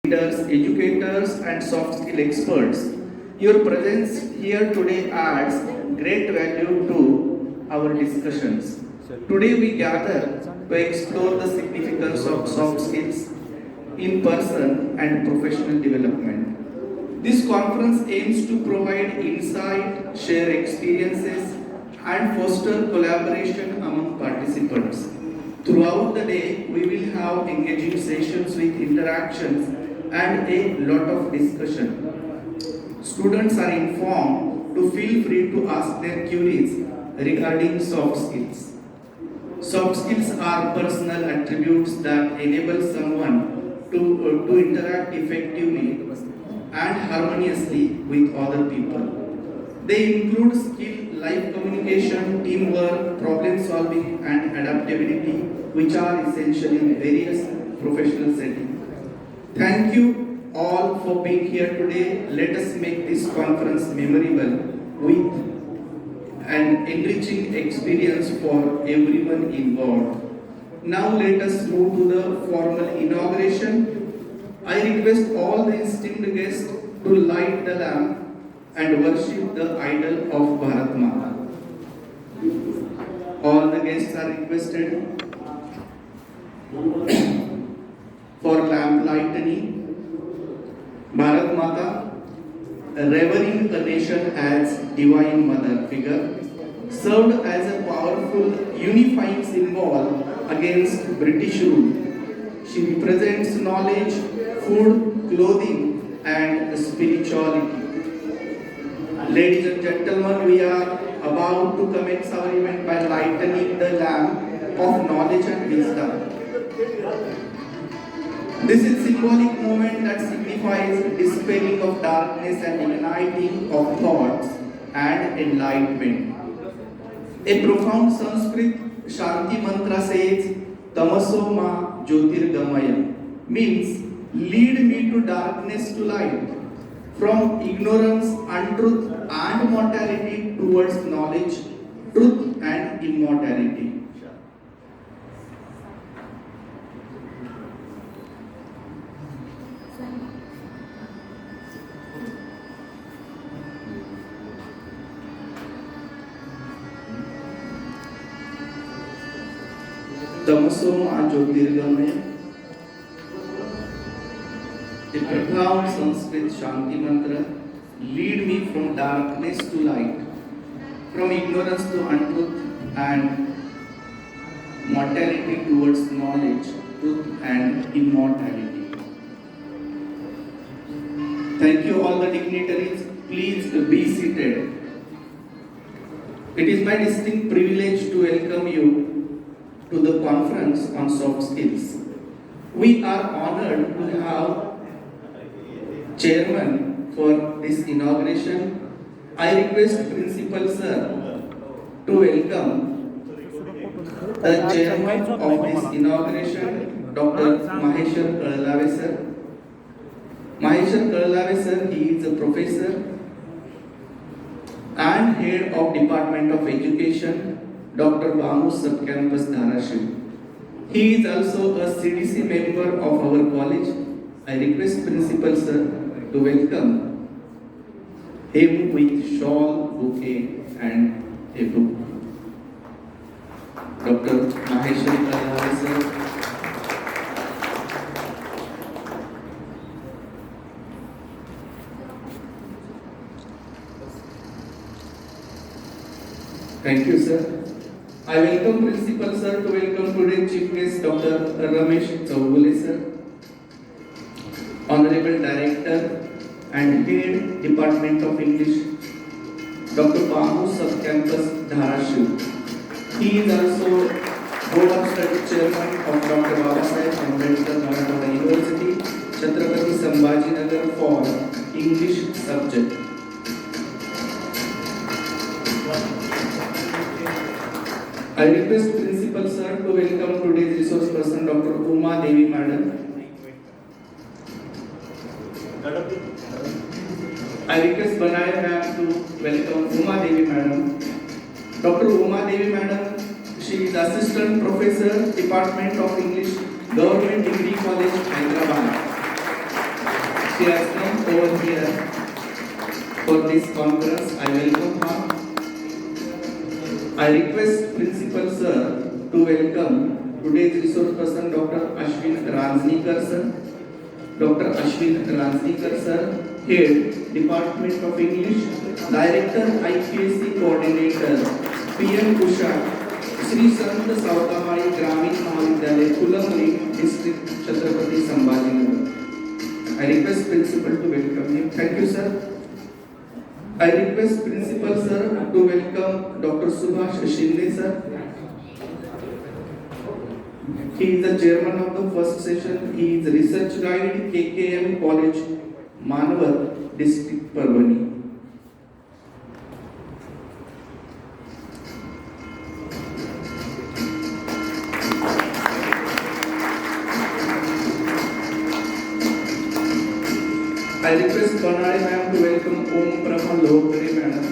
leaders, educators, and soft skill experts. Your presence here today adds great value to our discussions. Today we gather to explore the significance of soft skills in person and professional development. This conference aims to provide insight, share experiences, and foster collaboration among participants. Throughout the day, we will have engaging sessions with interactions and a lot of discussion. Students are informed to feel free to ask their queries regarding soft skills. Soft skills are personal attributes that enable someone to interact effectively and harmoniously with other people. They include skill like communication, teamwork, problem solving, and adaptability, which are essential in various professional settings. Thank you all for being here today. Let us make this conference memorable with an enriching experience for everyone involved. Now let us move to the formal inauguration. I request all the esteemed guests to light the lamp and worship the idol of Bharat Mata. All the guests are requested for lamp lightening. Bharat Mata, revering a nation as divine mother figure, served as a powerful unifying symbol against British rule. She represents knowledge, food, clothing, and spirituality. Ladies and gentlemen, we are about to commence our event by lightening the lamp of knowledge and wisdom. This is a symbolic moment that signifies dispelling of darkness and igniting of thoughts and enlightenment. A profound Sanskrit Shanti mantra says, Tamaso ma Jyotirgamaya, means lead me to darkness to light, from ignorance, untruth, and mortality towards knowledge, truth, and immortality. Tamaso ma Jyotirgamaya, a profound Sanskrit Shanti mantra, lead me from darkness to light, from ignorance to untruth, and mortality towards knowledge, truth, and immortality. Thank you all the dignitaries. Please be seated. It is my distinct privilege to welcome you to the conference on soft skills. We are honored to have chairman for this inauguration. I request Principal Sir to welcome the chairman of this inauguration, Dr. Maheshwar Kalalave Sir. Maheshwar Kalalave Sir, he is a professor and head of Department of Education, Dr. Bamu Subcampus Dharashiv. He is also a CDC member of our college. I request Principal Sir to welcome him with shawl, bouquet, and a book. Dr. Maheshwar Kalalave Sir. Thank you, sir. I welcome Principal Sir to welcome today's Chief Guest, Dr. Ramesh Chaubule Sir, Honorable Director and Head Department of English, Dr. Bamu Subcampus Dharashiv. He is also Board of Studies Chairman of Dr. Babasaheb Ambedkar Marathwada University, Chhatrapati Sambhajinagar for English subject. I request Principal Sir to welcome today's resource person, Dr. Uma Devi Madam. I request Banaya Ma'am to welcome Uma Devi Madam. Dr. Uma Devi Madam, she is Assistant Professor, Department of English, Government Degree College, Hyderabad. She has come over here for this conference. I welcome her. I request Principal Sir to welcome today's resource person, Dr. Ashwin Ranznikar Sir. Dr. Ashwin Ranznikar Sir, Head, Department of English, Director, IPSC Coordinator, PM Usha, Sri Sant Sautamayi Gramin Mahavidyalaya, Kulamli, District, Chhatrapati Sambhajinagar. I request Principal to welcome him. Thank you, sir. I request Principal Sir to welcome Dr. Subhash Shinde Sir. He is the chairman of the first session. He is research guide, KKM College, Manawar, District, Parvani. I request Banare ma'am to welcome Om Prabha Lohkare madam,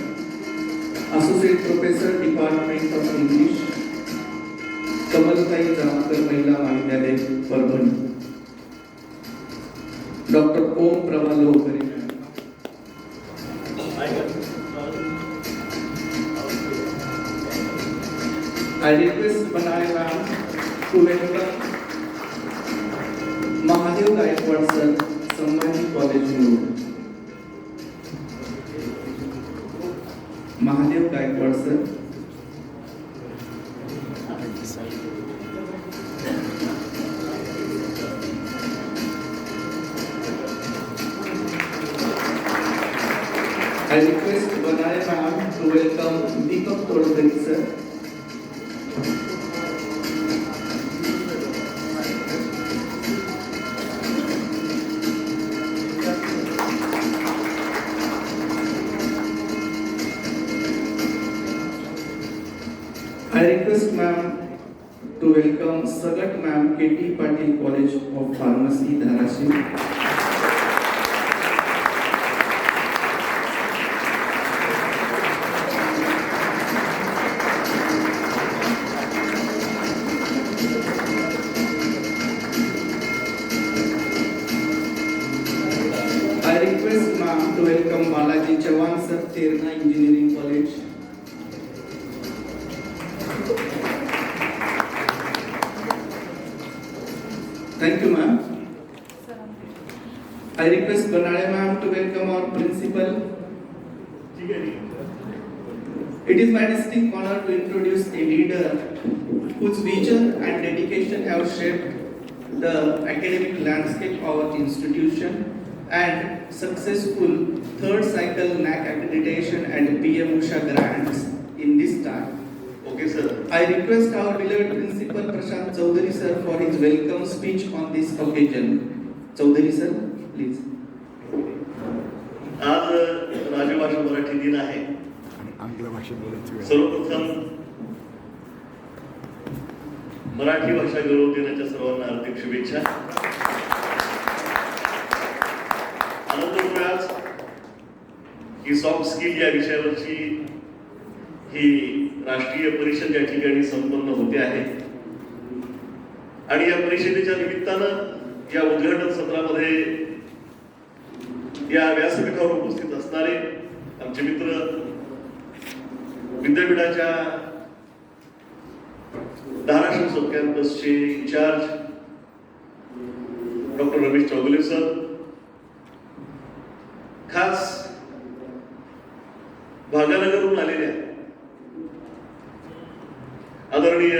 Associate Professor, Department of English, Kamaltai Jamakar Mahila Mahavidyalaya, Parvani. Dr. Om Prabha Lohkare madam. I request Banare ma'am to welcome Mahadev Gaikwad sir, Sambhaji College Road. Mahadev Gaikwad sir. I request Banare ma'am to welcome Deepak Todkar sir. I request ma'am to welcome Sagat ma'am, KT Patil College of Pharmacy, Dharashiv. I request ma'am to welcome Balaji Chavan sir, Terna Engineering College. Thank you, ma'am. I request Banare ma'am to welcome our principal. It is my distinct honor to introduce a leader whose vision and dedication have shaped the academic landscape of our institution and successful third cycle NAC accreditation and PM Usha grants in this time. Okay, sir. I request our beloved Principal Prashant Chaudhary sir for his welcome speech on this occasion. Chaudhary sir, please. आज राजभाषा मराठी दिन आहे. सर्वप्रथम मराठी भाषा गौरव दिनाच्या सर्वांना हार्दिक शुभेच्छा. आनंद आज ही सॉफ्ट स्किल या विषयावरची ही राष्ट्रीय परिषद या ठिकाणी संपन्न होते आहे आणि या परिषदेच्या निमित्तानं या उद्घाटन सत्रामध्ये या व्यासपीठावर उपस्थित असणारे आमचे मित्र विद्यापीठाच्या धाराशिव सब कॅम्पसचे incharge doctor Ramesh Chougule sir, खास भागानगरहून आलेल्या आदरणीय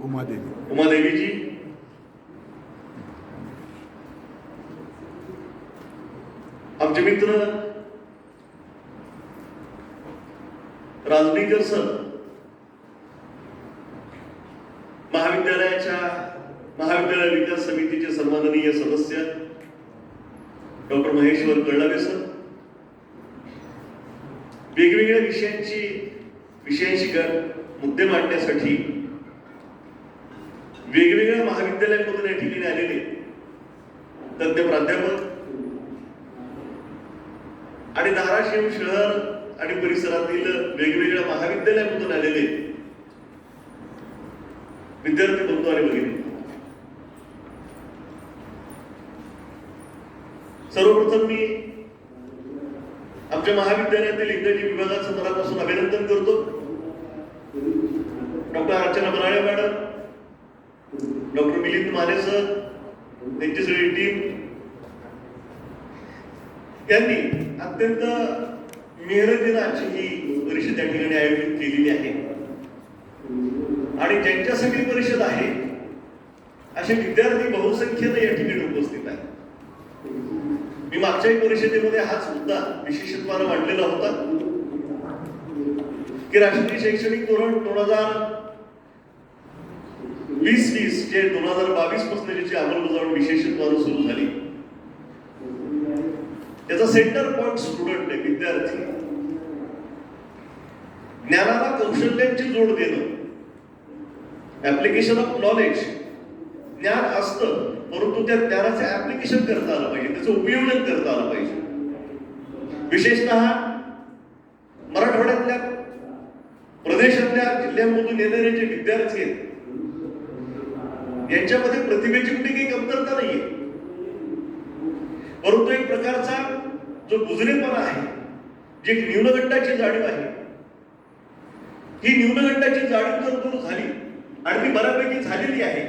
उमादेवी जी, आमचे मित्र राजनीकर सर, महाविद्यालय विकास समितीचे सन्माननीय सदस्य डॉक्टर महेश्वर कळलावे सर, वेगवेगळ्या विषयांशी मुद्दे मांडण्यासाठी वेगवेगळ्या महाविद्यालयांमधून या ठिकाणी आलेले तज्ञ प्राध्यापक आणि धाराशिव शहर आणि परिसरातील वेगवेगळ्या महाविद्यालयांमधून आलेले विद्यार्थी बंधू आणि भगिनी, सर्वप्रथम मी आमच्या महाविद्यालयातील इंग्रजी विभागाचं मनापासून अभिनंदन करतो. डॉक्टर अर्चना बनाळे मॅडम, डॉक्टर मिलिंद माने सर, त्यांची सगळी टीम यांनी अत्यंत मेहनतीने आजची ही परिषद या ठिकाणी आयोजित केलेली आहे. आणि ज्यांच्यासाठी परिषद आहे असे विद्यार्थी बहुसंख्येने या ठिकाणी उपस्थित आहेत. मी मागच्याही परिषदेमध्ये हाच मुद्दा विशेषत्वाने मांडलेला होता की राष्ट्रीय शैक्षणिक धोरण 2020 जे 2022 पासून ज्याची अंमलबजावणी विशेषत्वाने सुरू झाली, त्याचा सेंटर पॉइंट स्टुडंट आहे, विद्यार्थी. ज्ञानाला कौशल्यांची जोड देणं, ऍप्लिकेशन ऑफ नॉलेज. ज्ञान असतं परंतु त्या ज्ञानाचे ऍप्लिकेशन करता आलं पाहिजे, त्याचं उपयोजन करता आलं पाहिजे. विशेषतः मराठवाड्यातल्या प्रदेशातल्या जिल्ह्यांमधून येणारे जे विद्यार्थी आहेत यांच्यामध्ये प्रतिभेची कुठे काही कमतरता नाहीये, परंतु एक प्रकारचा जो बुजरेपणा आहे, जी न्यूनगंडाची जाणीव आहे, ही न्यूनगंडाची जाणीव जर दूर झाली आणि ती बऱ्यापैकी झालेली आहे.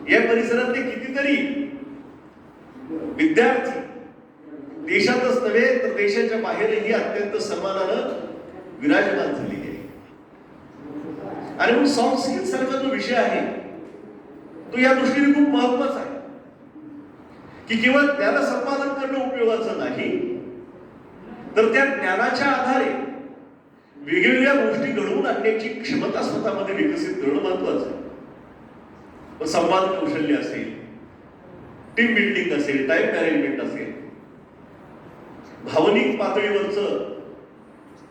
या परिसरातले कितीतरी विद्यार्थी देशातच नव्हे तर देशाच्या बाहेरही अत्यंत सन्मानानं विराजमान झालेली आहे. आणि मग सॉफ्ट स्किल्स सारखा जो विषय आहे तो या दृष्टीने खूप महत्वाचा आहे की केवळ ज्ञान संपादन करणं उपयोगाचं नाही, तर त्या ज्ञानाच्या आधारे वेगवेगळ्या गोष्टी घडवून आणण्याची क्षमता स्वतःमध्ये विकसित करणं महत्वाचं आहे. संवाद कौशल्य असेल, टीम बिल्डिंग असेल, टाइम मॅनेजमेंट असेल, भावनिक पातळीवरचं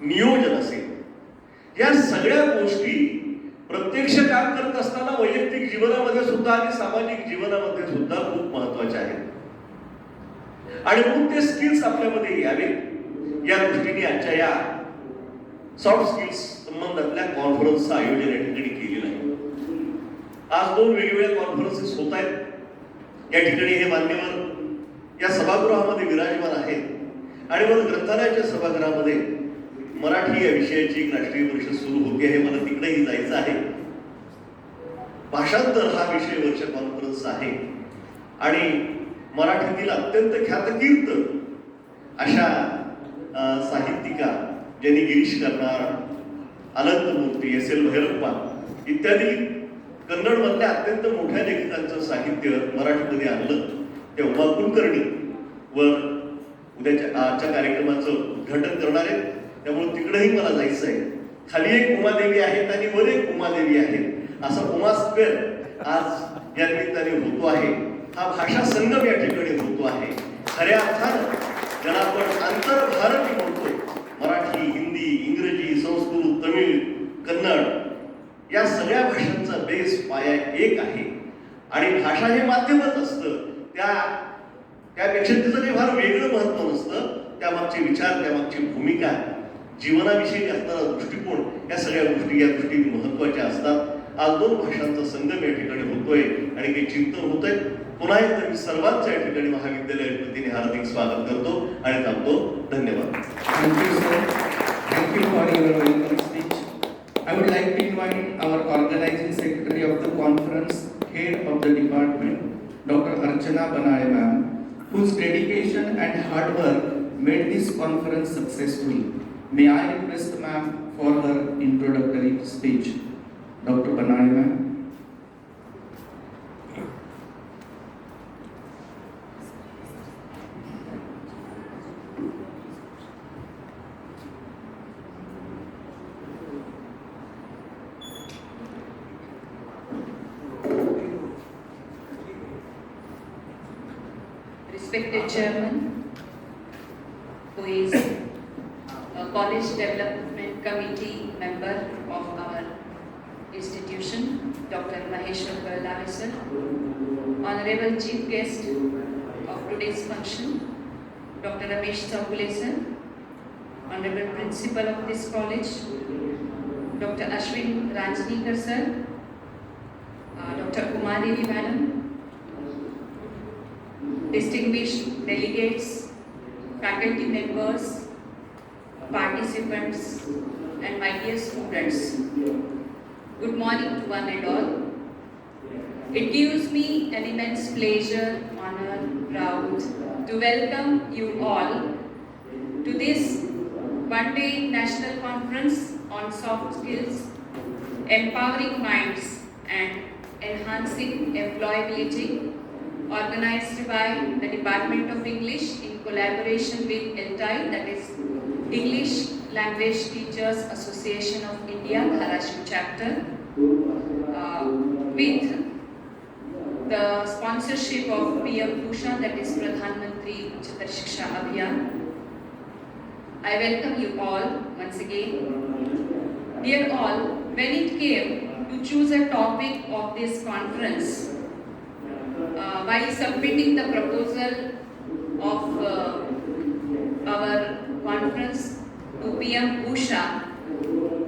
नियोजन असेल, या सगळ्या गोष्टी प्रत्यक्ष काम करत असताना वैयक्तिक जीवनामध्ये सुद्धा आणि सामाजिक जीवनामध्ये सुद्धा खूप महत्वाचे आहेत. आणि मग ते स्किल्स आपल्यामध्ये यावे या दृष्टीने आजच्या या सॉफ्ट स्किल्स संबंधातल्या कॉन्फरन्सचं आयोजन या ठिकाणी केलेलं आहे. आज 2 वेगवेगळ्या कॉन्फरन्सेस होत आहेत. या ठिकाणी हे मान्यवर या सभागृहामध्ये विराजमान आहेत आणि मग ग्रंथालयाच्या सभागृहामध्ये मराठी या विषयाची एक राष्ट्रीय परिषद सुरू होती आहे. मला तिकडेही जायचं आहे. भाषांतर हा विषय वर्ष कॉन्फरन्स आहे आणि मराठीतील अत्यंत ख्यातकीर्त अशा साहित्यिका ज्यांनी गिरीश कर्नाड, अनंतमूर्ती, S.L. भैरप्पा इत्यादी कन्नड मधल्या अत्यंत मोठ्या लेखकांचं साहित्य मराठीमध्ये आणलं. त्या उमा कुलकर्णी वर आजच्या कार्यक्रमाचं उद्घाटन करणार आहेत. त्यामुळे तिकडेही मला जायचं आहे. खाली एक उमादेवी आहेत आणि वर एक उमादेवी आहेत, असा उमा स्क्वेअर आज या निमित्ताने होतो आहे. हा भाषा संगम या ठिकाणी होतो आहे. खऱ्या अर्थानं ज्याला आपण आंतरभारती म्हणतो, मराठी, हिंदी, इंग्रजी, संस्कृत, तमिळ, कन्नड या सगळ्या भाषांचा बेस पाया एक आहे. आणि भाषा हे माध्यमच असतं, त्यापेक्षा तिचं काही फार वेगळं महत्व नसतं. त्यामागचे विचार, त्यामागची भूमिका, जीवनाविषयी असणारा दृष्टिकोन, या सगळ्या गोष्टी या दृष्टीने महत्वाच्या असतात. आज 2 भाषांचा संगम या ठिकाणी होतोय आणि काही चिंतन होतंय. पुन्हा एकदा मी सर्वांचं या ठिकाणी महाविद्यालयाच्या वतीने हार्दिक स्वागत करतो आणि थांबतो. धन्यवाद. Thank you, sir. Thank you for your welcome speech. I would like to invite our organizing secretary of the conference, head of the department, Dr. Archana Banale ma'am, whose dedication and hard work made this conference successful. May I request ma'am for her introductory speech. Dr. Banale ma'am. Respected Chairman, who is a College Development Committee member of our institution, Dr. Mahesh sir, Honorable Chief Guest of today's function, Dr. Ramesh Chaukule sir, Honorable Principal of this college, Dr. Ashwin Ranjnikar sir, Dr. Kumari madam, distinguished delegates, faculty members, participants, and my dear students. Good morning to one and all. It gives me an immense pleasure, honor, proud to welcome you all to this one-day national conference on soft skills, empowering minds and enhancing employability, organized by the Department of English in collaboration with ELTI, that is English Language Teachers Association of India, Dharashiv chapter, with the sponsorship of PM Bhushan, that is Pradhan Mantri Uchtar Shiksha Abhiyan. I welcome you all once again. Dear all, when it came to choose a topic of this conference, while submitting the proposal of our conference to PM Usha,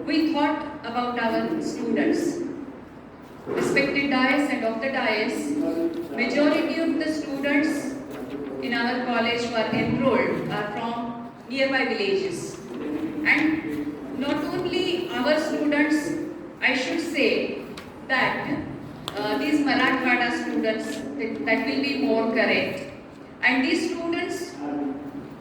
we thought about our students. Respected dais and of the dais, majority of the students in our college who are enrolled are from nearby villages. And not only our students, I should say that these Marathwada students, that will be more correct. And these students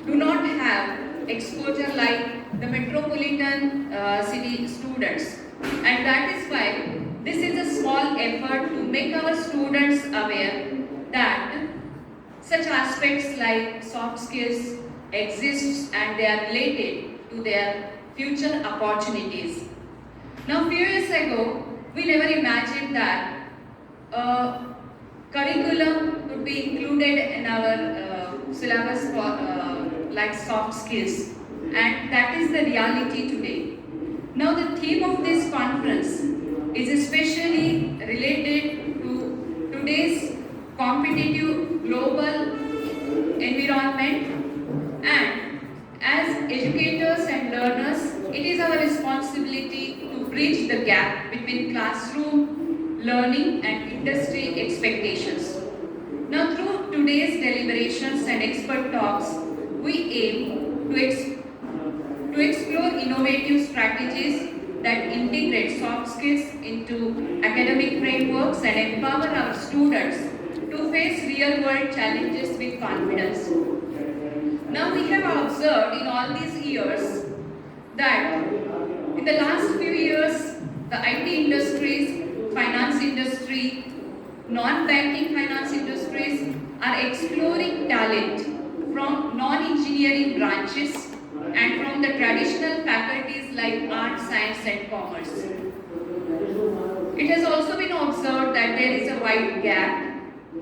do not have exposure like the metropolitan city students. And that is why this is a small effort to make our students aware that such aspects like soft skills exist and they are related to their future opportunities. Now, few years ago, we never imagined that curriculum could be included in our syllabus for like soft skills, and that is the reality today. Now, the theme of this conference is especially related to today's competitive global environment, and as educators and learners, it is our responsibility to bridge the gap between classroom learning and industry expectations. Now, through today's deliberations and expert talks, we aim to explore innovative strategies that integrate soft skills into academic frameworks and empower our students to face real-world challenges with confidence. Now, we have observed in all these years that in the last few years, the IT industries, finance industry, non-banking finance industries are exploring talent from non-engineering branches and from the traditional faculties like art, science and commerce. It has also been observed that there is a wide gap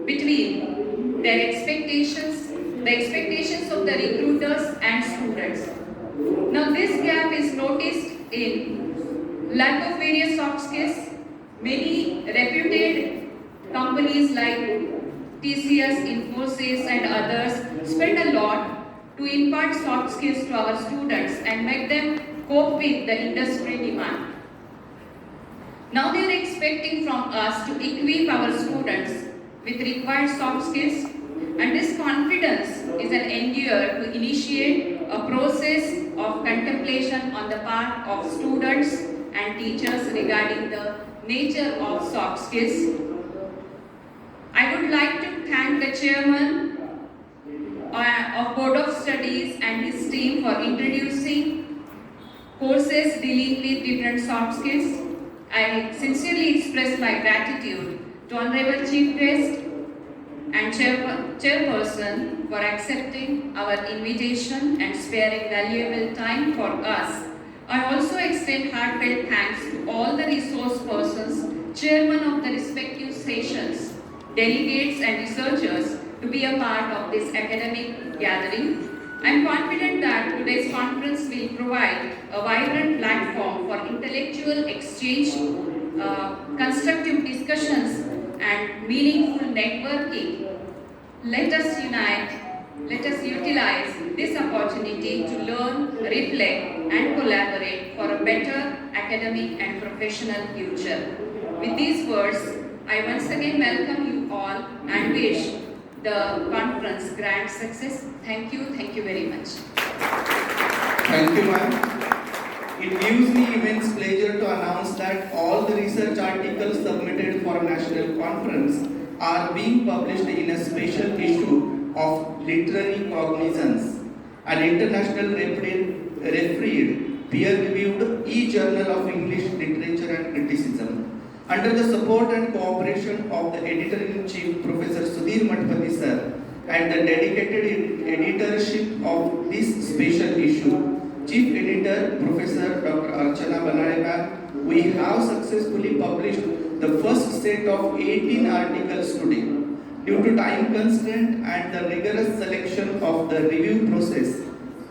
between their expectations, the expectations of the recruiters and students. Now, this gap is noticed in lack of various soft skills. Many reputed companies like TCS, Infosys and others spend a lot to impart soft skills to our students and make them cope with the industry demand. Now they are expecting from us to equip our students with required soft skills, and this confidence is an endeavor to initiate a process of contemplation on the part of students and teachers regarding the nature of soft skills. I would like to thank the chairman of Board of Studies and his team for introducing courses dealing with different soft skills. I sincerely express my gratitude to Honorable Chief Guest and Chairperson for accepting our invitation and sparing valuable time for us. I also extend heartfelt thanks to all the resource persons, chairmen of the respective sessions, delegates and researchers to be a part of this academic gathering. I am confident that today's conference will provide a vibrant platform for intellectual exchange, constructive discussions and meaningful networking. Let us unite, let us utilize this opportunity to learn, reflect and collaborate for a better academic and professional future. With these words, I once again welcome you all and wish the conference grand success. Thank you very much. Thank you, ma'am. It gives me immense pleasure to announce that all the research articles submitted for a national conference are being published in a special issue of Literary Cognizance, an international refereed, peer-reviewed e-journal of English literature and criticism. Under the support and cooperation of the Editor-in-Chief, Professor Sudhir Matpati sir, and the dedicated editorship of this special issue, Chief Editor Professor Dr. Archana Banare ma'am, we have successfully published the first set of 18 articles today. Due to time constraint and the rigorous selection of the review process,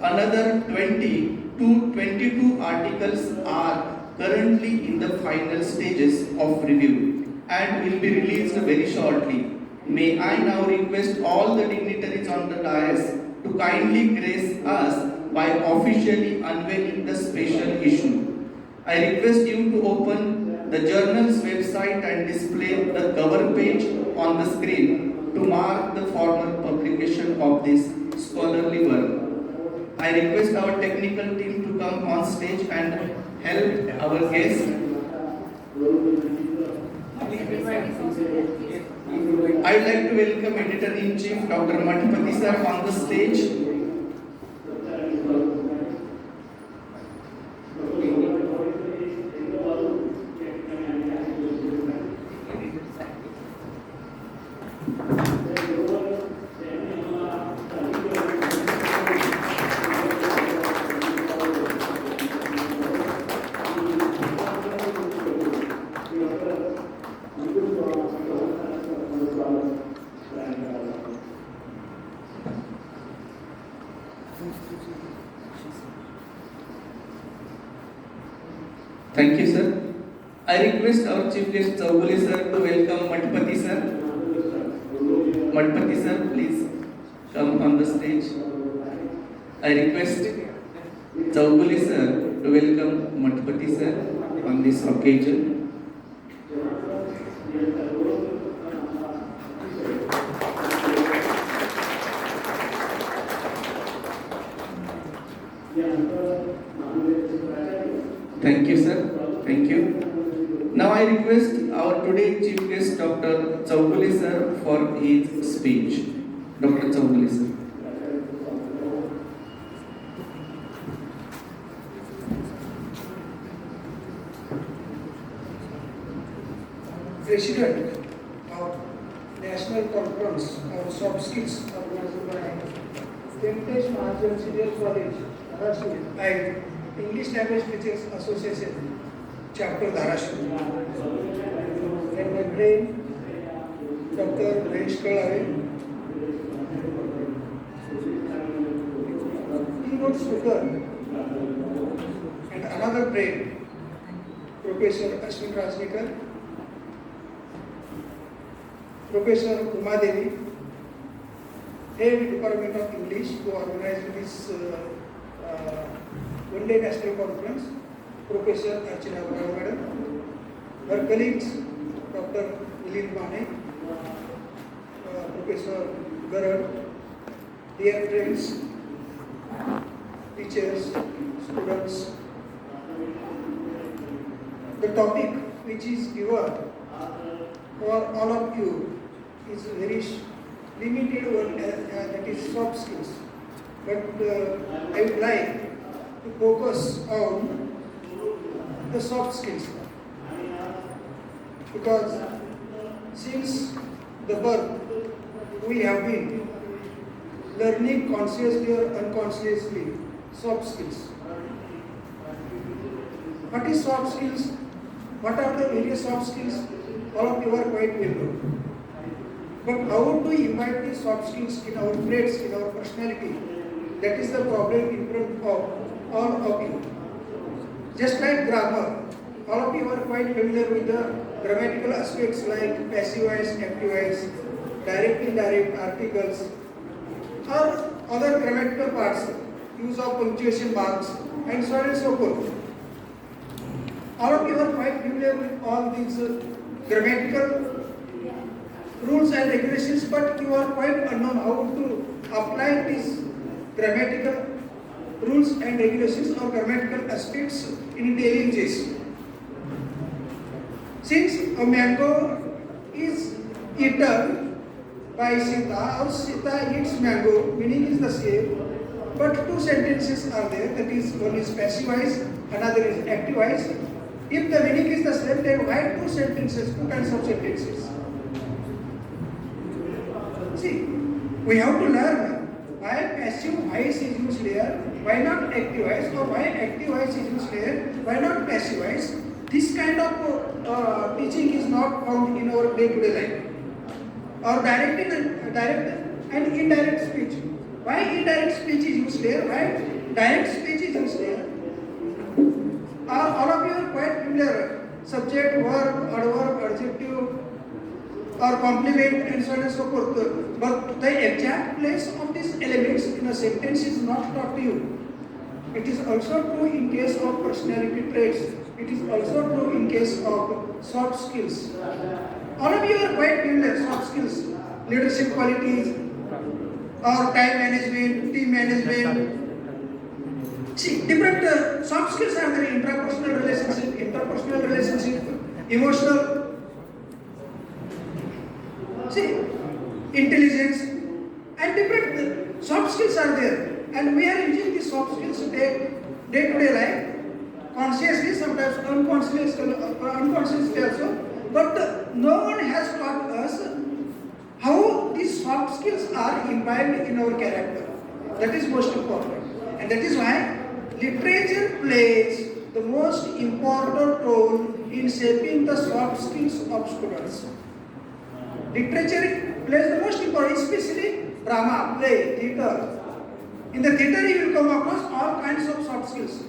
another 20 to 22 articles are currently in the final stages of review and will be released very shortly. May I now request all the dignitaries on the dais to kindly grace us by officially unveiling the special issue. I request you to open the journal's website and display the cover page on the screen to mark the formal publication of this scholarly work. I request our technical team to come on stage and help our guests. I would like to welcome Editor-in-Chief Dr. Matpati sir on the stage. Thank you, sir. I request our Chief Guest Chaugule sir to welcome Matpati sir. Matpati sir, please come on the stage. I request Chaugule sir to welcome Matpati sir on this occasion. Thank you, sir. Thank you. Now I request our today Chief Guest Dr. Chaugule sir for his speech. Dr. Chaugule sir. President of National Conference on Soft Skills organized by Venkatesh Mahajan Senior College, Dharashiv, and English Language Teachers Association, Chapter Dharashiv. And my friend, Dr. Venkatesh keynote speaker, and another friend, Professor Ashwin Rajnikar, Professor Uma Devi, Head Department of English, who organized this one-day national conference, Professor Archana Banare madam, her colleagues, Dr. Milind Mane, Professor Garad, dear friends, teachers, students. The topic which is given for all of you is very limited one, that is soft skills. But I would like to focus on the soft skills, because since the birth we have been learning consciously or unconsciously soft skills. What is soft skills? What are the various soft skills? All of you are quite well known. But how to imbibe these soft skills in our traits, in our personality? That is the problem in front of all of you. Just like grammar, all of you are quite familiar with the grammatical aspects like passive voice, active voice, direct, indirect, articles, or other grammatical parts, use of punctuation marks, and so on and so forth. All of you are quite familiar with all these grammatical rules and regulations, but you are quite unknown how to apply these grammatical rules and regulations or grammatical aspects in daily uses. Since a mango is eaten by Sita or Sita eats mango, meaning is the same, but two sentences are there, that is, one is passive-wise, another is active-wise. If the meaning is the same, then why two sentences, two kinds of sentences? See, we have to learn why passive voice is used here, why not active voice, or why active voice is used here, why not passive voice. This kind of teaching is not found in our day-to-day life. Or direct and indirect speech. Why indirect speech is used here? Why direct speech is used here? All of you are quite familiar. Subject, verb, adverb, adjective, or complement, and so on and so forth. But the exact place of these elements in a sentence is not taught to you. It is also true in case of personality traits. It is also true in case of soft skills. All of you are quite familiar, soft skills, leadership qualities, or time management, team management. See, different soft skills are there: interpersonal relationship, emotional. See, intelligence, and different soft skills are there. And we are using these soft skills day-to-day life, consciously, sometimes unconsciously also. But no one has taught us how these soft skills are imbibed in our character. That is most important. And that is why literature plays the most important role in shaping the soft skills of students. Literature plays the most important, especially drama, play, theatre. In the theatre, you will come across all kinds of soft skills.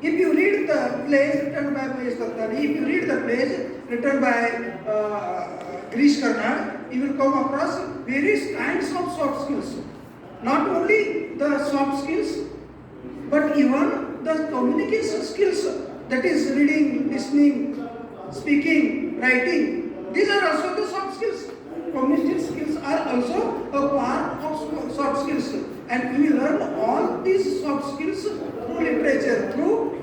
If you read the plays written by Mahesh Dattani, if you read the plays written by Girish Karnad, you will come across various kinds of soft skills. Not only the soft skills, but even the communication skills, that is reading, listening, speaking, writing. These are also the soft skills. Communication skills are also a part of soft skills. And we learn all these soft skills through literature, through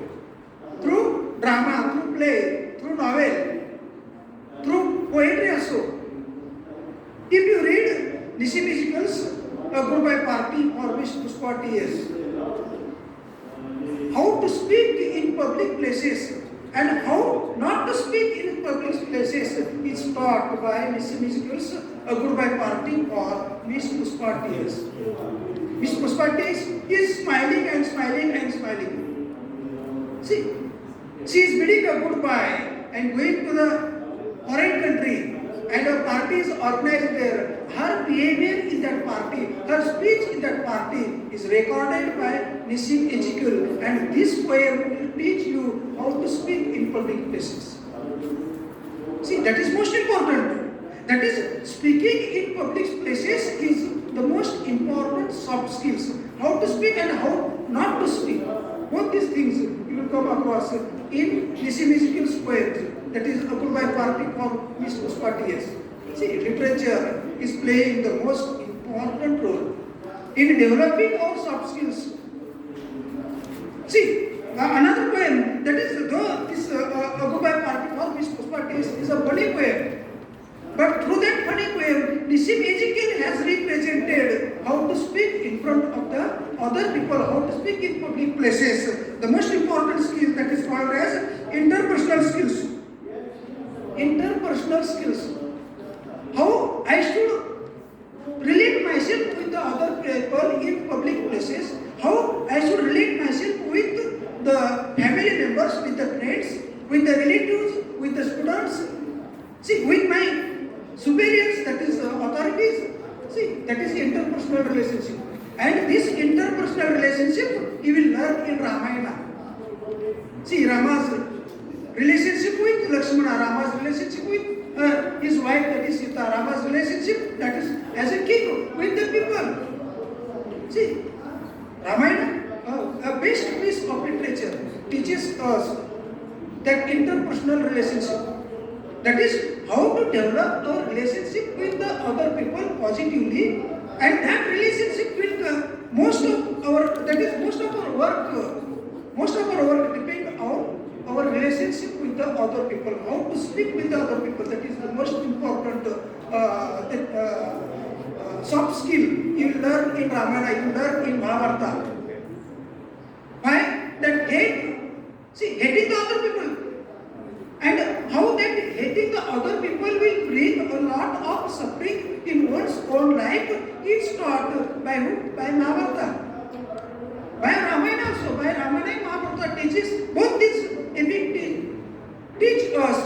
drama, through play, through novel, through poetry also. If you read Nishi Musicals, a Goodbye Party or Wish Pushpa T.S., how to speak in public places and how not to speak in public places is taught by Nishi Musicals, a Goodbye Party or Wish Pushpa T.S. Miss Pushpa is smiling and smiling and smiling. See, she is bidding a goodbye and going to the foreign country, and a party is organized there. Her behavior in that party, her speech in that party is recorded by Nissim Ezekiel, and this poem will teach you how to speak in public places. See, that is most important. That is, speaking in public places is the most important soft skills. How to speak and how not to speak. Both these things you will come across in Nissim Ezekiel's poems. That is a Goodbye Party for Miss Pushpa T.S. See, literature is playing the most important role in developing our soft skills. See, another poem, that is this Goodbye Party for Miss Pushpa T.S. is a funny poem. But through that funny poem, Nissim Ezekiel has represented how to speak in front of the other people, how to speak in public places. The most important skill that is called as interpersonal skills. Interpersonal skills. How I should relate myself with the other people in public places. How I should relate myself with the family members, with the friends, with the relatives, with the students. See, with my superiors, that is authorities. See, that is interpersonal relationship. And this interpersonal relationship you will learn in Ramayana. See, Rama's relationship with Lakshmana, Rama's relationship with his wife, that is Sita, Rama's relationship, that is as a king with the people. See, Ramayana, a best piece of literature, teaches us that interpersonal relationship. That is how to develop our relationship with the other people positively, and that relationship will most of our work depend on our relationship with the other people. How to speak with the other people, that is the most important soft skill you learn in Ramayana, you learn in Mahabharata. Why? That hating the other people. And how that hating the other people will bring a lot of suffering in one's own life is taught by who? By Mahabharata. By Ramayana also. By Ramayana and Mahabharata teaches both these teach us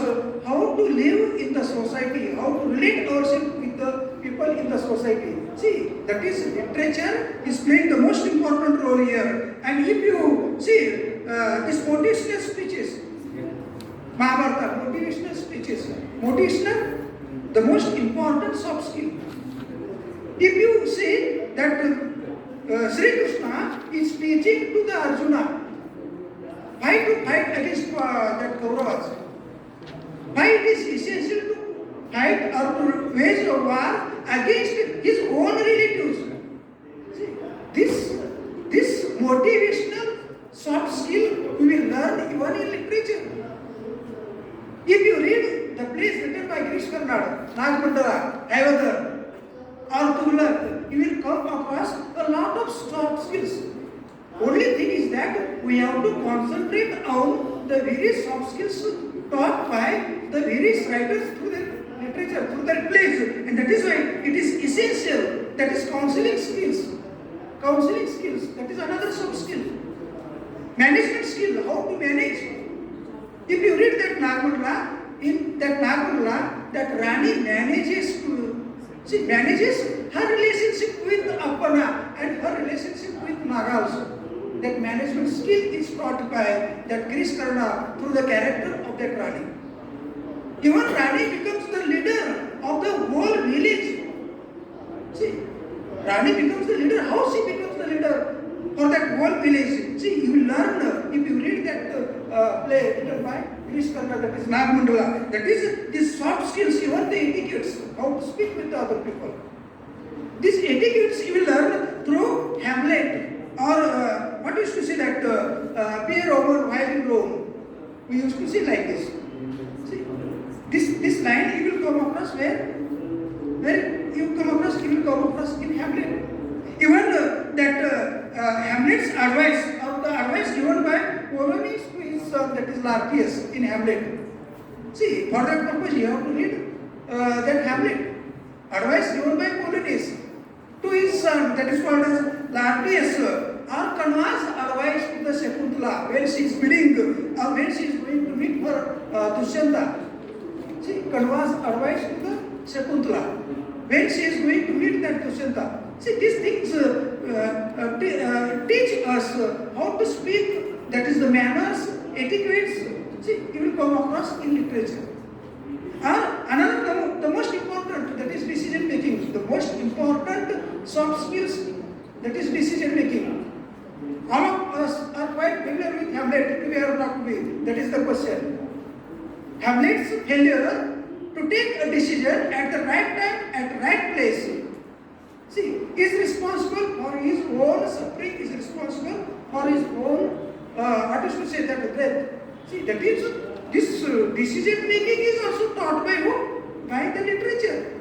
how to live in the society, how to relate ourselves with the people in the society. See, that is literature is playing the most important role here. And if you see these motivational speeches, Mahabharata, motivational speeches. Motivational, the most important soft skill. If you say that Sri Krishna is teaching to the Arjuna why to fight against that Kauravas, why it is essential to fight or to wage a war against his own relatives. See, this motivational soft skill we will learn even in literature. If you read the plays written by Girish Karnad, Nagmandala, Ayodhya, or Tughlaq, you will come across a lot of soft skills. Only thing is that we have to concentrate on the various soft skills taught by the various writers through their literature, through their plays. And that is why it is essential. That is counseling skills. Counseling skills, that is another soft skill. Management skill, how to manage. If you read that Nagmandala, in that Nagmandala, that Rani manages her relationship with Appana and her relationship with Naga also. That management skill is taught by that Girish Karna through the character of that Rani. Even Rani becomes the leader of the whole village. See, Rani becomes the leader. How she becomes the leader for that whole village? See, you will learn if you read that play written by Girish Karna, that is Nagmandala. That is these soft skills, even the etiquettes, how to speak with the other people. These etiquettes you will learn through Hamlet, or what used to say that peer over while in Rome. We used to say like this. See, this line you will come across where you will come across in Hamlet. Even that Hamlet's advice, or the advice given by Polonius to his son, that is Lartius in Hamlet. See, for that purpose you have to read that Hamlet. Advice given by Polonius to his son, that is called as Lartius, or Kanva's advice to the Shakuntala when she is bidding, or when she is going to meet her Dushyanta. See, Kanva's advice to the Shakuntala when she is going to meet that Dushyanta. See, these things teach us how to speak, that is the manners, etiquettes. See, you will come across in literature. Another, the most important, that is decision making. The most important soft skills, that is decision making. All of us are quite familiar with Hamlet, to be or not to be. That is the question. Hamlet's failure to take a decision at the right time, at the right place, see, is responsible for his own suffering, is responsible for his own, what is to say, that death. See, that is, this decision making is also taught by who? By the literature.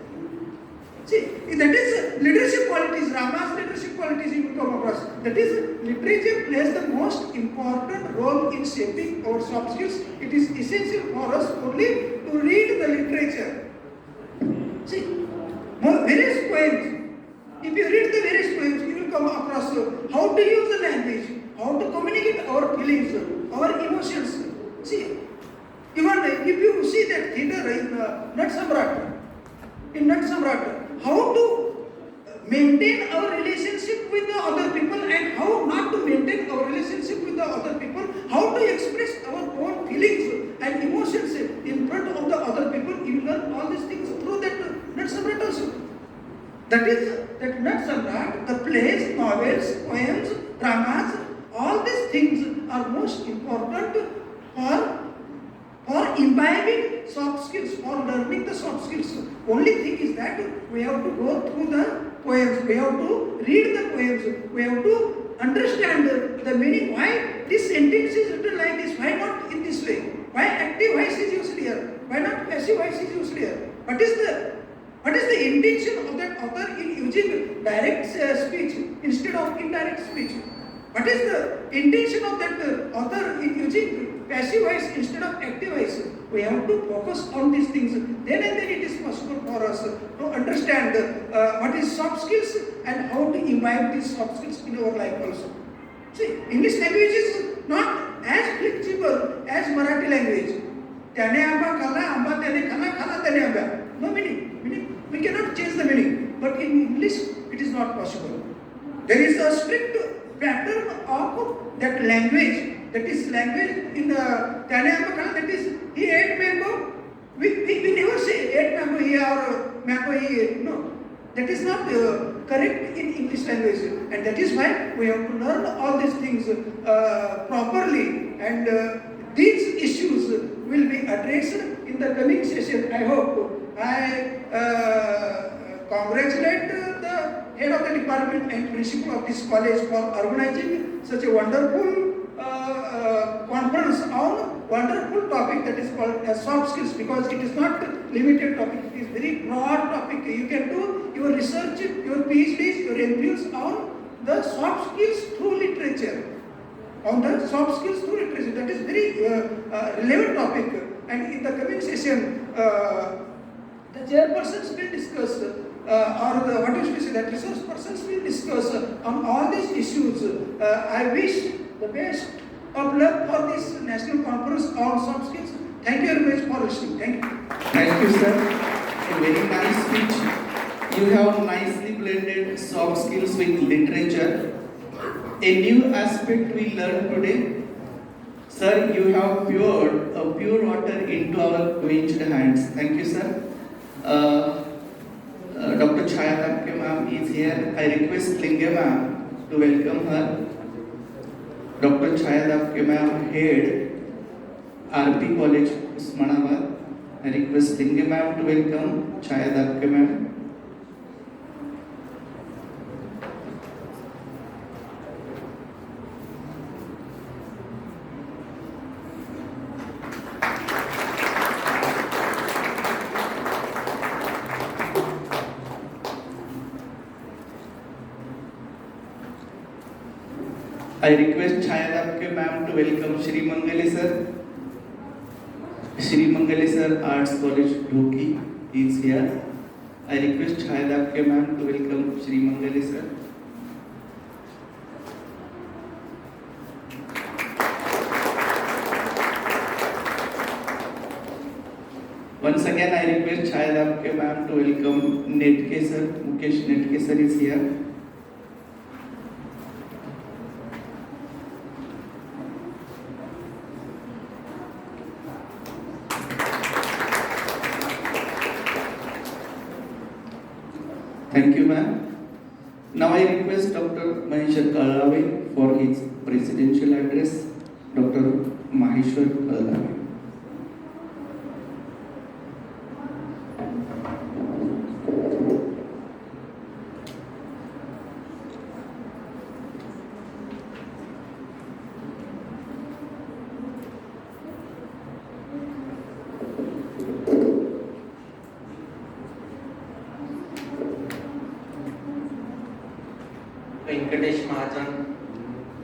See, that is leadership qualities, Rama's leadership qualities you will come across. That is, literature plays the most important role in shaping our soft skills. It is essential for us only to read the literature. See, various poems. If you read the various poems, you will come across how to use the language, how to communicate our feelings, our emotions. See, even if you see that theater in Nat Samrat, how to maintain our relationship with the other people and how not to maintain our relationship with the other people, how to express our own feelings and emotions in front of the other people, you learn all these things through that Nat Samrat also. That is, that Nat Samrat, the plays, novels, poems, dramas, all these things are most important for imbibing soft skills, for learning the soft skills, only thing is that we have to go through the poems, we have to read the poems, we have to understand the meaning. Why this sentence is written like this? Why not in this way? Why active voice is used here? Why not passive voice is used here? What is the intention of that author in using direct speech instead of indirect speech? What is the intention of that author in using passive voice instead of active voice? We have to focus on these things. Then and then it is possible for us to understand what is soft skills and how to imbibe these soft skills in our life also. See, English language is not as flexible as Marathi language. त्याने आंबा खाला, आंबा त्याने खाला, खाला त्याने आंबा. No meaning. We cannot change the meaning. But in English, it is not possible. There is a strict pattern of that language. That is language in त्याने आंबा खाला. That is he ate mango. We never say ate mango here or mango he ate. No, that is not correct in English language, and that is why we have to learn all these things properly, and these issues will be addressed in the coming session. I hope. I congratulate the head of the department and principal of this college for organizing such a wonderful conference on wonderful topic that is called soft skills, because it is not limited topic, it is very broad topic. You can do your research, your PhDs, your MPhils on the soft skills through literature. On the soft skills through literature, that is very relevant topic. And in the coming session, the chairpersons will discuss, that resource persons will discuss on all these issues. I wish the best of luck for this national conference on soft skills. Thank you very much for listening. Thank you. Thank you, sir. A very nice speech. You have nicely blended soft skills with literature. A new aspect we learned today. Sir, you have poured pure water into our quenched hands. Thank you, sir. Dr. Chaya Dapke ma'am is here. I request Linge ma'am to welcome her. Dr. Chaya Dapke ma'am, head RP College, Usmanabad. I request Linge ma'am to welcome Chaya Dapke ma'am. I request Chaya Dapke ma'am to welcome Shri Mangale sir. Shri Mangale sir, Arts College, Dhoki is here. I request Chaya Dapke ma'am to welcome Shri Mangale sir. Once again, I request Chaya Dapke ma'am to welcome Netke sir. Mukesh Netke sir is here. Thank you, ma'am. Now I request Dr. Maheshwar Kalave for his presidential address. Dr. Maheshwar Kalave. Venkatesh महाजन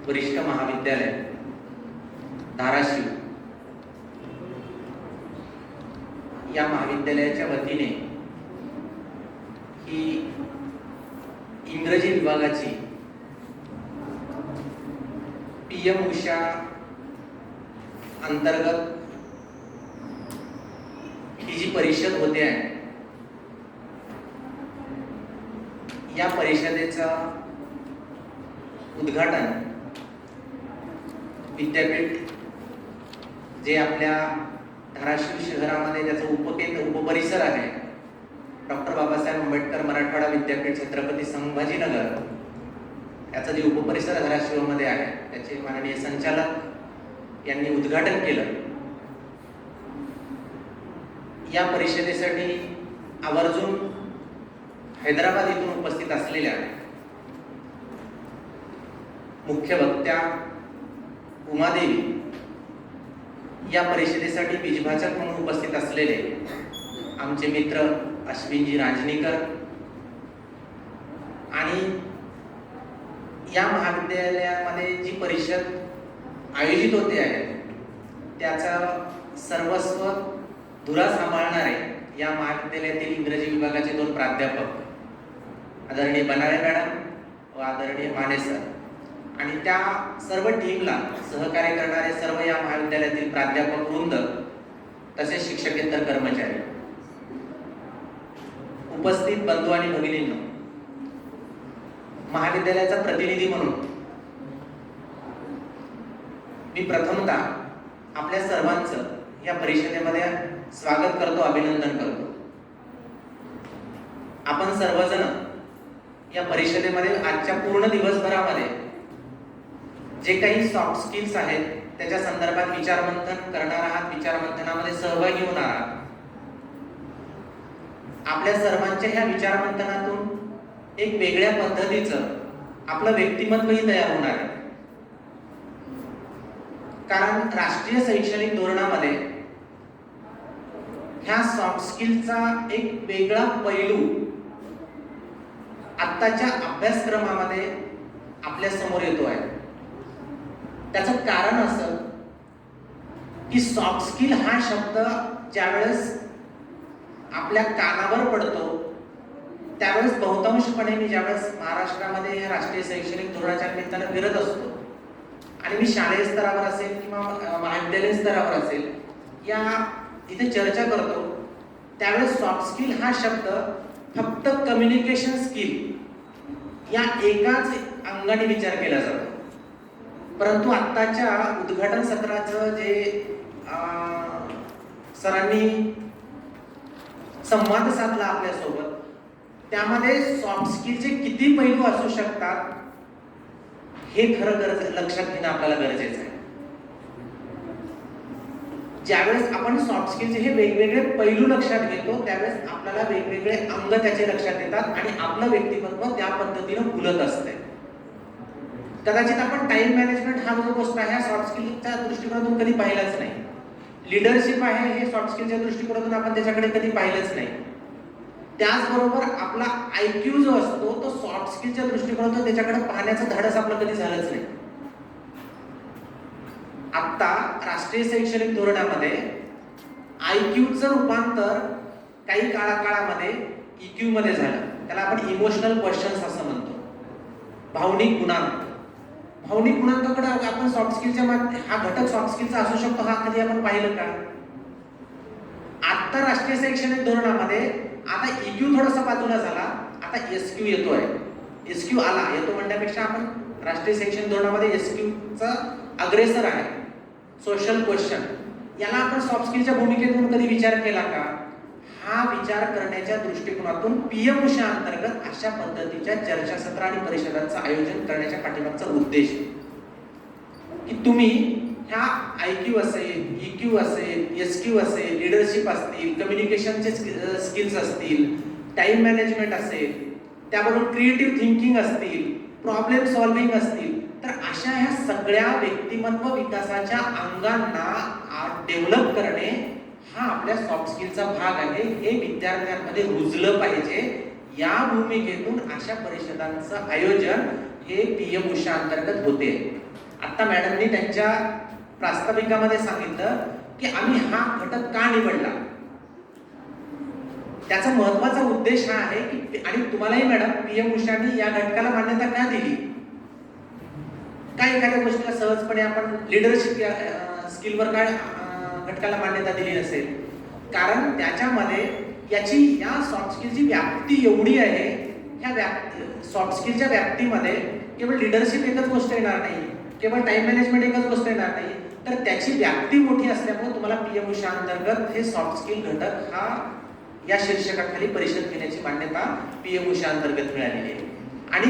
वरिष्ठ महाविद्यालय धाराशिव या महाविद्यालयाच्या वतीने ही इंग्रजी विभागाची PM Usha अंतर्गत ही जी परिषद होते आहे, या परिषदेचा उद्घाटन विद्यापीठ जे आपल्या धाराशिव शहरामध्ये ज्याचं उपपरिसर आहे, डॉक्टर बाबासाहेब आंबेडकर मराठवाडा विद्यापीठ छत्रपती संभाजीनगर याचा जे उपपरिसर धाराशिवमध्ये आहे, त्याचे माननीय संचालक यांनी उद्घाटन केलं. या परिषदेसाठी आवर्जून हैदराबाद येथून उपस्थित असलेल्या मुख्य वक्त्या उमादेवी, या परिषदेसाठी बीजभाचक म्हणून उपस्थित असलेले आमचे मित्र अश्विनजी रांजणीकर आणि या महाविद्यालयामध्ये जी परिषद आयोजित होते आहे त्याचा सर्वस्व धुरा सांभाळणारे या महाविद्यालयातील इंग्रजी विभागाचे 2 प्राध्यापक आदरणीय बनाळे मॅडम व आदरणीय माने सर आणि त्या सर्व टीमला सहकार्य करणारे सर्व या महाविद्यालयातील प्राध्यापक वृंद तसेच शिक्षकेतर कर्मचारी, उपस्थित बंधू आणि भगिनींनो, महाविद्यालयाचा प्रतिनिधी म्हणून मी प्रथमतः आपल्या सर्वांचं या परिषदेमध्ये स्वागत करतो, अभिनंदन करतो. आपण सर्वजण या परिषदेमध्ये आजच्या पूर्ण दिवसभरामध्ये जे काही सॉफ्ट स्किल्स आहेत त्याच्या संदर्भात विचारमंथन करणार आहात, विचारमंथनामध्ये सहभागी होणार आहात. आपल्या सर्वांच्या ह्या विचारमंथनातून एक वेगळ्या पद्धतीचं आपलं व्यक्तिमत्वही तयार होणार आहे. कारण राष्ट्रीय शैक्षणिक धोरणामध्ये ह्या सॉफ्ट स्किलचा एक वेगळा पैलू आत्ताच्या अभ्यासक्रमामध्ये आपल्या समोर येतो आहे. त्याचं कारण असं की सॉफ्ट स्किल हा शब्द ज्यावेळेस आपल्या कानावर पडतो त्यावेळेस बहुतांशपणे मी ज्यावेळेस महाराष्ट्रामध्ये राष्ट्रीय शैक्षणिक धोरणाच्या निमित्तानं फिरत असतो आणि मी शालेय स्तरावर असेल किंवा महाविद्यालयीन स्तरावर असेल या इथे चर्चा करतो त्यावेळेस सॉफ्ट स्किल हा शब्द फक्त कम्युनिकेशन स्किल या एकाच अंगाने विचार केला जातो. परंतु आत्ताच्या उद्घाटन सत्राचं जे सरांनी संवाद साधला आपल्यासोबत त्यामध्ये सॉफ्ट स्किलचे किती पैलू असू शकतात हे खरं लक्षात घेणं आपल्याला गरजेचं आहे. ज्यावेळेस आपण सॉफ्ट स्किलचे हे वेगवेगळे पैलू लक्षात घेतो त्यावेळेस आपल्याला वेगवेगळे अंग त्याचे लक्षात येतात आणि आपलं व्यक्तिमत्व त्या पद्धतीनं फुलत असते. कदाचित आपण टाइम मॅनेजमेंट हा जो गोष्ट आहे सॉफ्ट स्किलच्या दृष्टिकोनातून कधी पाहिलाच नाही. लीडरशिप आहे हे सॉफ्ट स्किलच्या दृष्टिकोनातून आपण त्याच्याकडे कधी पाहिलंच नाही. त्याचबरोबर आपला IQ जो असतो तो सॉफ्ट स्किलच्या दृष्टिकोनातून त्याच्याकडे पाहण्याचं धाडस आपलं कधी झालंच नाही. आता राष्ट्रीय शैक्षणिक धोरणामध्ये IQचं रूपांतर काही काळामध्ये EQ मध्ये झालं. त्याला आपण इमोशनल क्वेश्चन्स असं म्हणतो. भावनिक गुणांक. भावनिक गुणांकाकडे आपण सॉफ्ट स्किलच्या हा घटक सॉफ्ट स्किलचा असू शकतो हा कधी आपण पाहिलं का? आता राष्ट्रीय शैक्षणिक धोरणामध्ये आता EQ थोडासा बाजूला झाला, आता SQ येतोय. SQ आला येतो म्हणण्यापेक्षा आपण राष्ट्रीय शैक्षणिक धोरणामध्ये SQ चा अग्रेसर आहे. सोशल क्वेश्चन याला आपण सॉफ्ट स्किलच्या भूमिकेतून कधी विचार केला का? हा विचार करण्याच्या दृष्टिकोनातून PM उषा अंतर्गत अशा पद्धतीच्या चर्चासत्र आणि परिषदांचं आयोजन करण्याच्या पाठीमागचा उद्देश की तुम्ही ह्या IQ असेल, EQ असेल, SQ असेल, लीडरशिप असतील, कम्युनिकेशनचे स्किल्स असतील, टाइम मॅनेजमेंट असेल, त्याबरोबर क्रिएटिव्ह थिंकिंग असतील, प्रॉब्लेम सॉल्व्हिंग असतील, तर अशा ह्या सगळ्या व्यक्तिमत्व विकासाच्या अंगांना डेव्हलप करणे हा आपल्या सॉफ्ट स्किलचा भाग आहे. हे विद्यार्थ्यांमध्ये रुजलं पाहिजे. या भूमिकेतून अशा परिषदांचं आयोजन हे PM उषा अंतर्गत होते. आता मॅडमनी त्यांच्या प्रास्ताविकामध्ये सांगितलं की आम्ही हा घटक का निवडला. त्याचा महत्वाचा उद्देश हा आहे की आणि तुम्हालाही मॅडम PM उषानी या घटकाला मान्यता का दिली. काय एखाद्या गोष्टीला सहजपणे आपण लीडरशिप स्किलवर काय घटकाला मान्यता दिली नसेल. कारण त्याच्यामध्ये या सॉफ्ट स्किलची व्याप्ती एवढी आहे. ह्या सॉफ्ट स्किलच्या व्याप्तीमध्ये केवळ लीडरशिप एकच गोष्ट येणार नाही, केवळ टाइम मॅनेजमेंट एकच गोष्ट येणार नाही, तर त्याची व्याप्ती मोठी असल्यामुळे तुम्हाला PM उषा अंतर्गत हे सॉफ्ट स्किल घटक हा या शीर्षकाखाली परिषद घेण्याची मान्यता PM उषा अंतर्गत मिळालेली आहे. आणि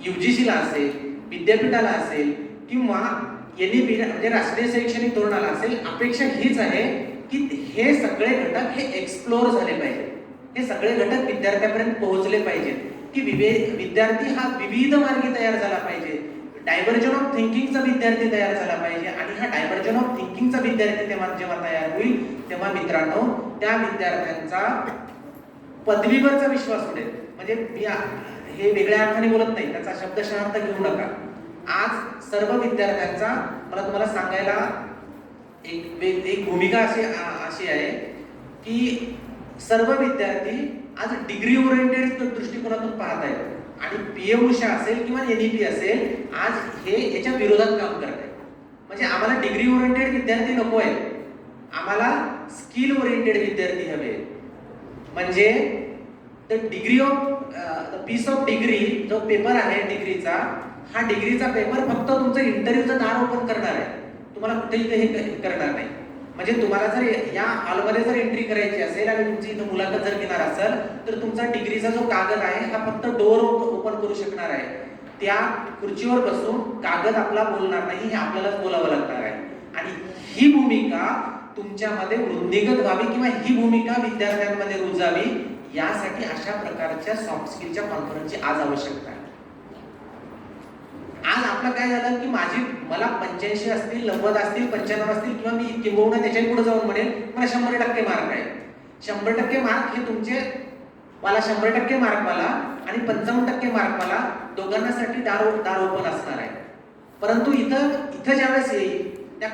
UGC ला असेल, विद्यापीठाला असेल किंवा NEP म्हणजे राष्ट्रीय शैक्षणिक धोरणाला असेल, अपेक्षा हीच आहे की की हे सगळे घटक हे एक्सप्लोर झाले पाहिजे, हे सगळे घटक विद्यार्थ्यापर्यंत पोहोचले पाहिजेत, की विद्यार्थी हा विविध मार्गी तयार झाला पाहिजे, डायव्हर्जन ऑफ थिंकिंगचा विद्यार्थी तयार झाला पाहिजे. आणि हा डायव्हर्जन ऑफ थिंकिंगचा विद्यार्थी जेव्हा तयार होईल तेव्हा मित्रांनो त्या विद्यार्थ्यांचा पदवीवरचा विश्वास उडेल. म्हणजे मी हे वेगळ्या अर्थाने बोलत नाही, त्याचा शब्दशः अर्थ घेऊ नका. आज सर्व विद्यार्थ्यांचा मला तुम्हाला सांगायला एक भूमिका अशी आहे की सर्व विद्यार्थी आज डिग्री ओरिएंटेड दृष्टिकोनातून पाहत आहेत आणि पीएमओशा असेल किंवा एनईपी असेल आज हे याच्या विरोधात काम करत आहेत. म्हणजे आम्हाला डिग्री ओरिएंटेड विद्यार्थी नको आहे, आम्हाला स्किल ओरिएंटेड विद्यार्थी हवे. म्हणजे degree of peace of degree जो पेपर आहे डिग्रीचा, हा डिग्रीचा पेपर फक्त तुमचं इंटरव्ह्यूचं दार ओपन करणार आहे, तुम्हाला कुठेही हे करणार नाही. म्हणजे तुम्हाला जर या हॉलमध्ये जर एंट्री करायची असेल आणि तुमची इथं मुलाखत जर घेणार असेल तर तुमचा डिग्रीचा जो कागद आहे हा फक्त डोअर ओपन करू शकणार आहे. त्या खुर्चीवर बसून कागद आपला बोलणार नाही, हे आपल्यालाच बोलावं लागणार आहे. आणि ही भूमिका तुमच्यामध्ये वृद्धिंगत व्हावी किंवा ही भूमिका विद्यार्थ्यांमध्ये रुजावी यासाठी अशा प्रकारच्या सॉफ्ट स्किलच्या कॉन्फरन्सची आज आवश्यकता आहे. आज आपलं काय झालं की मला 85 असतील, 90 असतील, 95 असतील किंवा मी किंबहुना त्याच्याही पुढे जाऊन म्हणेल मला 100% मार्क आहे. 100% मार्क हे तुमचे, मला 100% मार्क मला आणि 55% मार्क मला दोघांसाठी दार ओपन असणार आहे. परंतु इथं ज्यावेळेस येईल त्या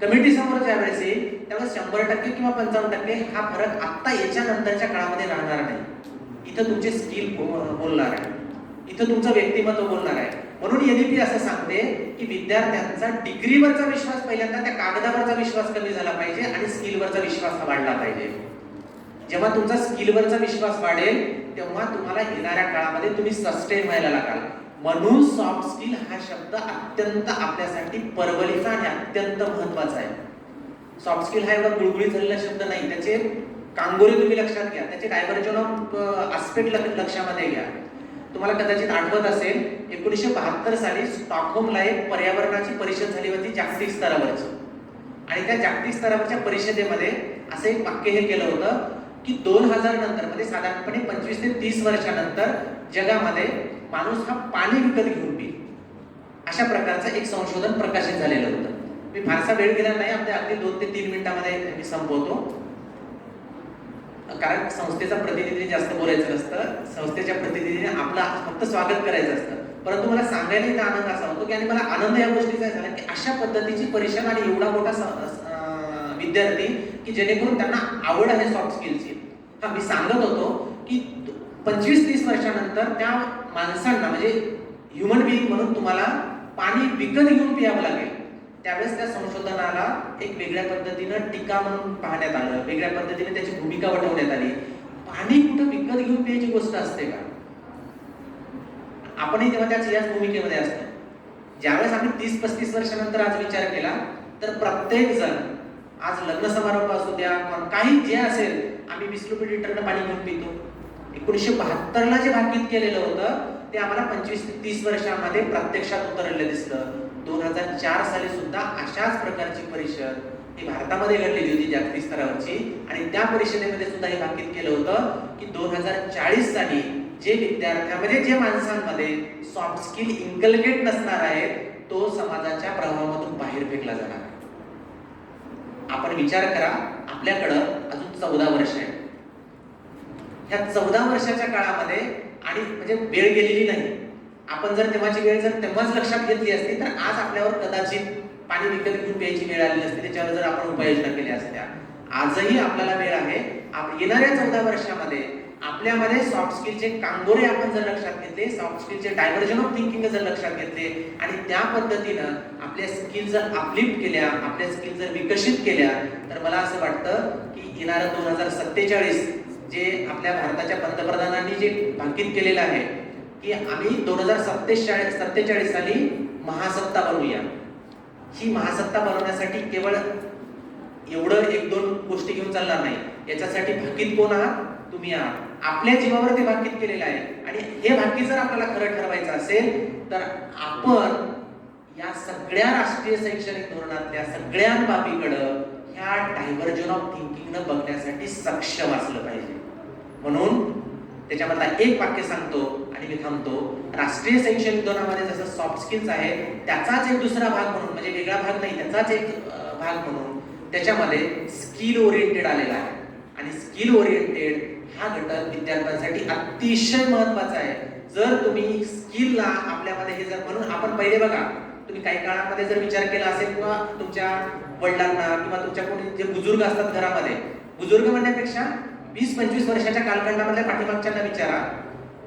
कमिटी समोर ज्यावेळेस येईल त्यावेळेस 100% किंवा 55% हा फरक आता याच्या नंतरच्या काळामध्ये राहणार नाही. इथं तुमचे स्किल बोलणार आहे, इथं तुमचं व्यक्तिमत्व बोलणार आहे. म्हणून एनईपी असं सांगते की विद्यार्थ्यांचा डिग्रीवरचा विश्वास पहिल्यांदा त्या कागदावरचा विश्वास कमी झाला पाहिजे आणि स्किलवरचा विश्वास वाढला पाहिजे. जेव्हा तुमचा स्किलवरचा विश्वास वाढेल तेव्हा तुम्हाला येणाऱ्या काळामध्ये तुम्ही सस्टेन व्हायला लागाल. म्हणून सॉफ्ट स्किल हा शब्द अत्यंत आपल्यासाठी परवलीचा आणि अत्यंत महत्वाचा आहे. सॉफ्ट स्किल हा एवढा गुळगुळीत झालेला शब्द नाही, त्याचे कांगोरे तुम्ही लक्षात घ्या, त्याचे डायव्हर्जन ऑफ आस्पेक्ट लक्षामध्ये घ्या. तुम्हाला कदाचित आठवत असेल 1972 साली स्टॉकहोमला एक पर्यावरणाची परिषद झाली होती जागतिक स्तरावरची. आणि त्या जागतिक स्तरावरच्या परिषदेमध्ये असं एक वाक्य हे केलं होतं की 2000 नंतर म्हणजे साधारणपणे 25 ते 30 वर्षानंतर जगामध्ये माणूस हा पाणी विकत घेऊन पिईल अशा प्रकारचं एक संशोधन प्रकाशित झालेलं होतं. मी फारसा वेळ गेला नाही, आपल्या अगदी 2 ते 3 मिनिटांमध्ये मी संपवतो, कारण संस्थेचा प्रतिनिधी जास्त बोलायचं नसतं, संस्थेच्या प्रतिनिधीने आपलं फक्त स्वागत करायचं असतं. परंतु मला सांगायला इथं आनंद असा होतो की आणि मला आनंद या गोष्टीचा झाला की अशा पद्धतीची परिषद आणि एवढा मोठा विद्यार्थी की जेणेकरून त्यांना आवड आहे सॉफ्ट स्किलची. हा मी सांगत होतो की 25-30 वर्षानंतर त्या माणसांना म्हणजे ह्युमन बिईंग म्हणून तुम्हाला पाणी विकत घेऊन पियावं लागेल. त्यावेळेस त्या संशोधनाला एक वेगळ्या पद्धतीनं टीका म्हणून पाहण्यात आलं, वेगळ्या पद्धतीने त्याची भूमिका वठवण्यात आली. पाणी कुठं विकत घेऊन प्यायची गोष्ट असते का? आपणही तेव्हा याच भूमिकेमध्ये असतो. ज्यावेळेस आम्ही 30-35 वर्षानंतर आज विचार केला तर प्रत्येक जण आज लग्न समारंभ असू द्या काही जे असेल आम्ही 20 रुपये लिटरनं पाणी घेऊन पितो. 1972ला जे भाकीत केलेलं होतं ते आम्हाला 25 ते 30 वर्षांमध्ये प्रत्यक्षात उतरलेलं दिसलं. 2004 साली सुद्धा अशाच प्रकारची परिषद ही भारतामध्ये घडलेली होती जागतिक स्तरावरची आणि त्या परिषदेमध्ये सुद्धा हे भाकीत केलं होतं की 2040 साली जे विद्यार्थ्यांमध्ये जे माणसांमध्ये सॉफ्ट स्किल इन्कल्केट नसणार आहे तो समाजाच्या प्रभावामधून बाहेर फेकला जाणार आहे. आपण विचार करा, आपल्याकडं अजून 14 वर्ष आहे. ह्या 14 वर्षाच्या काळामध्ये आणि म्हणजे वेळ गेलेली नाही. आपण जर तेव्हाची वेळ जर तेव्हाच लक्षात घेतली असती तर आज आपल्यावर कदाचित पाणी विकत घेऊन प्यायची वेळ आली नसती, त्याच्यावर जर आपण उपाययोजना केल्या असत्या. आजही आपल्याला वेळ आहे. येणाऱ्या 14 वर्षामध्ये आपल्यामध्ये सॉफ्ट स्किलचे कांगोरे आपण जर लक्षात घेतले, सॉफ्ट स्किलचे डायव्हर्जन ऑफ थिंकिंग जर लक्षात घेतले आणि त्या पद्धतीनं आपल्या स्किल जर अपलिफ्ट केल्या, आपल्या स्किल जर विकसित केल्या तर मला असं वाटतं की येणारं 2047 जे आपल्या भारताच्या पंतप्रधानांनी जे भाकीत केलेलं आहे की आम्ही 2047 साली महासत्ता बनवूया. ही महासत्ता बनवण्यासाठी केवळ एवढं 1-2 गोष्टी घेऊन चालणार नाही. याच्यासाठी भाकीत कोण आहात? तुम्ही आहात. आपल्या जीवावर ते भाकीत केलेलं आहे आणि हे भाकीत जर आपल्याला खरं ठरवायचं असेल तर आपण या सगळ्या राष्ट्रीय शैक्षणिक धोरणातल्या सगळ्या बाबीकडं ह्या डायव्हर्जन ऑफ थिंकिंगनं बघण्यासाठी सक्षम असलं पाहिजे. म्हणून त्याच्यामधला एक वाक्य सांगतो आणि मी थांबतो. राष्ट्रीय शैक्षणिक धोरणामध्ये जसं सॉफ्ट स्किल्स आहे त्याचाच एक दुसरा भाग म्हणून, म्हणजे वेगळा भाग नाही, त्याचाच एक भाग म्हणून त्याच्यामध्ये स्किल ओरिएंटेड आलेला आहे. आणि स्किल ओरिएंटेड हा घटक विद्यार्थ्यांसाठी अतिशय महत्वाचा आहे. जर तुम्ही स्किलला आपल्यामध्ये हे जर, म्हणून आपण पहिले बघा, तुम्ही काही काळामध्ये जर विचार केला असेल किंवा तुमच्या वडिलांना किंवा तुमच्या कोणी जे बुजुर्ग असतात घरामध्ये, बुजुर्ग म्हणण्यापेक्षा 20-25 वर्षाच्या कालखंडामधल्या पाठीमागच्यांना विचारा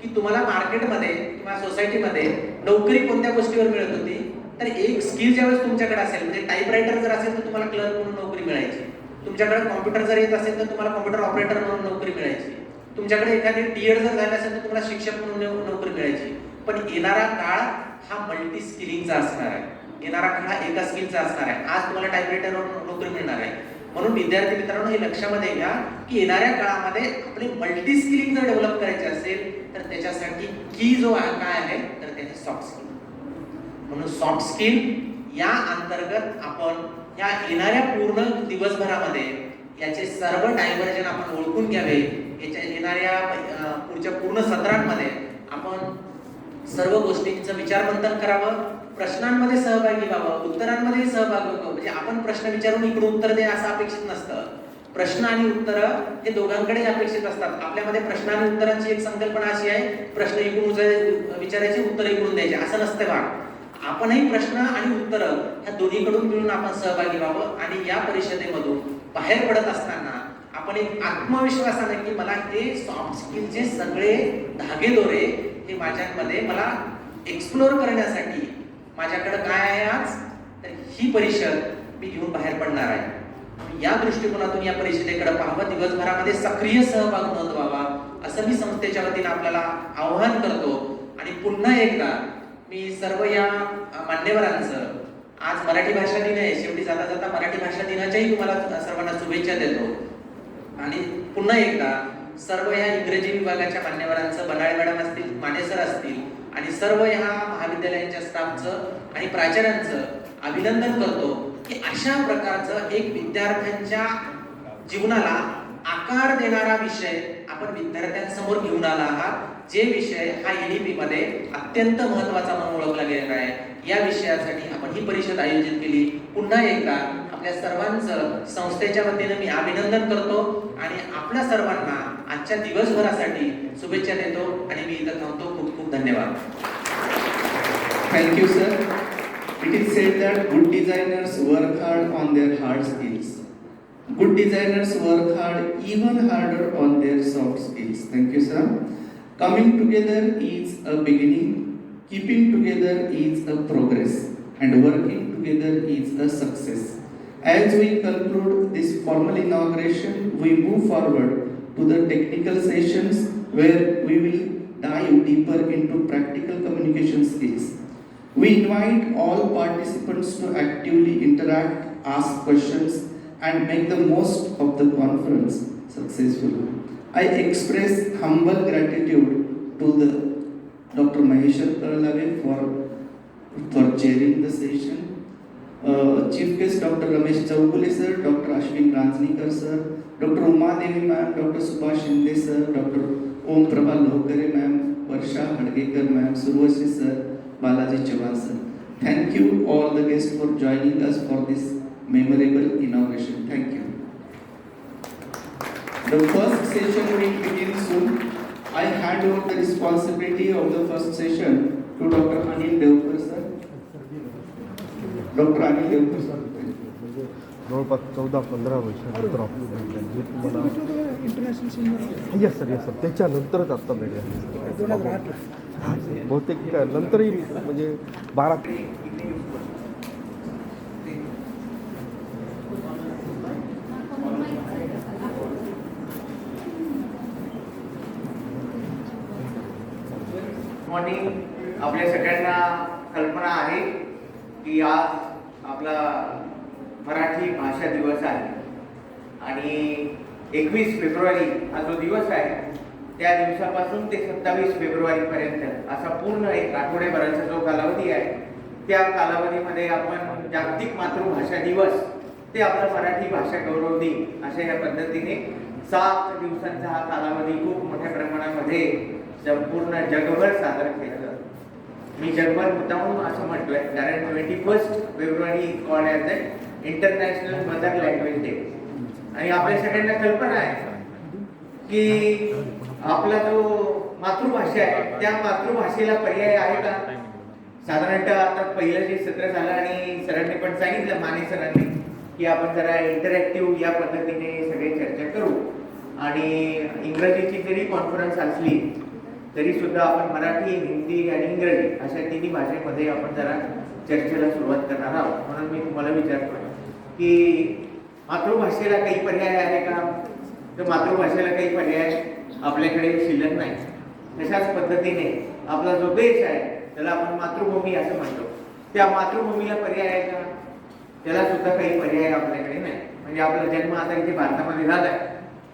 की तुम्हाला मार्केटमध्ये किंवा सोसायटीमध्ये नोकरी कोणत्या गोष्टीवर मिळत होती. तर एक स्किल ज्यावेळेस तुमच्याकडे असेल, म्हणजे टाईपरायटर जर असेल तर तुम्हाला क्लर्क म्हणून नोकरी मिळायची. तुमच्याकडे कॉम्प्युटर जर येत असेल तर तुम्हाला कॉम्प्युटर ऑपरेटर म्हणून नोकरी मिळायची. तुमच्याकडे एखादी टीएड जर झाले असेल तर तुम्हाला शिक्षक म्हणून नोकरी मिळायची. पण येणारा काळ हा मल्टी स्किलिंगचा असणार आहे. येणारा काळ हा एका स्किलचा असणार आहे. आज तुम्हाला टाईपरायटरवर नोकरी मिळणार आहे. म्हणून विद्यार्थी मित्रांनो हे लक्षामध्ये घ्या की येणाऱ्या काळामध्ये आपले मल्टी स्किलिंग जर डेव्हलप करायचे असेल तर त्याच्यासाठी की जो काय आहे तर त्याचे सॉफ्ट स्किल. म्हणून सॉफ्ट स्किल या अंतर्गत आपण या येणाऱ्या पूर्ण दिवसभरामध्ये याचे सर्व डायव्हर्जन आपण ओळखून घ्यावे. याच्या येणाऱ्या पुढच्या पूर्ण सत्रांमध्ये आपण सर्व गोष्टींचं विचारमंथन करावं, प्रश्नांमध्ये सहभागी व्हावं, उत्तरांमध्ये सहभागी व्हावं. म्हणजे आपण प्रश्न विचारून इकडून उत्तर द्या असं अपेक्षित नसतं. प्रश्न आणि उत्तर हे दोघांकडे अपेक्षित असतात. आपल्यामध्ये प्रश्न आणि उत्तरांची एक संकल्पना अशी आहे, प्रश्न इकडून विचारायचे, उत्तर इकडून द्यायचे, असं नसतं बा. आपणही प्रश्न आणि उत्तर ह्या दोन्हीकडून मिळून आपण सहभागी व्हावं. आणि या परिषदेमधून बाहेर पडत असताना आपण एक आत्मविश्वासाने की मला हे सॉफ्ट स्किलचे सगळे धागेदोरे हे माझ्यामध्ये मला एक्सप्लोर करण्यासाठी माझ्याकडे काय आहे आज, तर ही परिषद मी घेऊन बाहेर पडणार आहे. या दृष्टिकोनातून या परिषदेकडे पाहावं, दिवसभरामध्ये सक्रिय सहभाग नोंदवावा असं मी संस्थेच्या वतीने आपल्याला आवाहन करतो. आणि पुन्हा एकदा मी सर्व या मान्यवरांचं, आज मराठी भाषा दिन आहे, शेवटी जाता जाता मराठी भाषा दिनाच्याही तुम्हाला सर्वांना शुभेच्छा देतो. आणि पुन्हा एकदा सर्व या इंग्रजी विभागाच्या मान्यवरांचं, बनाळे मॅडम असतील, माने सर असतील आणि सर्व ह्या महाविद्यालयांच्या स्टाफचं आणि प्राचार्यांचं अभिनंदन करतो की अशा प्रकारचं एक विद्यार्थ्यांच्या जीवनाला आकार देणारा विषय आपण विद्यार्थ्यांसमोर घेऊन आला आहात. जे विषय हा एनईपी मध्ये अत्यंत महत्वाचा म्हणून ओळखला गेलेला आहे. या विषयासाठी आपण ही परिषद आयोजित केली. पुन्हा एकदा आपल्या सर्वांचं संस्थेच्या वतीने मी अभिनंदन करतो आणि आपल्या सर्वांना आजच्या दिवसभरासाठी शुभेच्छा देतो आणि मी इथं थांबतो. खूप खूप धन्यवाद. Thank you, sir. It is said that good designers work hard on their hard skills. Good designers work hard, even harder on their soft skills. Thank you, sir. Coming together is a beginning, keeping together is a progress, and working together is a success. As we conclude this formal inauguration, we move forward to the technical sessions where we will dive deeper into practical communication skills. We invite all participants to actively interact, ask questions, and make the most of the conference successful. I express humble gratitude to the Dr. Maheshwar Karlave for chairing the session. Chief guest Dr. Ramesh Chaugule sir, Dr. Ashwin Ranjnikar sir, Dr. Uma Devi ma'am, Dr. Subhash Shinde sir, Dr. Om Prabha Lohkare ma'am, Varsha Hadgekar ma'am, Survashri sir, Balaji Chavan sir. Thank you all the guests for joining us for this memorable inauguration. Thank you. The first session will begin soon. I hand over the responsibility of the first session to Dr. Anil Devkar sir. Dr. Anil Devkar sir. जवळपास 14-15 वर्षानंतर आपलं जे तुम्हाला international senior yes sir त्याच्यानंतरच आत्ता भेटले बहुतेक नंतरही म्हणजे 12 मॉर्निंग. आपल्या सगळ्यांना कल्पना आहे की आज आपला मराठी भाषा दिवस आहे आणि 21 फेब्रुवारी हा जो दिवस आहे त्या दिवसापासून ते 27 फेब्रुवारीपर्यंत असा पूर्ण एक आठवड्याभराचा जो कालावधी आहे त्या कालावधीमध्ये आपण जागतिक मातृभाषा दिवस ते आपला मराठी भाषा गौरव दिन अशा या पद्धतीने 7 दिवसांचा हा कालावधी खूप मोठ्या प्रमाणामध्ये संपूर्ण जगभर साजरा केला जातो. मी जगभर मुद्दामून असं म्हणतोय कारण 21 February called as the international mother language day. आणि आपल्या सगळ्यांना कल्पना आहे की आपला जो मातृभाषा आहे त्या मातृभाषेला पर्याय आहे का? साधारणतः आता पहिलं जे सत्र झालं आणि सरांनी पण सांगितलं, माने सरांनी, की आपण जरा इंटरॅक्टिव्ह या पद्धतीने सगळे चर्चा करू. आणि इंग्रजीची जरी कॉन्फरन्स असली तरी सुद्धा आपण मराठी, हिंदी आणि इंग्रजी अशा तिन्ही भाषेमध्ये आपण जरा चर्चेला सुरुवात करणार आहोत. म्हणून मी तुम्हाला विचारतो की मातृभाषेला काही पर्याय आहे का? तर मातृभाषेला काही पर्याय आपल्याकडे शिल्लक नाही. तशाच पद्धतीने आपला जो देश आहे त्याला आपण मातृभूमी असं म्हणतो. त्या मातृभूमीला पर्याय आहे का? त्याला सुद्धा काही पर्याय आपल्याकडे नाही. म्हणजे आपला जन्म आता इथे भारतामध्ये झालाय,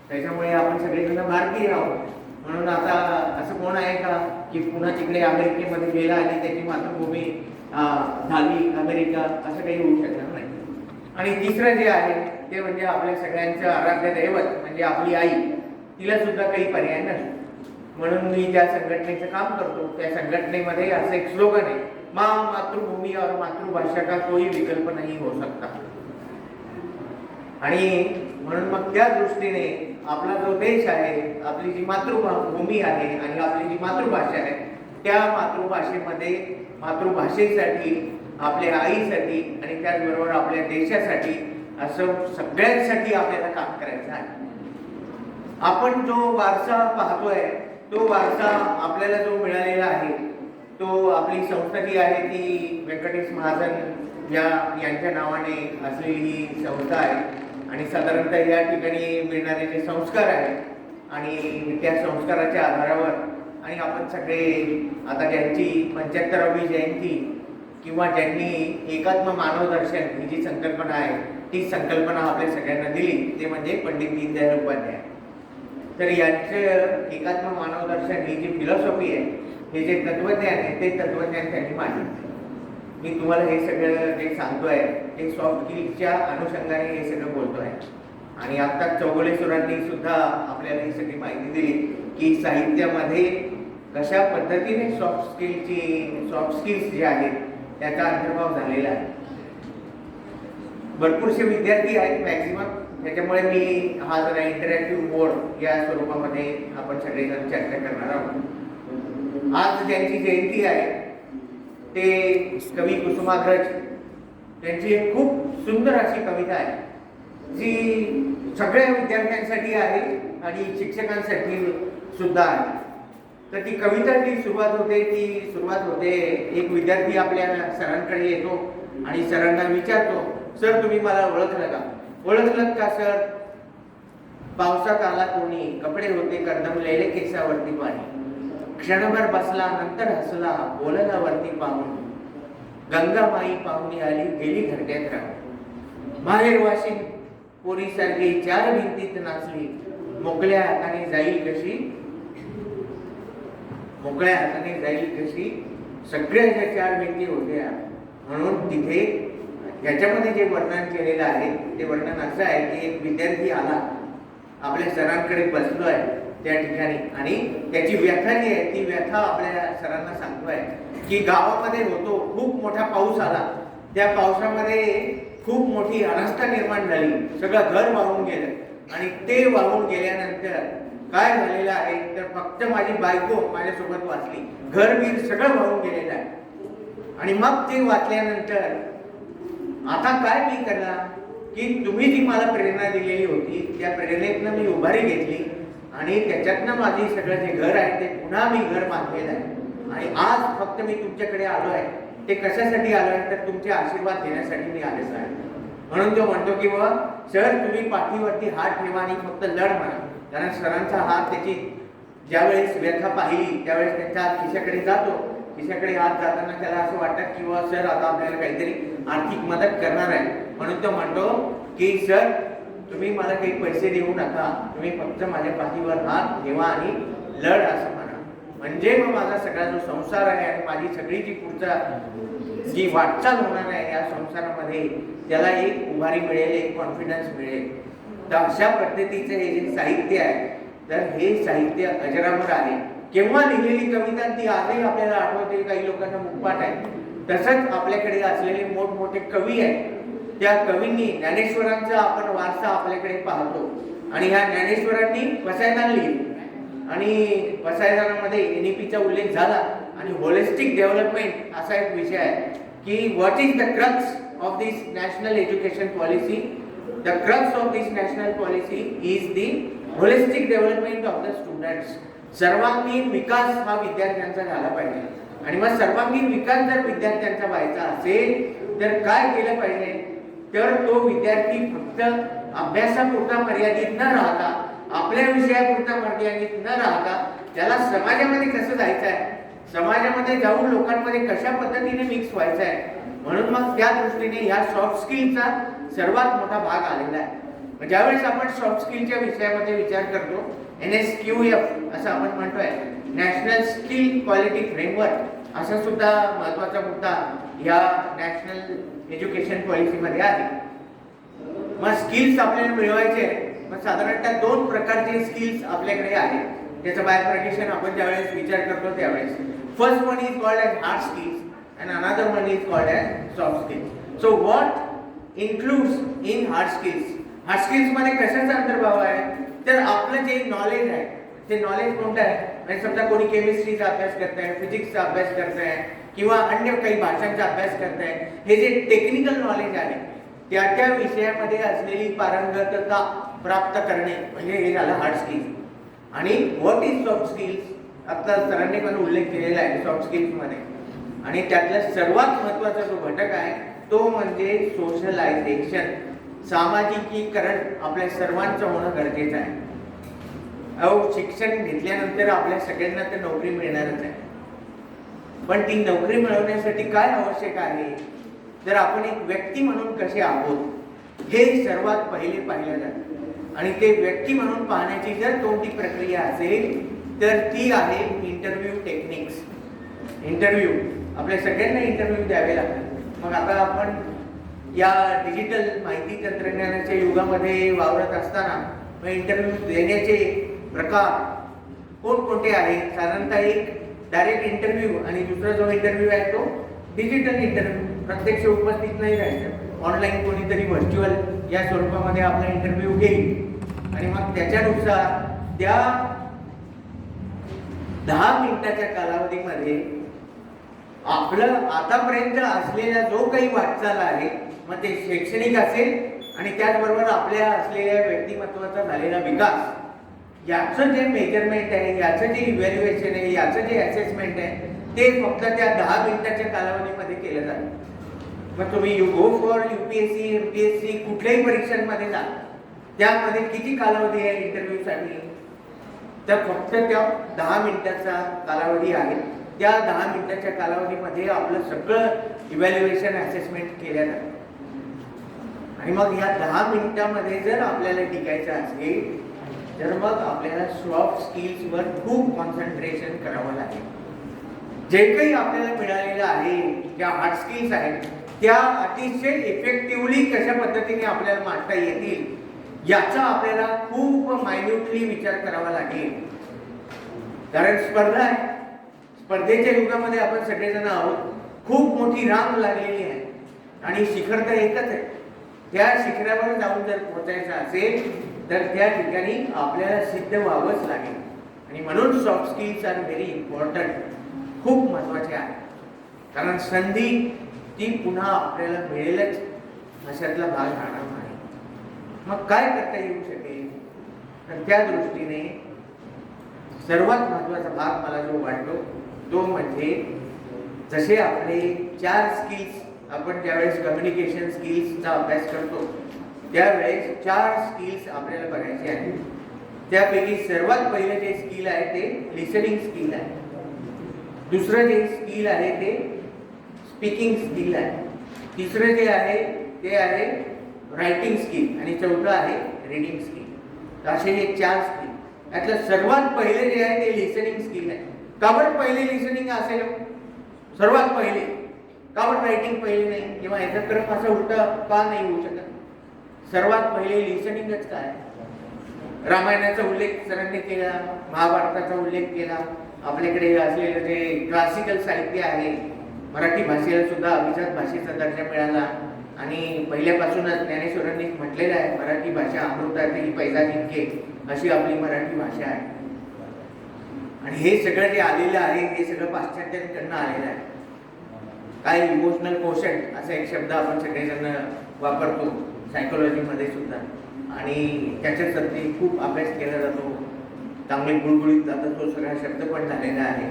त्याच्यामुळे आपण सगळेजण भारतीय आहोत. म्हणून आता असं कोण आहे का की पुन्हा तिकडे अमेरिकेमध्ये गेला आणि त्याची मातृभूमी झाली अमेरिका, असं काही होऊ शकणार नाही. आणि तिसरं जे आहे ते म्हणजे आपल्या सगळ्यांचं आराध्य दैवत म्हणजे आपली आई, तिला सुद्धा काही पर्याय नाही. म्हणून मी ज्या संघटनेचं काम करतो त्या संघटनेमध्ये असं एक स्लोगन आहे, माँ मातृभूमी और मातृभाषा का कोई विकल्प नहीं हो सकता. आणि म्हणून मग त्या दृष्टीने आपला जो देश आहे, आपली जी मातृभूमी आहे आणि आपली जी मातृभाषा आहे, त्या मातृभाषेमध्ये मातृभाषेसाठी, आपल्या आईसाठी आणि त्याचबरोबर आपल्या देशासाठी असं सगळ्यांसाठी आपल्याला काम करायचं आहे. आपण जो वारसा पाहतोय तो वारसा आपल्याला जो मिळालेला आहे तो आपली संस्था जी आहे ती व्यंकटेश महाजन यांच्या नावाने असलेली ही संस्था आहे. आणि साधारणतः या ठिकाणी मिळणारे जे संस्कार आहेत आणि त्या संस्काराच्या आधारावर आणि आपण सगळे आता ज्यांची 75वी जयंती किंवा ज्यांनी एकात्म मानव दर्शन ही जी संकल्पना आहे ती संकल्पना आपल्या सगळ्यांना दिली ते म्हणजे पंडित दीनदयाळ उपाध्याय. तर यांचं एकात्म मानव दर्शन ही जी फिलॉसॉफी आहे, हे जे तत्वज्ञान आहे ते तत्वज्ञान त्यांनी मांडलं. मी तुम्हाला हे सगळं जे सांगतोय ते सॉफ्ट स्किल्सच्या अनुषंगाने हे सगळं बोलतोय. आणि आत्ताच चौगुले सरांनी सुद्धा आपल्याला ही सगळी माहिती दिली की साहित्यामध्ये कशा पद्धतीने सॉफ्ट स्किल्स जे आहेत त्याचा अंतर्भाव झालेला आहे. भरपूरसे विद्यार्थी आहेत मॅक्झिमम, त्याच्यामुळे मी हा जरा इंटरॅक्टिव्ह बोर्ड या स्वरूपामध्ये आपण सगळेजण चर्चा करणार आहोत. आज ज्यांची जयंती आहे ते कवी कुसुमाग्रज, त्यांची एक खूप सुंदर अशी कविता आहे जी सगळ्या विद्यार्थ्यांसाठी आहे आणि शिक्षकांसाठी सुद्धा आहे. तर ती कविता जी सुरुवात होते एक विद्यार्थी आपल्या सरांकडे येतो आणि सरांना विचारतो, सर तुम्ही मला ओळखलं का? ओळखलं का सर? पावसात आला कोणी, कपडे होते कर्दमलेले केसावरती पाणी, क्षणभर बसला नंतर हसला बोलला वरती पाहून, गंगामाई पाहुणी आली गेली घरट्यात राहून, बाहेर वाशिम पोरीसारखी 4 भिंतीत नाचली, मोकळ्या हाताने जाईल कशी सगळ्या ज्या 4 भिंती होत्या. म्हणून तिथे याच्यामध्ये जे वर्णन केलेलं आहे ते वर्णन असं आहे की एक विद्यार्थी आला आपल्या सरांकडे बसलो आहे त्या ठिकाणी आणि त्याची व्यथा जी आहे ती व्यथा आपल्या सरांना सांगतोय की गावामध्ये होतो खूप मोठा पाऊस आला, त्या पावसामध्ये खूप मोठी अवस्था निर्माण झाली, सगळं घर वाहून गेलं आणि ते वाहून गेल्यानंतर काय झालेलं आहे तर फक्त माझी बायको माझ्यासोबत वाचली, घर-बीर सगळं वाहून गेलेलं आहे. आणि मग ते वाचल्यानंतर आता काय मी करणार की तुम्ही जी मला प्रेरणा दिलेली होती त्या प्रेरणेतनं मी उभारी घेतली आणि त्याच्यातनं माझी सगळं जे घर आहे ते पुन्हा मी घर बांधलेलं आहे. आणि आज फक्त मी तुमच्याकडे आलो आहे ते कशासाठी आलो आहे तर तुमचे आशीर्वाद घेण्यासाठी मी आलेलो आहे. म्हणून तो म्हणतो की बाबा सर तुम्ही पाठीवरती हात ठेवा आणि फक्त लढ म्हणा. कारण सरांचा हात त्याची ज्यावेळेस व्यथा पाहिली त्यावेळेस त्यांचा हात खिशाकडे जातो, खिशाकडे हात जाताना त्याला असं वाटतं की बाबा सर आता आपल्याला काहीतरी आर्थिक मदत करणार आहे. म्हणून तो म्हणतो की सर तुम्ही मला काही पैसे देऊ नका, तुम्ही फक्त माझ्या पाठीवर हात ठेवा आणि लढ असं म्हणा. म्हणजे मग माझा सगळा जो संसार आहे आणि माझी सगळी जी पुढचा जी वाटचाल होणार आहे या संसारामध्ये त्याला एक उभारी मिळेल, एक कॉन्फिडन्स मिळेल. तर अशा पद्धतीचे हे जे साहित्य आहे तर हे साहित्य अजरामर आहे. केव्हा लिहिलेली कविता ती आजही आपल्याला आठवते, काही लोकांना मुखपाठ आहे. तसंच आपल्याकडे असलेले मोठमोठे कवी आहेत, त्या कवींनी ज्ञानेश्वरांचा आपण वारसा आपल्याकडे पाहतो आणि ह्या ज्ञानेश्वरांनी वसायदान लिहिली आणि वसायदानामध्ये NEPचा उल्लेख झाला आणि होलिस्टिक डेव्हलपमेंट असा एक विषय आहे की what is the crux of this national education policy. The crux of this national policy is the holistic development of the students. सर्वांगीण विकास हा विद्यार्थ्यांचा झाला पाहिजे आणि मग सर्वांगीण विकास जर विद्यार्थ्यांचा व्हायचा असेल तर काय केलं पाहिजे, तर तो विद्यार्थी फक्त अभ्यासापुरता मर्यादित न राहता, आपल्या विषयापुरता मर्यादित न राहता त्याला समाजामध्ये कसं जायचं आहे, समाजामध्ये जाऊन लोकांमध्ये कशा पद्धतीने मिक्स व्हायचं आहे. म्हणून मग त्या दृष्टीने ह्या सॉफ्ट स्किलचा सर्वात मोठा भाग आलेला आहे. ज्यावेळेस आपण सॉफ्ट स्किलच्या विषयामध्ये विचार करतो, NSQF असं आपण म्हणतोय, नॅशनल स्किल क्वालिटी फ्रेमवर्क, असा सुद्धा महत्वाचा मुद्दा या नॅशनल एज्युकेशन पॉलिसीमध्ये आहे. मग स्किल्स आपल्याला मिळवायचे, मग साधारणतः 2 प्रकारचे स्किल्स आपल्याकडे आहेत. त्याचं बायफर्केशन आपण ज्यावेळेस विचार करतो त्यावेळेस first one is called as hard skills and another one is called as soft skills. So what includes in hard skills. Hard skills मध्ये कशाचा अंतर्भाव आहे, तर आपलं जे नॉलेज आहे ते नॉलेज कोणतं आहे, म्हणजे समजा कोणी केमिस्ट्रीचा अभ्यास करताय, फिजिक्सचा अभ्यास करताय किंवा अन्य काही भाषांचा अभ्यास करताय, हे जे टेक्निकल नॉलेज आहे त्या त्या विषयामध्ये असलेली पारंगतता प्राप्त करणे म्हणजे हे झालं हार्ड स्किल्स. आणि व्हॉट इज सॉफ्ट स्किल्स आता सरांनी पण उल्लेख केलेला आहे सॉफ्ट स्किल्स मध्ये, आणि त्यातला सर्वात महत्वाचा जो घटक आहे तो म्हणजे सोशलायझेशन. सामाजिकीकरण आपल्या सर्वांचं होणं गरजेचं आहे. शिक्षण घेतल्यानंतर आपल्या सगळ्यांना तर नोकरी मिळणारच आहे, पण ती नोकरी मिळवण्यासाठी काय आवश्यक आहे, तर आपण एक व्यक्ती म्हणून कसे आहोत हे सर्वात पहिले पाहिलं जातं. आणि ते व्यक्ती म्हणून पाहण्याची जर कोणती प्रक्रिया असेल तर ती आहे इंटरव्ह्यू टेक्निक्स. इंटरव्ह्यू आपल्या सगळ्यांना इंटरव्ह्यू द्यावे लागतात. मग आता आपण या डिजिटल माहिती तंत्रज्ञानाच्या युगामध्ये वावरत असताना इंटरव्ह्यू देण्याचे प्रकार कोणकोणते आहेत. साधारणतः एक डायरेक्ट इंटरव्ह्यू आणि दुसरा जो इंटरव्ह्यू आहे तो डिजिटल इंटरव्ह्यू. प्रत्यक्ष उपस्थित नाही राहायचं, ऑनलाईन कोणीतरी व्हर्च्युअल या स्वरूपामध्ये आपला इंटरव्ह्यू घेईल आणि मग त्याच्यानुसार त्या 10 मिनिटाच्या कालावधीमध्ये आपलं आतापर्यंत असलेला जो काही वाटचाल आहे, मग ते शैक्षणिक असेल आणि त्याचबरोबर आपल्या असलेल्या व्यक्तिमत्वाचा झालेला विकास, याचं जे मेजरमेंट आहे, याचं जे इव्हॅल्युएशन आहे, याचं जे असेसमेंट आहे ते फक्त त्या 10 मिनिटाच्या कालावधीमध्ये केलं जातं. मग तुम्ही गो फॉर UPSC MPSC कुठल्याही परीक्षांमध्ये जा, त्यामध्ये किती कालावधी आहे इंटरव्ह्यूसाठी, तर फक्त त्या 10 मिनिटाचा कालावधी आहे. त्या 10 मिनिटाच्या कालावधीमध्ये आपलं सगळं इव्हॅल्युएशन असेसमेंट केलं जातं. आणि मग या 10 मिनिटामध्ये जर आपल्याला टिकायचं असेल तर मग आपल्याला सॉफ्ट स्किल्सवर खूप कॉन्सन्ट्रेशन करावं लागेल. जे काही आपल्याला मिळालेलं आहे त्या हार्ड स्किल्स आहेत त्या अतिशय इफेक्टिव्हली कशा पद्धतीने आपल्याला मांडता येतील याचा आपल्याला खूप मायन्युटली विचार करावा लागेल. कारण स्पर्धा आहे, स्पर्धेच्या युगामध्ये आपण सगळेजण आहोत. खूप मोठी रांग लागलेली आहे आणि शिखर तर एकच आहे. त्या शिखरावर जाऊन जर पोहोचायचं असेल तर त्या ठिकाणी आपल्याला सिद्ध व्हावंच लागेल. आणि म्हणून soft skills are very important, खूप महत्वाचे आहे. कारण संधी ती पुन्हा आपल्याला मिळेलच अशातला भाग राहणार नाही. मग काय करता येऊ शकेल, तर त्या दृष्टीने सर्वात महत्वाचा भाग मला जो वाटतो तो म्हणजे जसे आपले 4 स्किल्स, आपण ज्यावेळेस कम्युनिकेशन स्किल्सचा अभ्यास करतो त्यावेळेस 4 स्किल्स आपल्याला बघायचे आहेत. त्यापैकी सर्वात पहिलं जे स्किल आहे ते लिसनिंग स्किल आहे. दुसरं जे स्किल आहे ते स्पीकिंग स्किल आहे. तिसरं जे आहे ते आहे रायटिंग स्किल आणि चौथं आहे रीडिंग स्किल. असे हे 4 स्किल. यातलं सर्वात पहिले जे आहे ते लिसनिंग स्किल आहे. का बरं पहिले लिसनिंग असेल, सर्वात पहिले का बरं रायटिंग पहिले नाही, किंवा याचा क्रम असा उलटा का नाही होऊ शकत? सर्वात पहिले लिसनिंगच काय? रामायणाचा उल्लेख सरांनी केला, महाभारताचा उल्लेख केला, आपल्याकडे असलेलं जे क्लासिकल साहित्य आहे, मराठी भाषेला सुद्धा अभिजात भाषेचा दर्जा मिळाला. आणि पहिल्यापासूनच ज्ञानेश्वरांनी म्हटलेलं आहे, मराठी भाषा अमृतातही पैजा निघे, अशी आपली मराठी भाषा आहे. आणि हे सगळं जे आलेलं आहे हे सगळं पाश्चात्यांकडनं आलेलं आहे. काय इमोशनल कोशंट असा एक शब्द आपण सगळेजण वापरतो सायकोलॉजीमध्ये सुद्धा, आणि त्याच्यासाठी खूप अभ्यास केला जातो, चांगले गुळगुळीत जातो, तो सगळा शब्द पण झालेला आहे.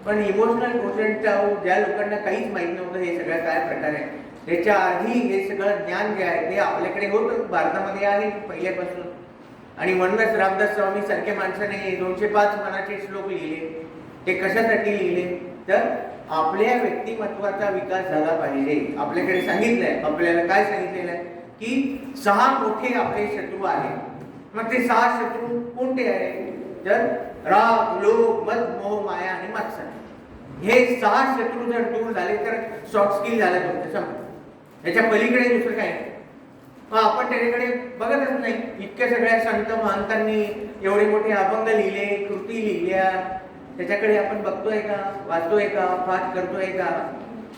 पण इमोशनल कोशंटच्या ज्या लोकांना काहीच माहीत नव्हतं हे सगळं काय प्रकार आहे, त्याच्या आधी हे सगळं ज्ञान जे आहे ते आपल्याकडे होतं, भारतामध्ये आहे पहिल्यापासून. आणि म्हणूनच रामदास स्वामी सारख्या माणसाने 205 मनाचे श्लोक लिहिले. ते कशासाठी लिहिले? तर आपल्या व्यक्तिमत्वाचा विकास झाला पाहिजे. आपल्याकडे सांगितलंय, आपल्याला काय सांगितलेलं आहे की 6 मोठे आपले शत्रू आहेत. मग ते 6 शत्रू कोणते आहेत? तर राग, लोभ, मद, मोह, माया आणि मत्सर. हे 6 शत्रू जर दूर झाले तर सॉफ्ट स्किल झालं तुमचं समजा. याच्या पलीकडे दुसरं काय? मग आपण त्याच्याकडे बघतच नाही. इतक्या सगळ्या संत महंतांनी एवढे मोठे अभंग लिहिले, कृती लिहिल्या, त्याच्याकडे आपण बघतोय का, वाचतोय का, पाठ करतोय का?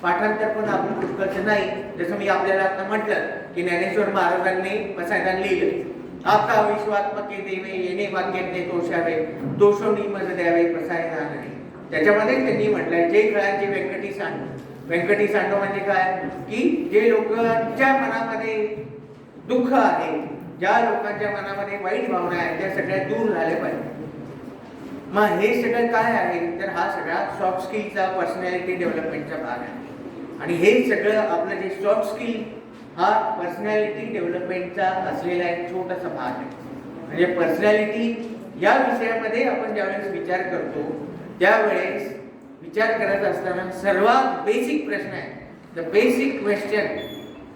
पाठांतर पण आपण पुष्कळचं नाही. जसं मी आपल्याला आता म्हटलं की ज्ञानेश्वर महाराजांनी पसायदान लिहिलं, आपका विश्वात्मके देवे येणे वाक्यातले तोषावे, तोषोनी मज द्यावे पसायदान. त्याच्यामध्ये त्यांनी म्हटलंय जे खेळांचे व्यंकटी सांडो. व्यंकटी सांडो म्हणजे काय की जे लोकांच्या मनामध्ये दुःख आहे, ज्या लोकांच्या मनामध्ये वाईट भावना आहे, त्या सगळ्या दूर झाल्या पाहिजे. मग हे सगळं काय आहे? तर हा सगळा सॉफ्ट स्किलचा, पर्सनॅलिटी डेव्हलपमेंटचा भाग आहे. आणि हे सगळं आपलं जे सॉफ्ट स्किल हा पर्सनॅलिटी डेव्हलपमेंटचा असलेला एक छोटासा भाग आहे. म्हणजे पर्सनॅलिटी या विषयामध्ये आपण ज्यावेळेस विचार करतो त्यावेळेस विचार करत असताना सर्वात बेसिक प्रश्न आहे, the basic question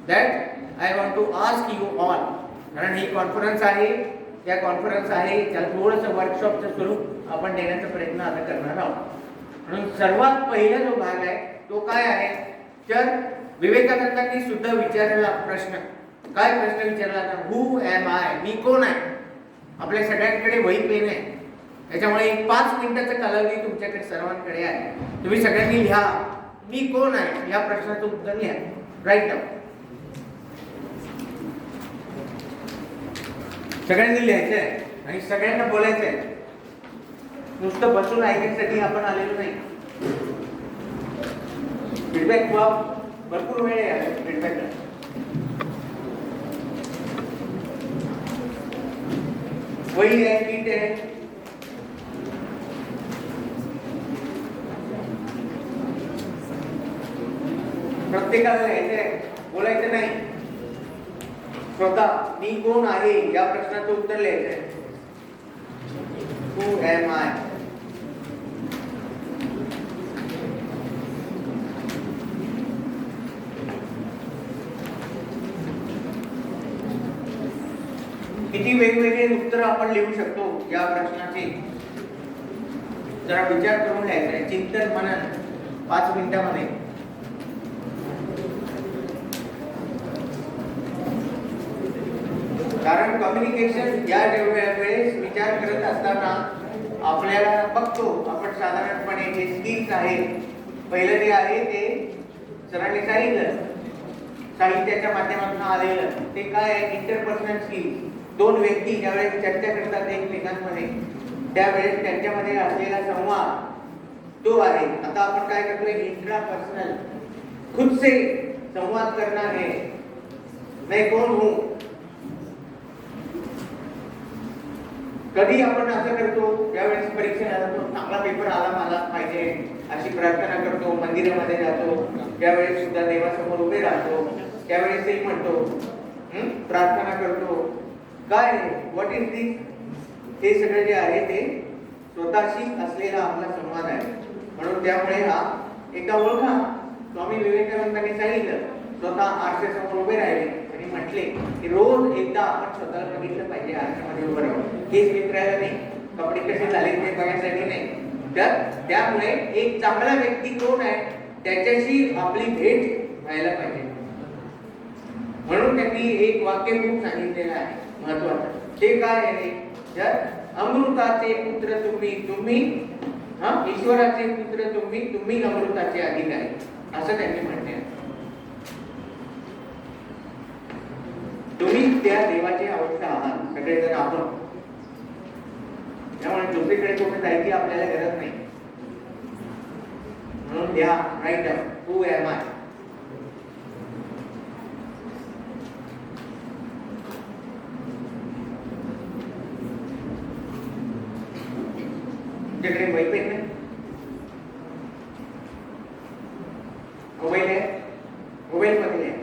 that I want to ask you all. कारण ही कॉन्फरन्स आहे, त्या कॉन्फरन्स आहे त्याला थोडंसं वर्कशॉपचं स्वरूप आपण देण्याचा प्रयत्न आता करणार आहोत. म्हणून सर्वात पहिला जो भाग आहे तो काय आहे? तर विवेकानंदांनी सुद्धा विचारलेला प्रश्न, काय प्रश्न विचारला होता? हू एम आय? मी कोण आहे? आपल्या सगळ्यांकडे वही पेन आहे, त्याच्यामुळे एक 5 मिनिटाचा कालावधी तुमच्याकडे सर्वांकडे आहे. तुम्ही सगळ्यांनी लिहा, मी कोण आहे या प्रश्नाचं उत्तर लिहा. Write down. सगळ्यांनी लिहायचं आहे आणि सगळ्यांना बोलायचं आहे. नुसतं बसून ऐकण्यासाठी आपण आलेलो नाही. फीडबॅक भरपूर वेळ आहे फीडबॅकला. वही आहे, नीट आहे. प्रत्येकाला लिहायचंय, बोलायचं नाही. स्वतः मी कोण आहे या प्रश्नाचं उत्तर लिहायचंय. हू एम आय? किती वेगवेगळे उत्तर आपण लिहू शकतो या प्रश्नाचे? जरा विचार करून लिहायचंय, चिंतन मनन 5 मिनिटांमध्ये. कारण कम्युनिकेशन या वेळेस विचार करत असताना आपल्याला बघतो आपण साधारणपणे जे स्किल्स आहेत, पहिलं जे आहे ते सरांनी सांगितलं, साहित्याच्या माध्यमातून आलेलं ते काय आहे? Interpersonal skills. 2 व्यक्ती ज्यावेळेस चर्चा करतात एकमेकांमध्ये त्यावेळेस त्यांच्यामध्ये असलेला संवाद तो आहे. आता आपण काय करतोय? इंट्रापर्सनल, खुद से संवाद करना है. मैं कौन हूं? कधी आपण असं करतो ज्यावेळेस परीक्षेला जातो, चांगला पेपर आला मला पाहिजे अशी प्रार्थना करतो, मंदिरामध्ये जातो त्यावेळेस सुद्धा देवासमोर उभे राहतो, त्यावेळेसही म्हणतो, प्रार्थना करतो. काय व्हॉट इज दिस? हे सगळं जे आहे ते स्वतःशी असलेला आपला संवाद आहे. म्हणून त्यामुळे हा एकदा ओळखा. स्वामी विवेकानंदांनी सांगितलं, स्वतः आरशासमोर उभे राहिले आणि म्हटले की रोज एकदा आपण स्वतःला बघितलं पाहिजे आरशामध्ये उभं राहून. केस विचारायला नाही, कपडे कसे झाले ते बघायसाठी नाही, तर त्यामुळे एक चांगला व्यक्ती कोण आहे त्याच्याशी आपली भेट व्हायला पाहिजे. म्हणून त्यांनी एक वाक्य खूप सांगितलेलं आहे महत्वाचं. ते काय आहे, तर अमृताचे पुत्र तुम्ही, तुम्ही ईश्वराचे पुत्र तुम्ही, तुम्ही अमृताचे अधिकारी, असं त्यांनी म्हटले आहे. तुम्ही त्या देवाचे अवस्था आहात सगळेजण आपण. त्यामुळे दुसरीकडे कुठे जायची आपल्याला गरज नाही. म्हणून द्या write up, who am I. तुमच्याकडे माहिती आहे ना, मोबाईल आहे, मोबाईल मध्ये आहे.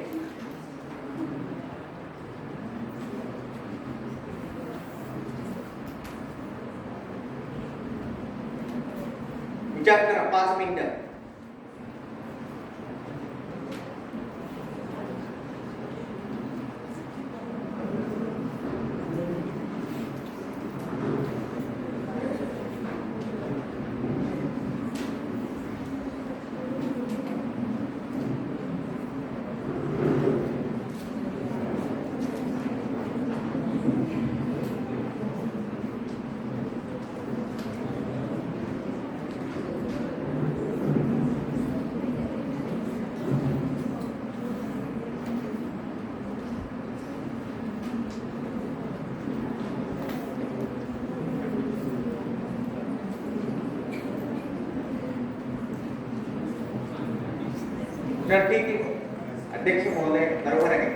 विचार करा 5 मिनिटं. तर ठीक आहे, अध्यक्ष महोदय बरोबर आहे.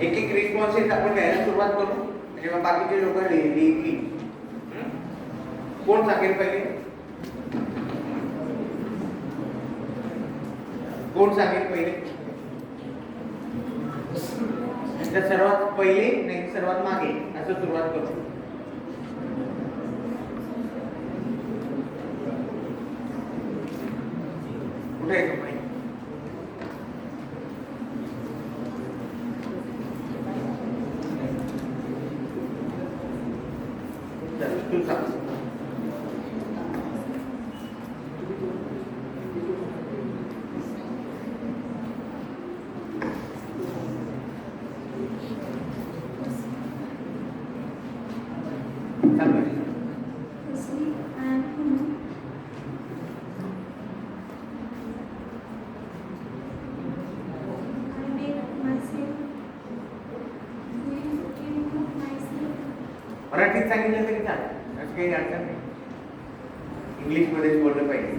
एक एक रिस्पॉन्सेस आपण घ्यायला सुरुवात करू, म्हणजे मग बाकीचे लोक लिहितील. कोण सांगेल पहिले, कोण सांगेल पहिले? तर सर्वात पहिले नाही सर्वात मागे असं सुरुवात करू. कुठे आहे तो? तू सांग. मराठीत सांगितलं तरी चालेल, असं काही अडचण नाही. इंग्लिशमध्येच बोललं पाहिजे.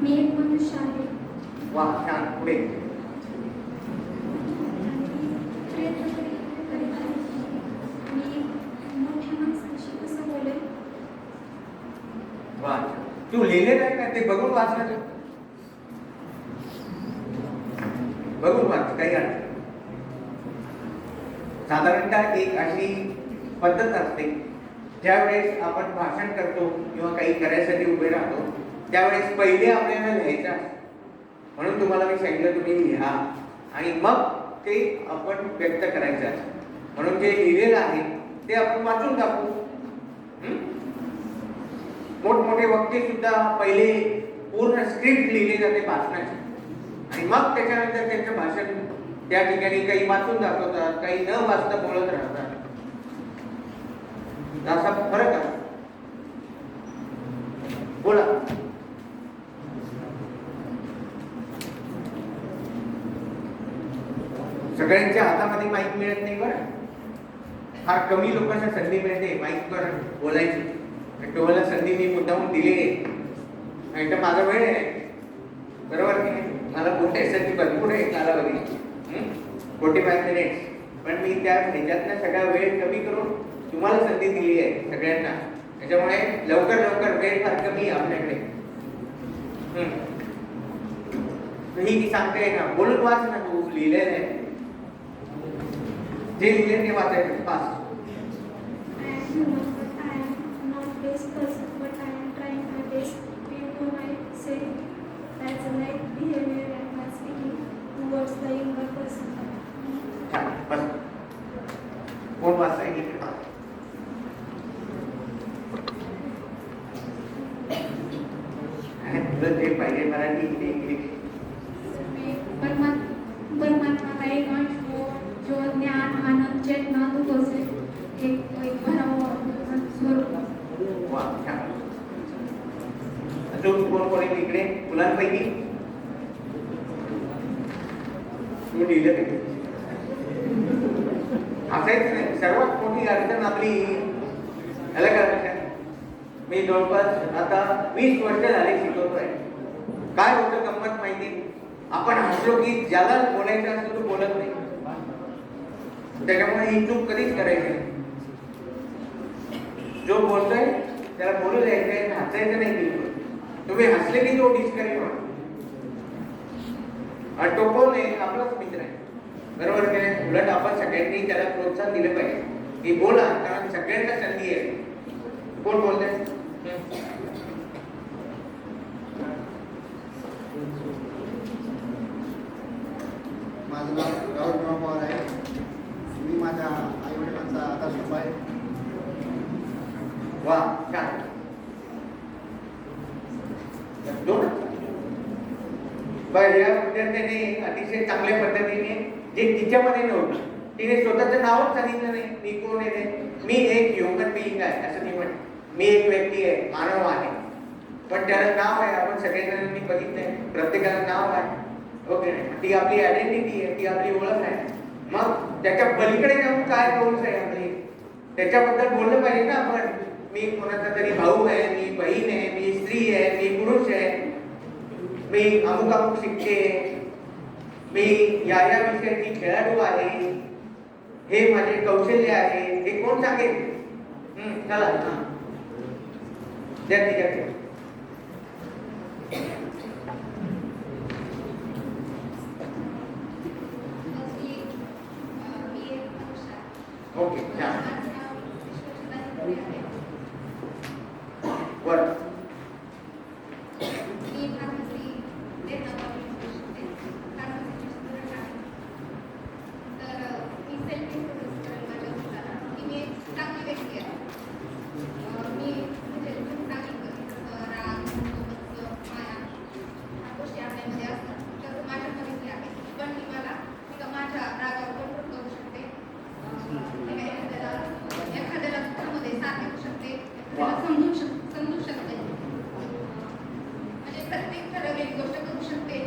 मी एक मनुष्य आहे. वा, छान. पुढे. प्रयत्न करीत आहे. मी मोठ्या माणसांशी कसं बोलेल? वा, तू लिहिलेलं आहे का ते बघून वाचलं? बघून वाच, काही अडचण. साधारणतः एक अशी पद्धत असते ज्यावेळेस आपण भाषण करतो किंवा काही करायसाठी उभे राहतो त्यावेळेस पहिले आपल्याला लिहायचं आहे. म्हणून तुम्हाला मी सांगितलं तुम्ही लिहा आणि मग ते आपण व्यक्त करायचं आहे. म्हणून जे लिहिलेलं आहे ते आपण वाचून दाखवू. मोठमोठे वक्ते सुद्धा पहिले पूर्ण स्क्रिप्ट लिहिले जाते भाषणाची आणि मग त्याच्यानंतर त्यांचं भाषण त्या ठिकाणी काही वाचून दाखवतात, काही न वाचता बोलत राहतात. असा फरक आहे. बोला. सगळ्यांच्या हातामध्ये माईक मिळत नाही बरं. फार कमी लोकांना संधी मिळते माईकवर बोलायची. तुम्हाला संधी मी मुद्दामून दिली आहे तर माझा वेळ आहे बरोबर की नाही. मला बोलण्यासाठी भरपूर आहे कालावधी 45 मिनिट्स. पण मी त्या ह्याच्यातनं सगळा वेळ कमी करून तुम्हाला संधी दिली आहे सगळ्यांना. त्याच्यामुळे लवकर लवकर वेळ फार कमी आहे आपल्याकडे. ही सांगते ना बोलून वाच ना तू लिहिलेलं आहे जे लिहिले ते वाचायचं पास. I am human, but I am not best person, but I am trying my best. People might say that's a right behavior and my speaking towards the younger person. छान बस. कोण वाचताय की तुला जे पाहिजे मराठी हिंदी इंग्लिश. परमात्मा एक अंश जो ज्ञान आनंद चेतना दुःख से एक भरावा स्वरूप. वा छान. अजून कोण कोणी इकडे मुलांपैकी तू लिहिलं ते असायचं नाही. सर्वात मोठी अडचण आपली याला काय मी जवळपास आता 20 वर्ष झाले शिकवतोय. काय होतं गंमत माहिती आपण हसलो की ज्याला बोलायचं असतं तो बोलत नाही. त्याच्यामुळे ही चूक कधीच करायची नाही. जो बोलतोय त्याला बोलू द्यायचंय हसायचं नाही बिलकुल. तुम्ही हसले की तो डिस्करेज होणार आणि तो कोण आहे आपलाच मित्र आहे बरोबर की नाही. उलट आपण सगळ्यांनी त्याला प्रोत्साहन दिलं पाहिजे की बोला कारण सगळ्यांना संधी आहे. कोण बोलतंय माझं नाव राहुल पवार आहे. मी माझ्या आई वडिलांचा आदर्श आहे. वा छान. दोन या विद्यार्थ्याने अतिशय चांगल्या पद्धतीने जे तिच्यामध्ये नव्हतं तिने स्वतःचं नावच सांगितलं नाही. मी कोण आहे मी एक ह्युमन बिईंग आहे असं मी म्हणतो. मी एक व्यक्ती आहे मानव आहे पण त्याला नाव आहे. आपण सगळेजणांनी बघितलंय प्रत्येकाला नाव आहे. ओके ती आपली आयडेंटिटी आहे ती आपली ओळख आहे. मग त्याच्या पलीकडे जाऊन काय रोल्स आहे आपले त्याच्याबद्दल बोललं पाहिजे ना आपण. मी कोणाचा तरी भाऊ आहे मी बहीण आहे मी स्त्री आहे मी पुरुष आहे मी अमुक अमुक शिकते मी या विषयाची खेळाडू आहे हे माझे कौशल्य आहे हे कोण सांगेल. चला द्या तिच्याकडे. ओके छान. वर समजू शकते म्हणजे प्रत्येक ठरवलेली गोष्ट करू शकते.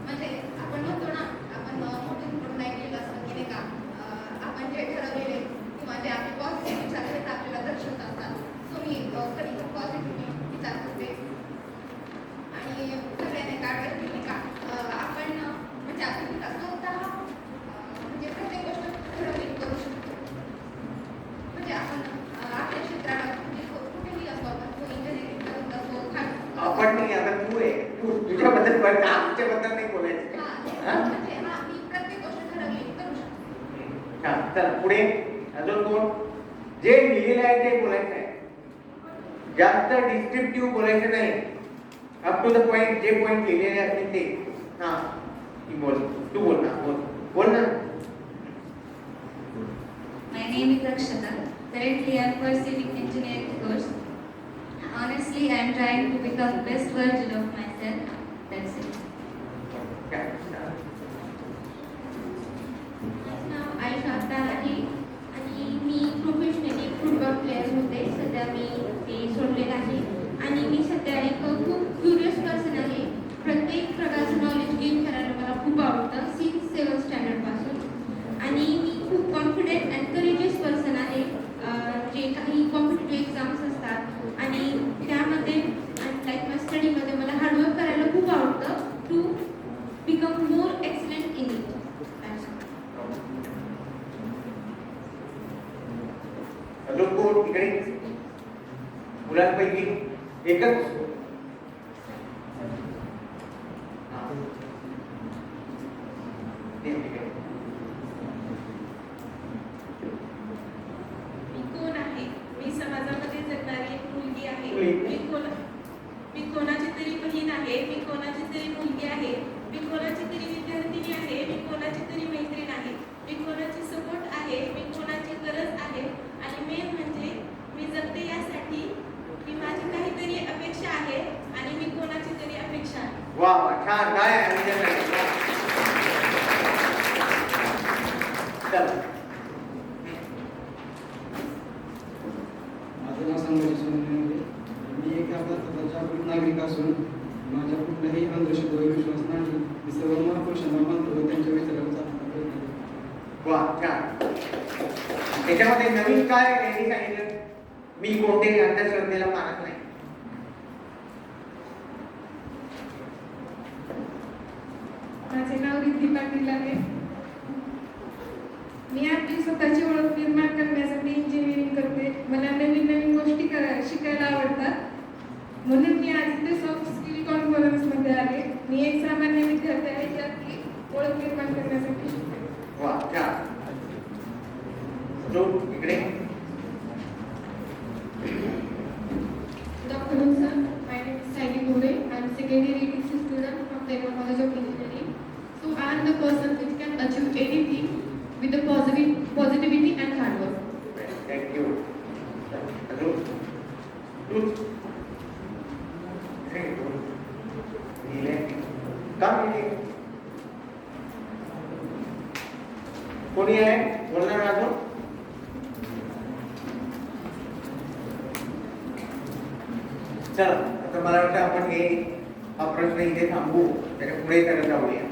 म्हणजे आपण म्हणतो ना आपण मोठे नाही केलं असं की नाही का आपण जे ठरवलेले किंवा जे आपले पॉझिटिव्ह विचार आहेत आपल्याला दर्शवत असतात. सो मी कधी पॉझिटिव्ह विचार करते आणि सगळ्यांनी काय करते नाही का आपण म्हणजे आपण स्वतः म्हणजे प्रत्येक गोष्ट ठरवलेली करू शकतो. म्हणजे आपण आपल्या क्षेत्राला कुठेही असो आपण इंजिनिअरिंग करत असो आपण नाही आता तू आहे तू तुझ्याबद्दल पण आमच्याबद्दल नाही बोलायचं. म्हणजे मी प्रत्येक गोष्ट ठरवलेली करू शकतो. चल पुढे अजून कोण जे लिहिलेलं आहे ते बोलायचं आहे. जास्त डिस्क्रिप्टिव्ह बोलायचं नाही, अप टू द पॉइंट, जे पॉइंट लिहिलेले असतील ते. हा ती बोल, तू बोल ना, बोल ना. My name is Akshata. Currently, I am pursuing engineering course. Honestly, I am trying to become best version of myself. That's it. माझं नाव आयशा अत्तार आहे आणि मी प्रोफेशनली फुटबॉल प्लेअर होते. सध्या मी ते सोडलेलं आहे आणि मी सध्या एक खूप क्युरियस पर्सन आहे. प्रत्येक प्रकारचं नॉलेज गेन करायला मला खूप आवडतं सिन्स 7th स्टँडर्डपासून. आणि मी खूप कॉन्फिडेंट अँड करेजियस पर्सन आहे. जे काही कॉम्पिटिटिव्ह एक्झाम्स असतात आणि त्यामध्ये लाईक माय स्टडीमध्ये मला हार्डवर्क करायला खूप आवडतं to become more excellent in it. अजून कोण इकडे मुलांपैकी एकच? मी कोण आहे? मी समाजामध्ये जगणारी एक मुलगी आहे. मी कोणाची तरी बहीण आहे. मी कोणाची तरी मुलगी आहे. मी कोणाची तरी विद्यार्थिनी आहे. मी कोणाची तरी मैत्रीण आहे. मी कोणाची सपोर्ट आहे. मी कोणाची गरज आहे. आणि मेन म्हणजे मी जगते यासाठी की माझी काहीतरी अपेक्षा आहे आणि मी कोणाची तरी अपेक्षा आहे. वा वा, छान. काय माझं नाव संभाजी सोनवणे. मी एक भारताचा जागरूक नागरिक असून माझ्या कुठल्याही अंधश्रद्धेवर विश्वास नाही. मी सर्व महापुरुषांना मानतो व त्यांच्या विचारांचा प्रयत्न करतो. वा, छान. त्याच्यामध्ये नवीन काय यांनी सांगितलं? मी कोणत्याही अंधश्रद्धेला मानत नाही. माझे नाव रिद्धी पाटील आहे. मी आपली स्वतःची ओळख निर्माण करण्यासाठी इंजिनिअरिंग करते. मला नवीन नवीन गोष्टी शिकायला आवडतात. म्हणून मी आज इथे सॉफ्ट स्किल कॉन्फरन्समध्ये आले. मी एक सामान्य विद्यार्थी आहे जी आपली ओळख निर्माण करण्यासाठी शिकते. वा, छान. इकडे Good afternoon, sir. My name is Saili Mure. I am second year ETC student from the College of Engineering. So I am the person which can achieve anything with the positivity and hard work. Thank you. कोणी आहे बोलणार अजून? चला, आता मला वाटतं आपण हा प्रश्न इथे थांबू, त्याच्या पुढे करत जाऊया.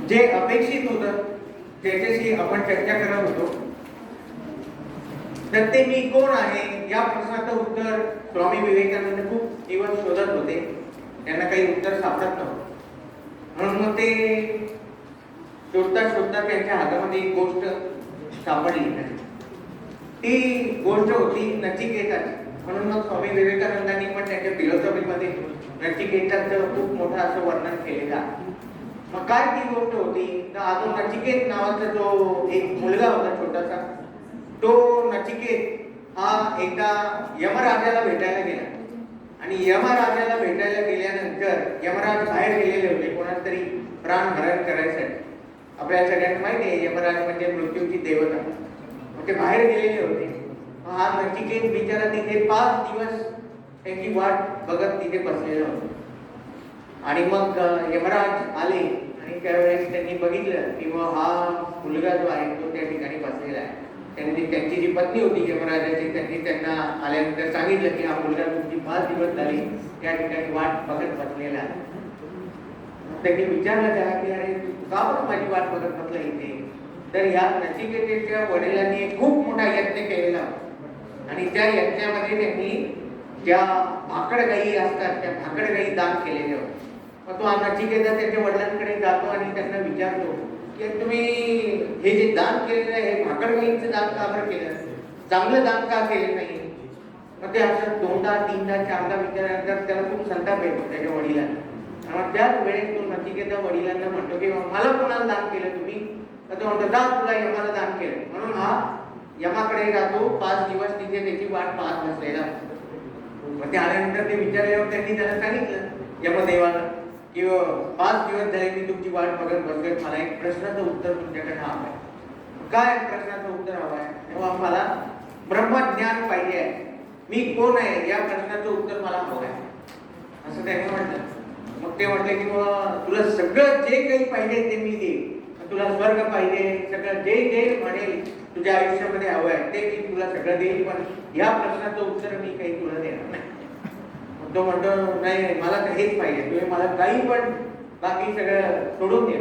जे अपेक्षित होतं त्याच्याशी आपण चर्चा करत होतो. तर ते मी कोण आहे या प्रश्नाचं उत्तर स्वामी विवेकानंद खूप दिवस शोधत होते. त्यांना काही उत्तर सापडत नव्हतं. म्हणून मग ते शोधता शोधता त्यांच्या हातामध्ये एक गोष्ट सापडली. ती गोष्ट होती नचिकेताची. म्हणून मग स्वामी विवेकानंदांनी पण त्यांच्या फिलॉसॉफीमध्ये नचिकेताचं खूप मोठं असं वर्णन केलेलं आहे. मग काय ती गोष्ट होती तर अजून नचिकेत नावाचा जो एक मुलगा होता छोटासा, तो नचिकेत हा एकदा यमराजाला भेटायला गेला. आणि यमराजाला भेटायला गेल्यानंतर यमराज बाहेर गेलेले होते कोणाला तरी प्राणहरण करायसाठी. आपल्याला सगळ्यांना माहिती आहे यमराज म्हणजे मृत्यूची देवता. ते बाहेर गेलेले होते. हा नचिकेत बिचारा तिथे 5 दिवस त्यांची वाट बघत तिथे बसलेला होता. आणि मग यमराज आले आणि त्यावेळेस त्यांनी बघितलं की हा मुलगा जो आहे तो त्या ठिकाणी बसलेला आहे. त्यांनी त्यांची जी पत्नी होती यमराजाची त्यांनी त्यांना आल्यानंतर सांगितलं की हा मुलगा तुमची 5 दिवस झाले त्या ठिकाणी वाट बघत बसलेला आहे. त्यांनी विचारलं त्याला की अरे का बरं माझी वाट बघत बसला इथे? तर या नचिकेतेच्या वडिलांनी खूप मोठा यज्ञ केलेला आणि त्या यज्ञामध्ये त्यांनी ज्या भाकडगाई असतात त्या भाकडगाई दान केलेले होते. मग तो नचिकेता त्याच्या वडिलांकडे जातो आणि त्यांना विचारतो की तुम्ही हे जे दान केलेलं आहे हे भाकडगाईंचं दान का बरं केलं? चांगलं दान का केलं नाही? मग ते असं 2दा 3दा 4दा विचारल्यानंतर त्याला खूप संताप येतो त्याच्या वडिलांना. आणि त्याच वेळेस तो नचिकेता वडिलांना म्हणतो की मला कोणाला दान केलं तुम्ही? तर तो म्हणतो जा तुला यमाला दान केलं. म्हणून हा यमाकडे जातो, 5 दिवस तिथे त्याची वाट पाहत बसलेला असतो. मग ते आल्यानंतर ते विचारल्यावर त्यांनी त्याला सांगितलं यमदेवाला की 5 दिवस झाले मी तुमची वाट बघत बसलोय, मला एक प्रश्नाचं उत्तर तुमच्याकडे हवं आहे. काय प्रश्नाचं उत्तर हवं आहे? तेव्हा मला ब्रह्मज्ञान पाहिजे आहे, मी कोण आहे या प्रश्नाचं उत्तर मला हवं आहे असं त्याने म्हटलं. मग ते म्हटले की तुला सगळं जे काही पाहिजे ते मी देईन, तुला स्वर्ग पाहिजे, सगळं जे जे म्हणेल तुझ्या आयुष्यामध्ये हवं आहे ते मी तुला सगळं देईल, पण या प्रश्नाचं उत्तर मी काही तुला देणार नाही. तो म्हणतो नाही मला तर हेच पाहिजे, तुम्ही मला काही पण बाकी सगळं सोडून दे,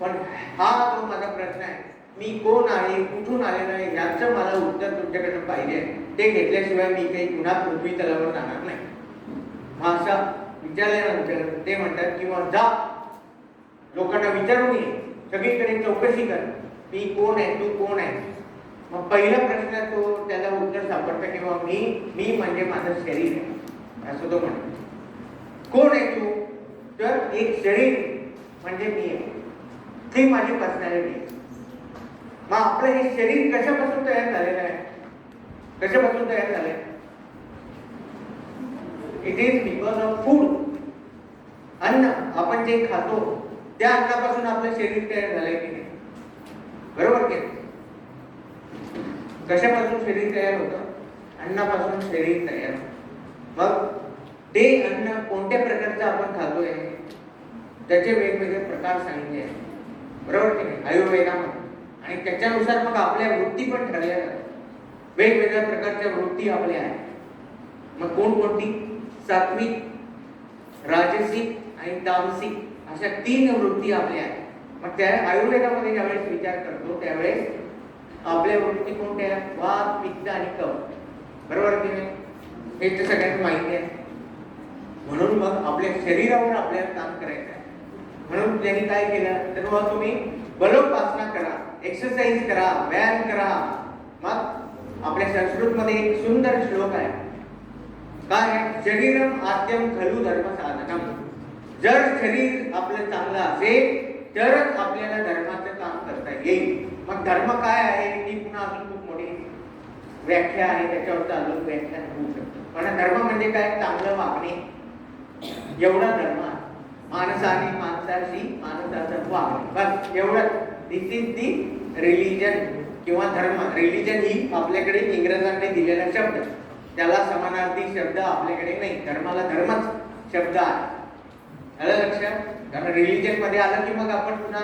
पण हा जो माझा प्रश्न आहे, मी कोण आहे, कुठून आलेलो आहे याचं मला उत्तर तुमच्याकडे पाहिजे, ते घेतल्याशिवाय मी काही पुन्हा पृथ्वी तलावर जाणार नाही. असा विचारल्यानंतर ते म्हणतात किंवा जा लोकांना विचारून ये, सगळीकडे चौकशी कर, मी कोण आहे, तू कोण आहे. मग पहिला प्रश्न तो त्याला उत्तर सापडतं किंवा मी म्हणजे माझं शरीर आहे असं तो म्हणतो. कोण आहे तू? तर एक शरीर म्हणजे मी आहे, ती माझी पर्सनॅलिटी आहे. मग आपलं हे शरीर कशापासून तयार झालेलं आहे? कशापासून तयार झालंय? It is because of food. अन्न आपण जे खातो त्या अन्नापासून आपलं शरीर तयार झालंय की नाही? बरोबर की? कशापासून शरीर तयार होतं? अन्नापासून शरीर तयार होतं. मग ते अन्न कोणत्या प्रकारचं आपण खातोय त्याचे वेगवेगळे प्रकार सांगितले आहेत, बरोबर की नाही, आयुर्वेदामध्ये. आणि त्याच्यानुसार मग आपल्या वृत्ती पण ठरल्या जातात. वेगवेगळ्या प्रकारच्या वृत्ती आपल्या आहेत. मग कोणकोणती? सात्विक, राजसिक आणि तामसिक अशा 3 वृत्ती आपल्या आहेत. मग त्या आयुर्वेदामध्ये ज्यावेळेस विचार करतो त्यावेळेस आपल्या वृत्ती कोणत्या? वात, पित्त आणि कफ, बरोबर की नाही, हे तर सगळ्यांना माहिती आहे. म्हणून मग आपल्या शरीरावर आपल्याला काम करायचं आहे. म्हणून त्यांनी काय केलं तर मग तुम्ही बलोपासना करा, एक्सरसाइज करा, व्यायाम करा. मग आपल्या संस्कृतमध्ये एक सुंदर श्लोक आहे, काय? शरीरम आद्यम खलु धर्म साधनम. जर शरीर आपलं चांगलं असेल तरच आपल्याला धर्माचं काम करता येईल. मग धर्म काय आहे ती पुन्हा अजून खूप मोठी व्याख्या आहे, त्याच्यावर अजून व्याख्या होऊ शकतो. पण धर्म म्हणजे काय? चांगलं वागणे, एवढा धर्म आहे. माणसाने माणसाशी माणसाचं वागणे, बस एवढं. दिस इज दी रिलिजन किंवा धर्म. रिलिजन ही आपल्याकडे इंग्रजांनी दिलेला शब्द, त्याला समानार्थी शब्द आपल्याकडे नाही. धर्माला धर्मच शब्द आहे, आलं लक्षात? कारण रिलिजन मध्ये आलं की मग आपण पुन्हा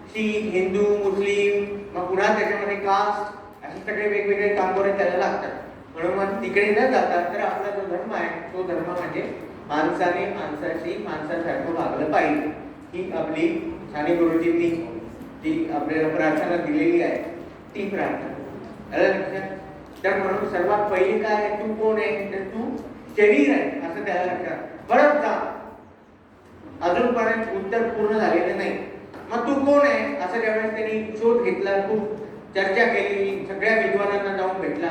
शीख, हिंदू, मुस्लिम, मग पुन्हा त्याच्यामध्ये कास्ट असे सगळे वेगवेगळे कामगार त्याला लागतात. म्हणून मग तिकडे न जाता तर आपला जो धर्म आहे तो धर्म म्हणजे माणसाने माणसाशी माणसासारखं वागलं पाहिजे. ही आपली साने गुरुजींनी जी आपल्याला प्रार्थना दिलेली आहे ती प्रार्थना, आलं लक्षात? तर म्हणून सर्वात पहिली काय आहे? तू कोण आहे? तर तू शरीर आहे असं त्याला लक्षात. परत जा, अजूनपर्यंत उत्तर पूर्ण झालेलं नाही. मग तू कोण आहे असं ज्यावेळेस त्यांनी शोध घेतला, खूप चर्चा केली, सगळ्या विद्वानांना जाऊन भेटला,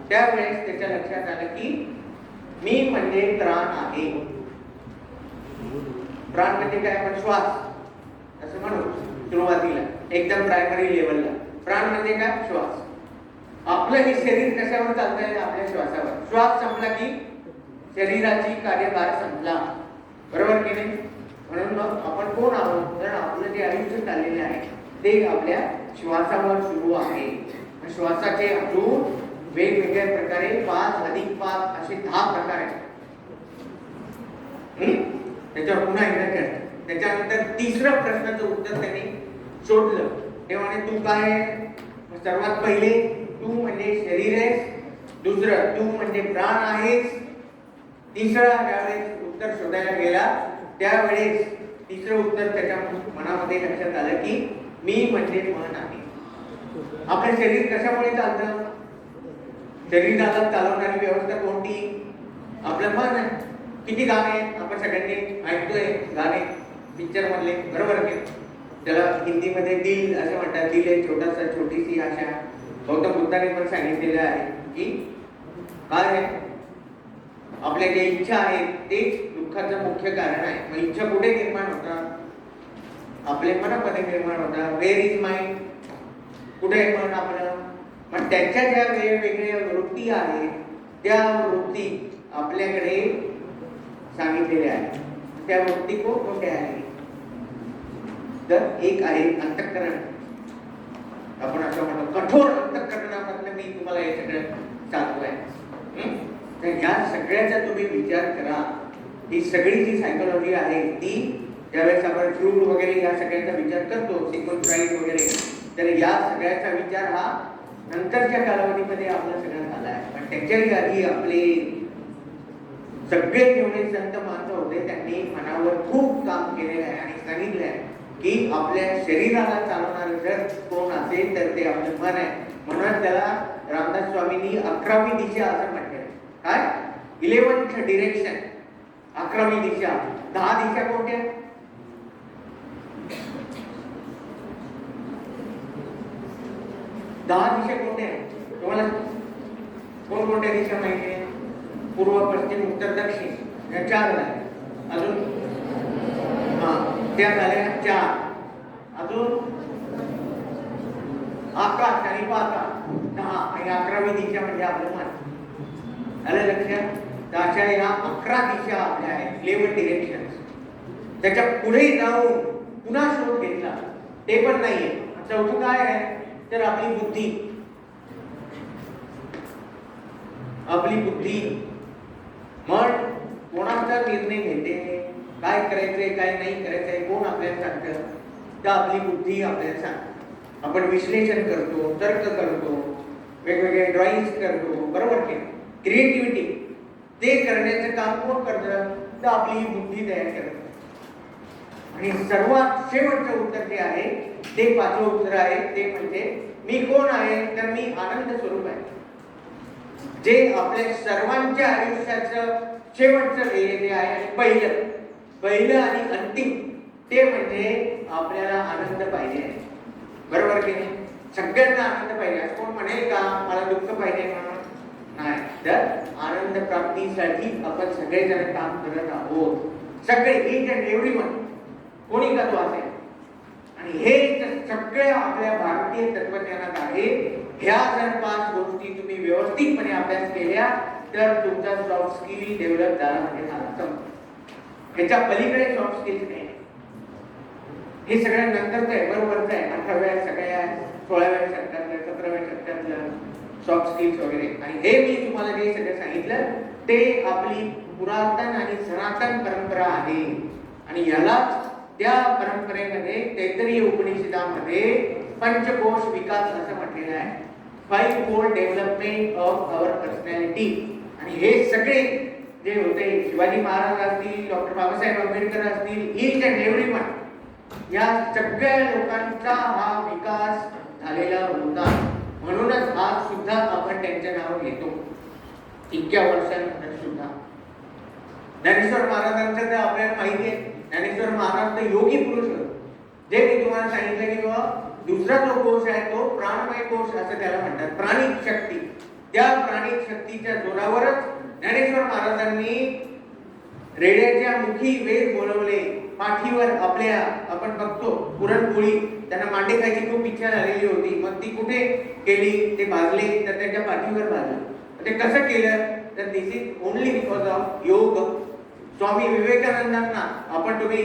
त्यावेळेस त्याच्या लक्षात आलं की मी म्हणजे प्राण आहे. प्राण म्हणजे काय? आपण श्वास असं म्हणू सुरुवातीला, एकदम प्रायमरी लेवलला. प्राण म्हणजे काय? श्वास. आपलं हे शरीर कशावर चालतंय? आपल्या श्वासावर. श्वास संपला की शरीराची कार्यभार संपला, बरोबर की नाही? म्हणून मग आपण कोण आहोत? तर आपलं जे आयुष्य चाललेलं आहे ते आपल्या श्वासावर सुरू आहे. श्वासाचे अजून वेगवेगळ्या प्रकारे 5 अधिक 5 असे 10 प्रकार आहेत. त्याच्यावर पुन्हा एकदा कर. त्याच्यानंतर तिसरा प्रश्नाचं उत्तर त्यांनी शोधलं. ते म्हणे तू काय आहे? सर्वात पहिले तू म्हणजे शरीर आहेस, दुसरं तू म्हणजे प्राण आहेस, तिसरा ज्यावेळेस उत्तर शोधायला गेला त्यावेळेस तिसरं उत्तर त्याच्या मनामध्ये लक्षात आलं की मी म्हणजे मन आहे. आपलं शरीर कशामुळे चालतं? शरीराला चालवणारी व्यवस्था कोणती? आपलं मन आहे. किती गाणे आहेत आपण सगळ्यांनी ऐकतोय, गाणे पिक्चर मधले, बरोबर की? त्याला हिंदीमध्ये दिल असं म्हणतात. दिल एक छोटासा छोटीशी आशा. गौतम बुद्धाने पण सांगितलेलं आहे की काय आहे? आपल्या ज्या इच्छा आहेत तेच दुःखाचं मुख्य कारण आहे. मग इच्छा कुठे निर्माण होतात? आपल्या मनामध्ये निर्माण होतात. Where is mind? कुठे आहे मन आपलं? मग त्याच्या ज्या वेगवेगळ्या वृत्ती आहेत त्या वृत्ती आपल्याकडे सांगितलेल्या आहेत. त्या वृत्ती कोणत्या आहेत? तर एक आहे अंतःकरण. आपण असं म्हणतो कठोर अंतःकरणामधलं मी तुम्हाला हे सगळं सांगतोय. तर ह्या सगळ्याचा तुम्ही विचार करा. ही सगळी जी सायकोलॉजी आहे ती ज्यावेळेस आपण फ्रूट वगैरे या सगळ्याचा विचार करतो, सिग्मंड फ्राईड वगैरे, तर या सगळ्याचा विचार हा नंतरच्या कालावधीमध्ये आपला सगळं झाला आहे. पण त्याच्याही आधी आपले सगळे जेवढे संत मानत होते त्यांनी मनावर खूप काम केलेलं आहे आणि सांगितलं आहे की आपल्या शरीराला चालवणारं जर कोण असेल तर ते आपलं मन आहे. म्हणून त्याला रामदास स्वामींनी 11वी दिशा असं म्हटलंय. काय? 11th डिरेक्शन, 11वी दिशा. 10 दिशा कोणत्या? दहा दिशा कोणत्या आहेत तुम्हाला? कोणकोणत्या दिशा माहिती आहे? पूर्व, पश्चिम, उत्तर, दक्षिण या 4 झाल्या. अजून त्या झाल्या 4. अजून आकाश आणि पाताळ 10 आणि 11वी दिशा म्हणजे आपलं मन. आलं लक्षात? तर अशा ह्या 11 दिशा आपल्या आहेत, 11 डिरेक्शन्स. त्याच्या पुढे जाऊन पुन्हा शोध घेतला ते पण नाहीये. चौथं काय आहे तर आपली बुद्धी. आपली बुद्धी मन कोणाचा निर्णय घेते, काय करायचंय काय नाही करायचंय, कोण आपल्याला सांगतं? तर आपली बुद्धी आपल्याला सांगते. आपण विश्लेषण करतो, तर्क करतो, वेगवेगळे ड्रॉइंग करतो, बरोबर की? क्रिएटिव्हिटी ते करण्याचं काम कोण करतं? तर आपली बुद्धी तयार करते. आणि सर्वात शेवटचं उत्तर जे आहे ते 5वं उत्तर आहे ते म्हणजे मी कोण आहे तर मी आनंद स्वरूप आहे. जे आपल्या सर्वांच्या आयुष्याचं शेवटचं ध्येय जे आहे आणि पहिलं आणि अंतिम ते म्हणजे आपल्याला आनंद पाहिजे. बरोबर की नाही? सगळ्यांना आनंद पाहिजे. कोण म्हणेल का मला दुःख पाहिजे म्हणून? नाही. तर आनंद प्राप्तीसाठी आपण सगळेजण काम करत आहोत. सगळे, ईच अँड एव्हरीवन, कोणी का तो असेल. आणि हे सगळे आपल्या भारतीय तत्वज्ञानात आहे. ह्या जर 5 गोष्टी तुम्ही व्यवस्थितपणे अभ्यास केल्या तर तुमचा सॉफ्ट स्किल डेव्हलप झाला म्हणजे झाला. ह्याच्या पलीकडे सॉफ्ट स्किल्स नाही. हे सगळ्या नंतरच आहे, बरोबरच आहे. 18व्या, सगळ्या 16व्या शतकातलं, 17व्या शतकातलं सॉफ्ट स्किल्स वगैरे. आणि हे मी तुम्हाला जे सगळं सांगितलं ते आपली पुरातन आणि सनातन परंपरा आहे. आणि यालाच त्या परंपरेमध्ये तैत्तिरीय उपनिषदामध्ये पंचकोश विकास असं म्हटलेलं आहे. 5-fold development of our personality. आणि हे सगळे जे होते, शिवाजी महाराज असतील, डॉक्टर बाबासाहेब आंबेडकर असतील, ईच अँड एव्हरीवन, या सगळ्या लोकांचा हा विकास झालेला होता. म्हणूनच आज सुद्धा आपण त्यांचं नाव घेतो इतक्या वर्षानंतर सुद्धा. ज्ञानेश्वर महाराजांचं तर आपल्याला माहिती आहे. ज्ञानेश्वर महाराज तर योगी पुरुष होते. जे मी तुम्हाला सांगितलं की बाबा दुसरा जो कोश आहे तो प्राणमय कोश असं त्याला म्हणतात, प्राणिक शक्ती. त्या प्राणिक शक्तीच्या जोरावरच ज्ञानेश्वर महाराजांनी रेड्याच्या मुखी वेद बोलवले. पाठीवर आपल्या आपण बघतो पुरणपोळी, त्यांना मांडे खायची खूप इच्छा झालेली होती. मग ती कुठे केली? ते भाजले तर त्यांच्या पाठीवर भाजलं. ते कसं केलं तर this is only because of योग. स्वामी विवेकानंदांना आपण तुम्ही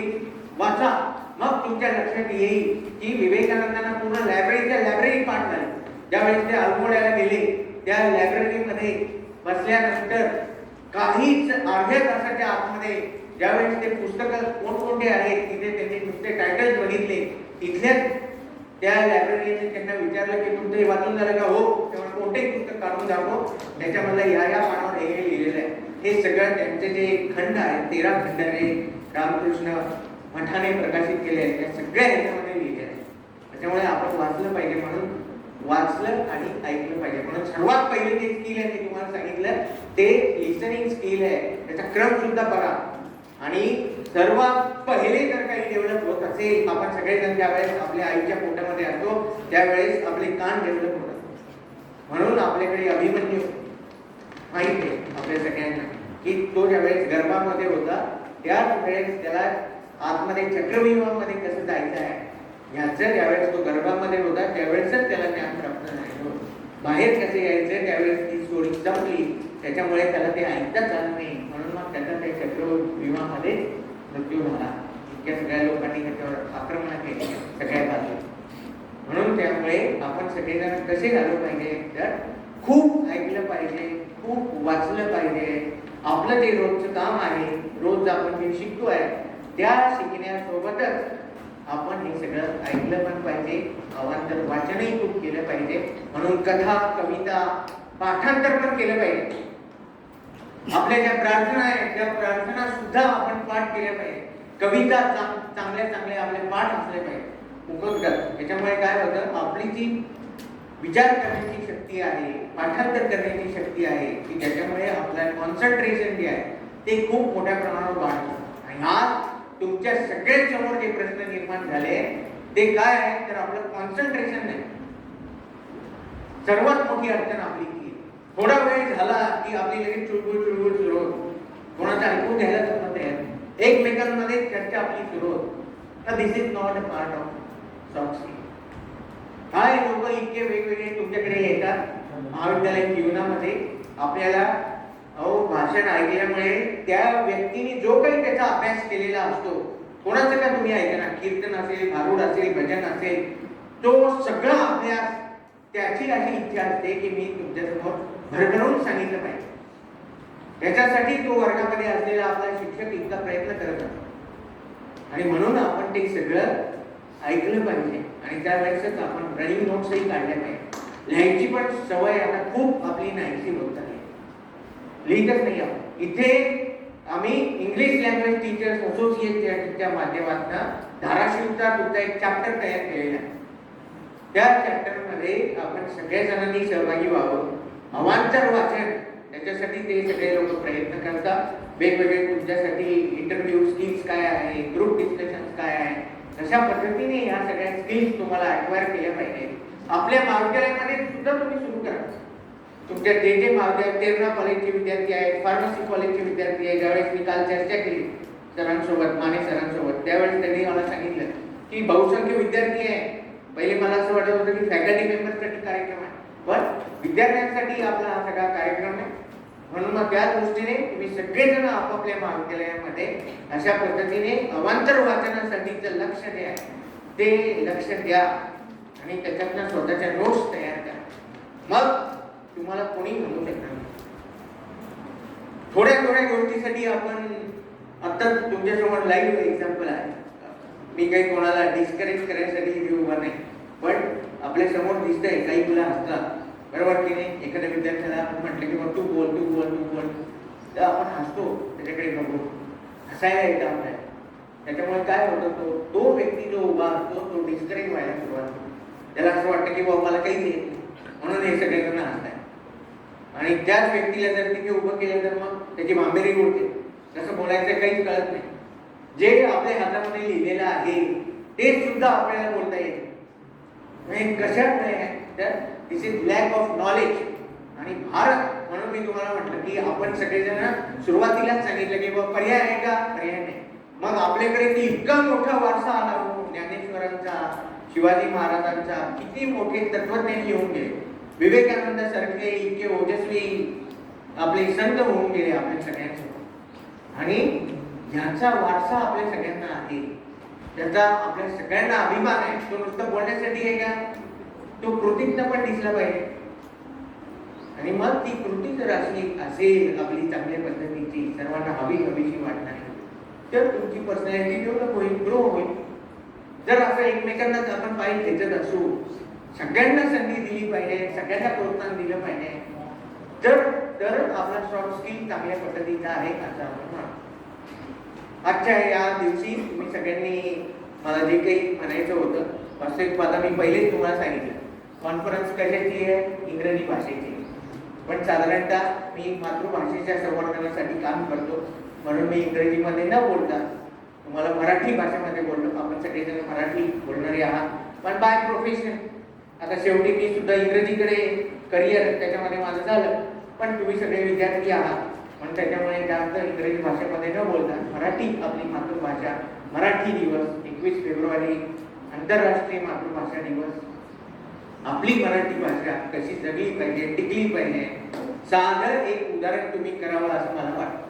वाचा, मग तुमच्या लक्षात येईल की विवेकानंदांना पूर्ण लायब्ररी पाठ झाली. ज्यावेळेस ते अल्मोड्याला गेले, त्या लायब्ररीमध्ये बसल्यानंतर काहीच अर्ध्या तासाच्या आतमध्ये ज्यावेळेस ते पुस्तकं कोणकोणते आहेत तिथे त्यांनी नुसते टायटल्स बघितले. इथल्याच त्या लायब्ररीने त्यांना विचारलं की तुमचं हे वाचून झालं का? हो. तेव्हा कोणतेही पुस्तक काढून दाखव, त्याच्यामधलं या पानावर हे लिहिलेलं आहे. हे सगळं त्यांचे जे खंड आहेत, 13 खंडाने रामकृष्ण मठाने प्रकाशित केले आहेत, त्या सगळ्या ह्याच्यामध्ये लिहिले आहेत. त्याच्यामुळे आपण वाचलं पाहिजे. म्हणून वाचलं आणि ऐकलं पाहिजे. म्हणून सर्वात पहिले जे स्किल आहे ते तुम्हाला सांगितलं ते लिसनिंग स्किल आहे. त्याचा क्रम सुद्धा बघा. आणि सर्वात पहिले जर काही डेव्हलप होत असेल, आपण सगळेजण ज्यावेळेस आपल्या आईच्या पोटामध्ये असतो त्यावेळेस आपले कान डेव्हलप होतात. म्हणून आपल्याकडे अभिमन्यू माहित आहे आपल्या सगळ्यांना की तो ज्यावेळेस गर्भामध्ये होता त्याच वेळेस त्याला आतमध्ये चक्रव्यूहामध्ये कसं जायचं आहे ह्याचं ज्यावेळेस तो गर्भामध्ये होता त्यावेळेसच त्याला ज्ञान प्राप्त झालेलं होतं. बाहेर कसं यायचं त्यावेळेस ती स्टोरी संपली, त्याच्यामुळे त्याला ते ऐकताच झालं नाही, म्हणून मग त्याचा त्या चक्रव्यूहामध्ये मृत्यू झाला. इतक्या सगळ्या लोकांनी त्याच्यावर आक्रमण केली सगळ्या बाजू. म्हणून त्यामुळे आपण सगळेजण कसे झालो पाहिजे तर खूप ऐकलं पाहिजे, खूप वाचलं पाहिजे. आपलं ते रोजचं काम आहे, रोज आपण जे शिकतोय त्या शिकण्यासोबतच आपण हे सगळं ऐकलं पण पाहिजे, अवांतर वाचनही खूप केलं पाहिजे. म्हणून कथा, कविता, पाठांतर पण केलं पाहिजे. आपल्या ज्या प्रार्थना आहेत त्या प्रार्थना सुद्धा आपण पाठ केल्या पाहिजे. कविता चांगल्या चांगले आपले पाठ असले पाहिजे उपयोगात. त्याच्यामुळे काय होतं, आपली जी विचार करण्याची शक्ती आहे, पाठांतर करण्याची शक्ती आहे की त्याच्यामुळे आपलं कॉन्सन्ट्रेशन जे आहे ते खूप मोठ्या प्रमाणावर वाढतं. आणि आज तुमच्या सगळ्यांसमोर जे प्रश्न निर्माण झाले ते काय आहे तर आपलं कॉन्सन्ट्रेशन नाही. सर्वात मोठी अडचण आपली की थोडा वेळ झाला की आपली लगेच चुळबुळ सुरू होते, कोणाचं ऐकून घ्यायला सुद्धा तयार, एकमेकांमध्ये चर्चा आपली सुरू होते. This is not a part of soft skill. काय लोक इतके वेगवेगळे तुमच्याकडे येतात महाविद्यालयीन जीवनामध्ये, आपल्याला भाषण ऐकल्यामुळे त्या व्यक्तीने जो काही त्याचा अभ्यास केलेला असतो, कोणाचं का तुम्ही ऐकणार, कीर्तन असेल, भारुड असेल, भजन असेल, तो सगळा अभ्यास त्याची अशी इच्छा असते की मी तुमच्यासमोर भरभरून सांगितलं पाहिजे. त्याच्यासाठी तो वर्गामध्ये असलेला आपला शिक्षक इतका प्रयत्न करत असतो. आणि म्हणून आपण ते सगळं ऐकलं पाहिजे. आणि त्यावेळेसच आपण रनिंग नोट्सही काढल्या पाहिजे. लिहायची पण सवय आता खूप आपली नाहीशी होत आहे, लिहितच नाही आपण. इथे आम्ही इंग्लिश लँग्वेज टीचर्स असोसिएशनच्या माध्यमातून धाराशिवचा तुमचा एक चॅप्टर तयार केलेला आहे. त्या चॅप्टरमध्ये आपण सगळ्या जणांनी सहभागी व्हावं. अवांतर वाचन त्याच्यासाठी ते सगळे लोक प्रयत्न करतात. वेगवेगळे तुमच्यासाठी इंटरव्ह्यू स्किल्स काय आहे, ग्रुप डिस्कशन्स काय आहे, अशा पद्धतीने ह्या सगळ्या स्किल्स तुम्हाला ॲक्वायर केल्या पाहिजे. आपल्या महाविद्यालयामध्ये सुद्धा तुम्ही सुरू करा. तुमच्या जे जे महाविद्यालय, तेरणा कॉलेजचे विद्यार्थी आहेत, फार्मसी कॉलेजचे विद्यार्थी आहेत, ज्यावेळेस मी काल चर्चा केली सरांसोबत, माने सरांसोबत, त्यावेळेस त्यांनी मला सांगितलं की बहुसंख्य विद्यार्थी आहे. पहिले मला असं वाटत होतं की फॅकल्टी मेंबरसाठी कार्यक्रम आहे, पण विद्यार्थ्यांसाठी आपला हा सगळा कार्यक्रम आहे. म्हणून मग त्या दृष्टीने तुम्ही सगळेजण आपापल्या महाविद्यालयामध्ये अशा पद्धतीने अवांतर वाचनासाठीचं लक्ष जे आहे ते लक्ष द्या आणि त्याच्यातनं स्वतःच्या नोट्स तयार करा. मग तुम्हाला कोणी म्हणू शकणार नाही. थोड्या गोष्टीसाठी आपण आता तुमच्यासमोर लाईव्ह एक्झाम्पल आहे. मी काही कोणाला डिस्करेज करण्यासाठी हे उभा नाही, पण आपल्या समोर दिसतंय काही मुलं हसतात, बरोबर की नाही. एखाद्या विद्यार्थ्याला आपण म्हटलं की तू बोल तर आपण हसतो त्याच्याकडे बघून, हसायला येतं आपल्याला. त्याच्यामुळे काय होतं, तो व्यक्ती जो उभा असतो तो डिस्करेज व्हायला सुरुवात होतो. त्याला असं वाटतं की बाबा मला काहीच येत नाही, म्हणून हे सगळेजण हसताय. आणि त्याच व्यक्तीला जर तिथे उभं केलं तर मग त्याची भांबेरी उडते, कसं बोलायचं काहीच कळत नाही. जे आपल्या हातामध्ये लिहिलेलं आहे ते सुद्धा आपल्याला बोलता येते. म्हणजे कशामुळे आहे तर this is lack of knowledge. आणि भारत म्हणून मी तुम्हाला म्हटलं की आपण सगळेजण सुरुवातीलाच सांगितलं की बाबा पर्याय आहे का, पर्याय नाही. मग आपल्याकडे ती इतका मोठा वारसा आला हो, ज्ञानेश्वरांचा, शिवाजी महाराजांचा, किती मोठे तत्वज्ञानी येऊन गेले, विवेकानंद सारखे इतके ओजस्वी आपले संत होऊन गेले आपल्या सगळ्यांसोबत. आणि ज्याचा वारसा आपल्या सगळ्यांना आहे, त्याचा आपल्या सगळ्यांना अभिमान आहे, तो नुसतं बोलण्यासाठी आहे का, तो कृतीतनं पण दिसला पाहिजे. आणि मग ती कृती जर असेल आपली चांगल्या पद्धतीची, सर्वांना हवीशी वाटणारी, तर तुमची पर्सनॅलिटी डेव्हलप होईल, ग्रो होईल. जर असं एकमेकांना आपण पाय खेचत असू, सगळ्यांना संधी दिली पाहिजे, सगळ्यांना प्रोत्साहन दिलं पाहिजे, तर आपला सॉफ्ट स्किल चांगल्या पद्धतीचा आहे असं आपण म्हणतो. आजच्या या दिवशी तुम्ही सगळ्यांनी मला जे काही म्हणायचं होतं, वास्तविक आता मी पहिलेच तुम्हाला सांगितलं कॉन्फरन्स कशाची आहे, इंग्रजी भाषेची. पण साधारणतः मी मातृभाषेच्या संवर्धनासाठी काम करतो, म्हणून मी इंग्रजीमध्ये न बोलता तुम्हाला मराठी भाषेमध्ये बोलतो. आपण सगळेजण मराठी बोलणारे आहात, पण बाय प्रोफेशन आता शेवटी मी सुद्धा इंग्रजीकडे करिअर त्याच्यामध्ये माझं झालं, पण तुम्ही सगळे विद्यार्थी आहात, पण त्याच्यामुळे जास्त इंग्रजी भाषेमध्ये न बोलता मराठी आपली मातृभाषा, मराठी दिवस 21 फेब्रुवारी आंतरराष्ट्रीय मातृभाषा दिवस. आपली मराठी भाषा कशी जगली पाहिजे, टिकली पाहिजे. साधं एक उदाहरण तुम्ही करावं असं मला वाटतं.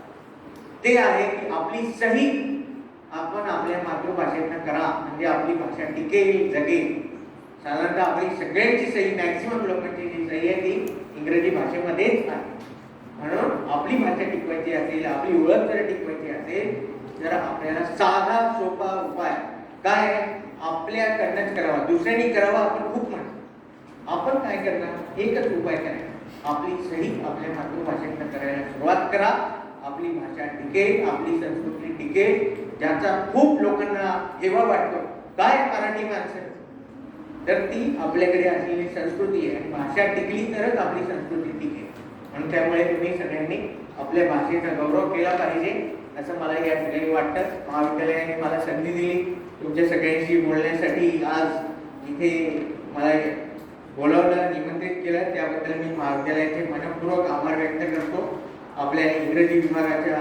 ते आहे की आपली सही आपण आपल्या मातृभाषेतनं करा, म्हणजे आपली भाषा टिकेल, जगेल. साधारणतः आपली सगळ्यांची सही, मॅक्सिमम लोकांची जी सही आहे ती इंग्रजी भाषेमध्येच आहे. म्हणून आपली भाषा टिकवायची असेल, आपली ओळख जर टिकवायची असेल तर आपल्याला साधा सोपा उपाय काय आहे, आपल्याकडनंच करावा, दुसऱ्यांनी करावा आपण खूप म्हणतो. आपण काय करणार, एकच उपाय करायचा, आपली सही आपल्या मातृभाषेतनं करायला सुरुवात करा. आपली भाषा टिकेल, आपली संस्कृती टिकेल, ज्याचा खूप लोकांना हेवा वाटतो. काय मराठी माणसं, तर ती आपल्याकडे असलेली संस्कृती आहे आणि भाषा टिकली तरच आपली संस्कृती टिकेल. म्हणून त्यामुळे तुम्ही सगळ्यांनी आपल्या भाषेचा गौरव केला पाहिजे असं मला या ठिकाणी वाटतं. महाविद्यालयाने मला संधी दिली तुमच्या सगळ्यांशी बोलण्यासाठी, आज इथे मला बोलावलं, निमंत्रित केलं, त्याबद्दल मी महाविद्यालयाचे मनपूर्वक आभार व्यक्त करतो. आपल्या इंग्रजी विभागाच्या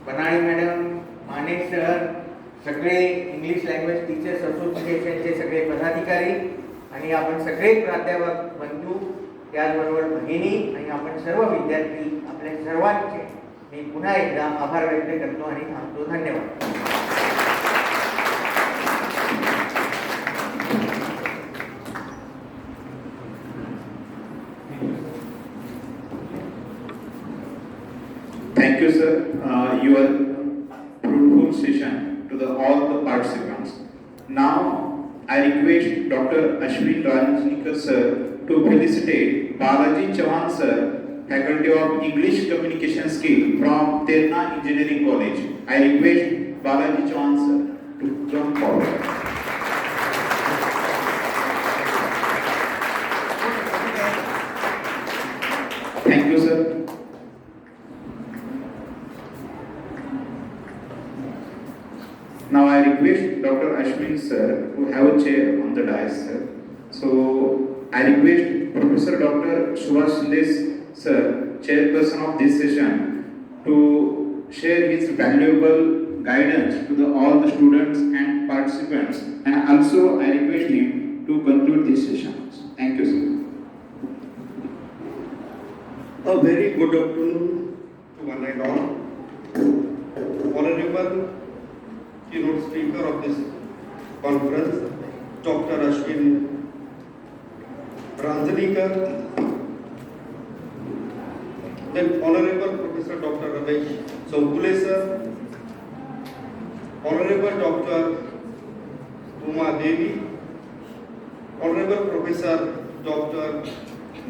बनाळे मॅडम, माने सर, सगळे इंग्लिश लँग्वेज टीचर्स असोसिएशनचे सगळे पदाधिकारी आणि आपण सगळे प्राध्यापक बंधू, त्याचबरोबर भगिनी आणि आपण सर्व विद्यार्थी, आपल्या सर्वांचे मी पुन्हा एकदा आभार व्यक्त करतो आणि थांबतो. धन्यवाद. Thank you, sir. Your fruitful session to all the participants. Now, I request Dr. Ashwin Rajnikar sir to felicitate Balaji Chauhan sir, Faculty of English Communication Skill from Terna Engineering College. I request Balaji Chauhan sir to come forward. Thank you, sir. Now I request Dr. Ashwin sir to have a chair on the dais, sir. So I request Professor Dr. Subhash Shinde sir, chairperson of this session, to share his valuable guidance to all the students and participants, and also I request him to conclude this session. Thank you, sir. A very good afternoon to one and all. Honorable keynote speaker of this conference, Dr. Ashwin Ranjanikar, then Honorable Professor Dr. Ramesh Saukule sir, Honorable Dr. Uma Devi, Honorable Professor Dr.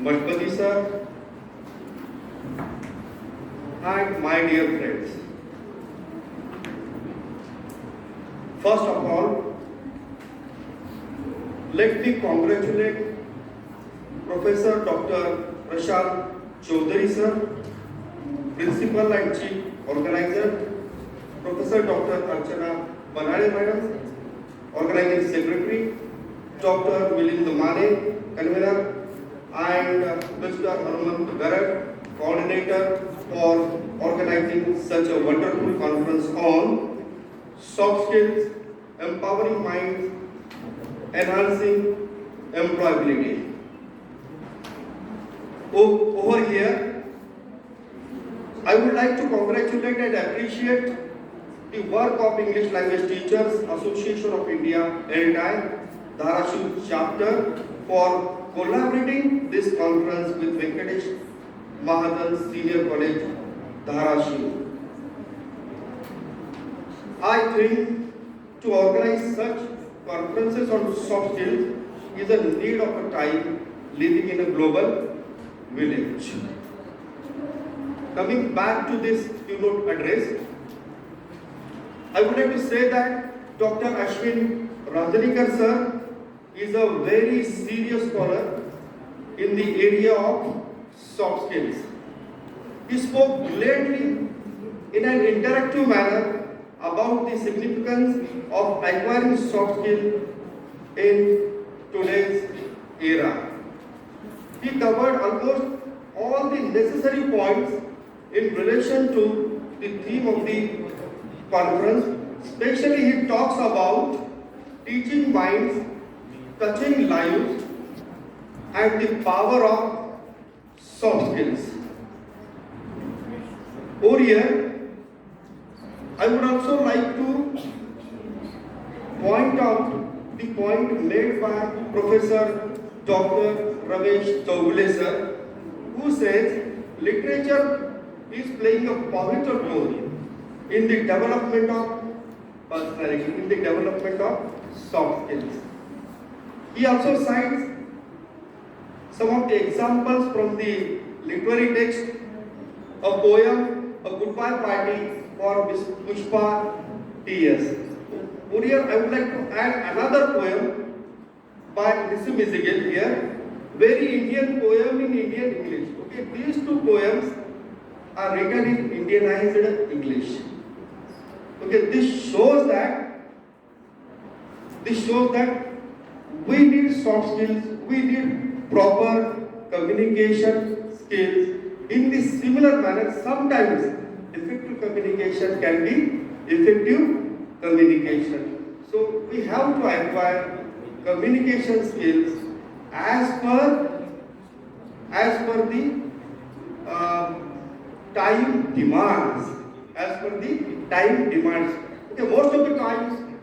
Mashpati sir, and my dear friends. First of all, let me congratulate Professor Dr. Prashant Chaudhary sir, Principal and Chief Organizer, Professor Dr. Archana Banare madam, Organizing Secretary, Dr. Milind Mane, Convener, and Mr. Harman Garag, Coordinator, for organizing such a wonderful conference on soft skills, empowering minds, enhancing employability. Over here, I would like to congratulate and appreciate the work of English Language Teachers Association of India, LTI, Dharashiv chapter, for collaborating this conference with Venkatesh Mahajan Senior College, Dharashiv. I think to organize such conferences on soft skills is a need of a time living in a global village. Coming back to this keynote address, I would like to say that Dr. Ashwin Ranjanikar sir is a very serious scholar in the area of soft skills. He spoke gladly in an interactive manner about the significance of acquiring soft skills in today's era. He covered almost all the necessary points in relation to the theme of the conference. Especially he talks about teaching minds, touching lives, and the power of soft skills. Over here, I would also like to point out the point made by Professor Dr. Ramesh Chaubale sir, who says literature is playing a pivotal role in the development of personality, in the development of soft skills. He also cites some of the examples from the literary text, a poem, A Goodbye Party for Miss Pushpa T.S. Here I would like to add another poem by Mr. Mizigal here, very Indian poem in Indian English. Okay, these two poems are written in Indianized English. Okay, this shows that we need soft skills, we need proper communication skills. In this similar manner, sometimes effective communication can be effective communication. So we have to acquire communication skills as per the time demands. As per the time demands. Okay, most of the times,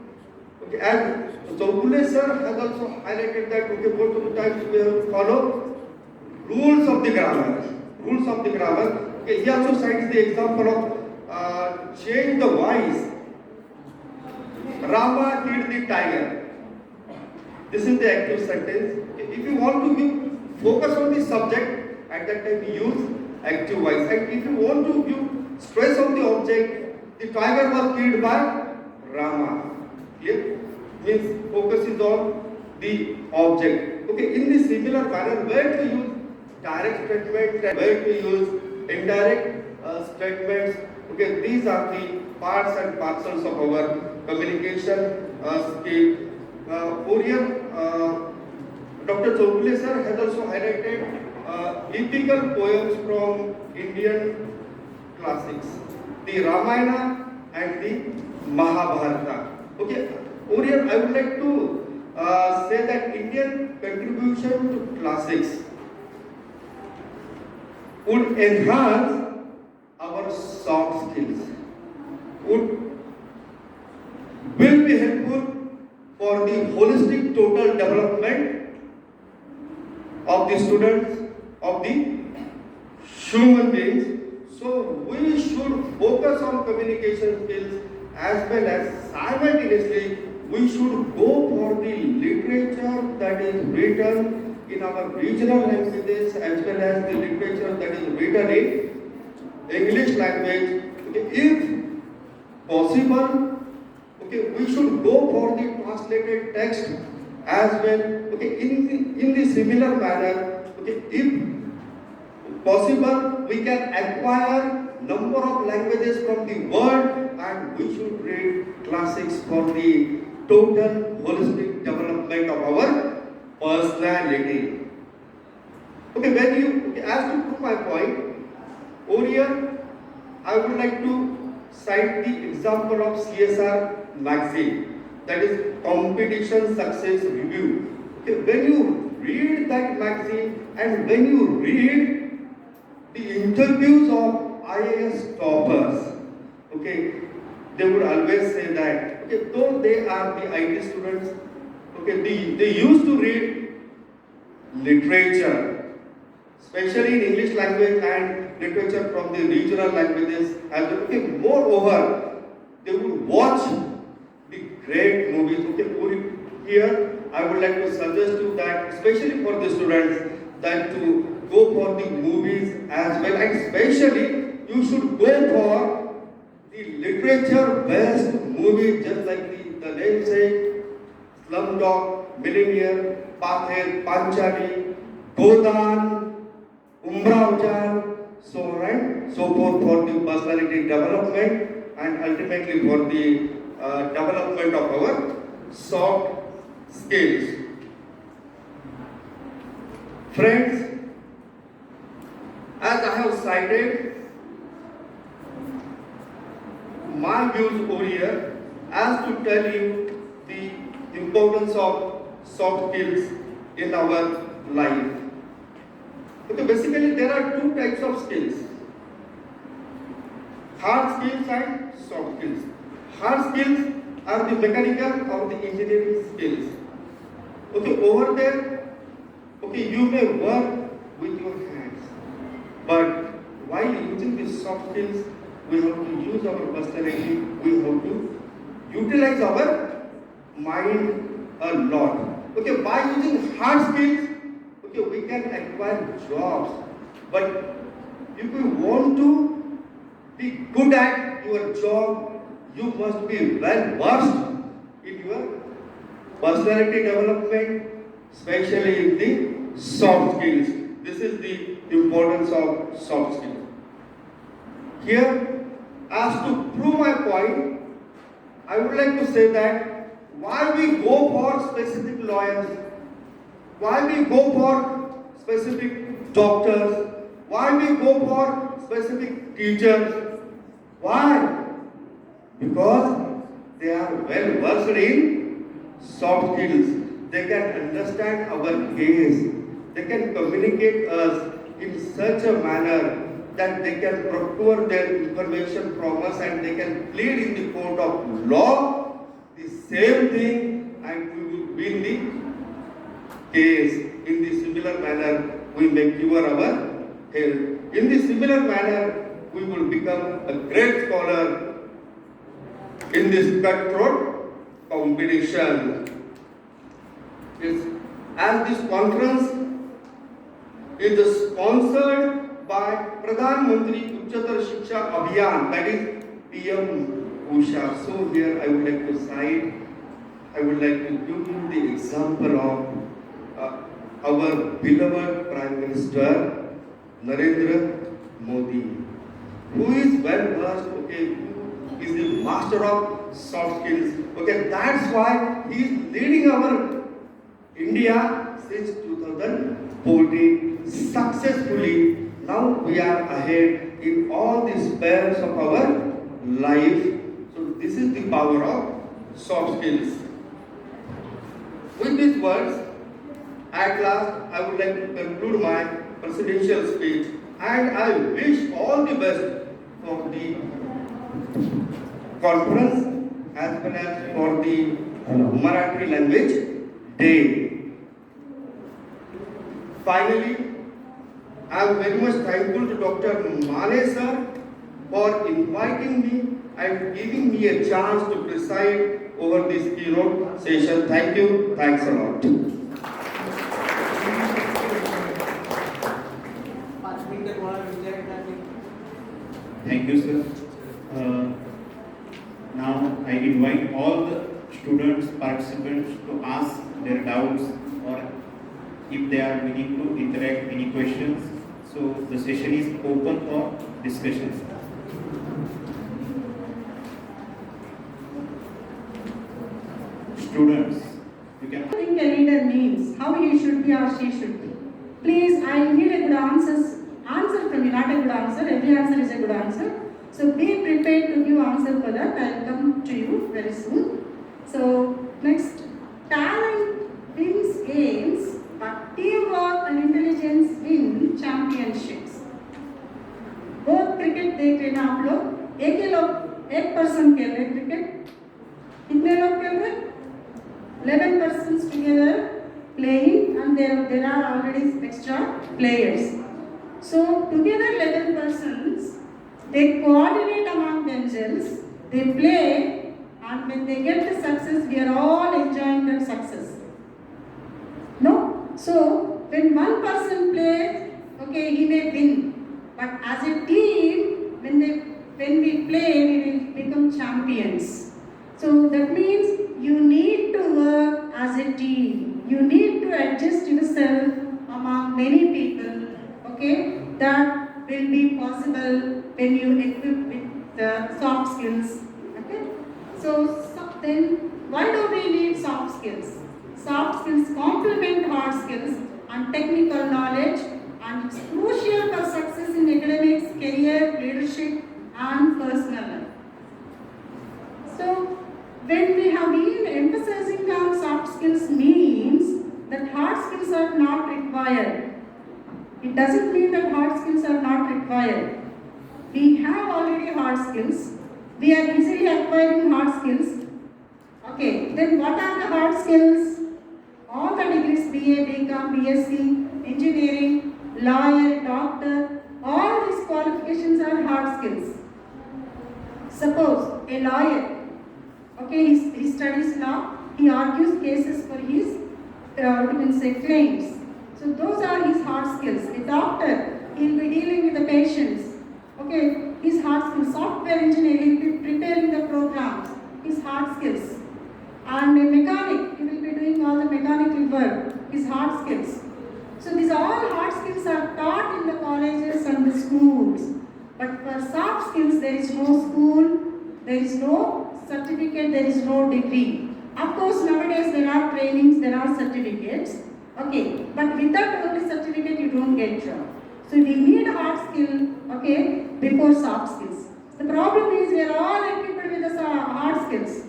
okay, and Chaubale sir has also highlighted that okay, most of the times we have to follow rules of the grammar. Rules of the grammar. Okay, he also cites the example of change the voice. Rama killed the tiger. This is the active sentence. If you want to give focus on the subject, at that time you use active voice. And if you want to give stress on the object, the tiger was killed by Rama. Here means focus is on the object. Okay, in the similar manner, where to use direct statements and where to use indirect statements. Okay, these are the parts and parcels of our communication skill. Over here, Dr. Chaubale sir has also highlighted epical poems from Indian classics, the Ramayana and the Mahabharata. Okay, over here I would like to say that Indian contribution to classics would enhance our soft skills, will be helpful for the holistic total development of the students, of the human beings. So we should focus on communication skills as well as simultaneously we should go for the literature that is written in our regional languages as well as the literature that is written in English language. Okay, if possible, okay, we should go for the translated text as well. Okay, in the similar manner, okay, if possible, we can acquire number of languages from the world, and we should read classics for the total holistic development of our personality. Okay, as to prove my point, over here, I would like to cite the example of CSR magazine, that is Competition Success Review. Okay, when you read that magazine and when you read the interviews of IAS toppers, okay, they would always say that, okay, though they are the IT students, okay, they used to read literature, especially in English language and literature from the regional languages as well. Okay, moreover, they would watch the great movies. Okay, here I would like to suggest you that, especially for the students, that to go for the movies as well, and especially you should go for the literature-based movies, just like the name says, Slumdog Millionaire, Pather, Panchali, Godan, Umraujan, so on and so forth, for the personality development and ultimately for the development of our soft skills. Friends, as I have cited my views over here as to tell you the importance of soft skills in our life. Okay, basically there are two types of skills. Hard skills and soft skills. Hard skills are the mechanical or the engineering skills. Okay, over there, okay, you may work with your hands, but while using these soft skills, we have to use our personality, we have to utilize our mind a lot. Okay, by using hard skills, okay, we can acquire jobs, but if you want to be good at your job, you must be well versed in your personality development, especially in the soft skills. This is the importance of soft skills. Here, as to prove my point, I would like to say that why we go for specific lawyers, why we go for specific doctors, why we go for specific teachers. Why? Because they are well versed in soft skills. They can understand our case. They can communicate us in such a manner that they can procure their information from us and they can plead in the court of law the same thing, and we will win the case. In the similar manner, we may cure our health. In the similar manner, we will become a great scholar in this cutthroat competition. Yes. As this conference is sponsored by Pradhan Mantri Uchchatar Shiksha Abhiyan, that is PM Usha. So here I would like to cite, I would like to give you the example of our beloved Prime Minister Narendra Modi, who is well versed, okay, who is the master of soft skills. Okay, that's why he is leading our India since 2014 successfully. Now we are ahead in all the spheres of our life. So this is the power of soft skills. With these words, at last I would like to conclude my presidential speech, and I wish all the best for the conference as well as for the Marathi language day. Finally, I am very much thankful to Dr. Mane sir for inviting me and giving me a chance to preside over this keynote session. Thank you. Thanks a lot. Thank you, sir. Now I invite all the students, participants to ask their doubts, or if they are willing to interact, any questions. So the session is open for discussions. Students, you can. I think a leader means how he should be or she should be. Please, I need a good answer from you, not a good answer. Every answer is a good answer. So be prepared to give answer for that. I will come to you very soon. So next, talent wins games, but teamwork and intelligence win championships. Both cricket देख रहे ना आप लोग, एक person खेल रहे cricket, कितने लोग खेल रहे? 11 persons together playing, and there are already extra players. So together 11 persons, they coordinate among themselves, they play, and when they get the success, we are all enjoying that success. No? So when one person plays, okay, he may win, but as a team, when we play, we will become champions. So that means you need to work as a team. You need to adjust yourself among many people. Okay, that will be possible when you equip with the soft skills. Okay, so then why do we need soft skills? Soft skills complement hard skills and technical knowledge, and it's crucial for success in academics, career, leadership, and personal life. So when we have been emphasizing on soft skills means that hard skills are not required. It doesn't mean that hard skills are not required. We have already hard skills. We are easily acquiring hard skills. Okay, then what are the hard skills? All the degrees, BA, BCom, BSc, engineering, lawyer, doctor, all these qualifications are hard skills. Suppose a lawyer, okay, he studies law, he argues cases for his, claims. So those are his hard skills. A doctor, he will be dealing with the patients. Okay, his hard skills. Software engineer, he will be preparing the programs. His hard skills. And a mechanic, he will be doing all the mechanical work. His hard skills. So these all hard skills are taught in the colleges and the schools. But for soft skills, there is no school, there is no certificate, there is no degree. Of course, nowadays there are trainings, there are certificates. Okay, but without only certificate, you don't get job. So we need hard skill, okay, before soft skills. The problem is we are all equipped with the hard skills.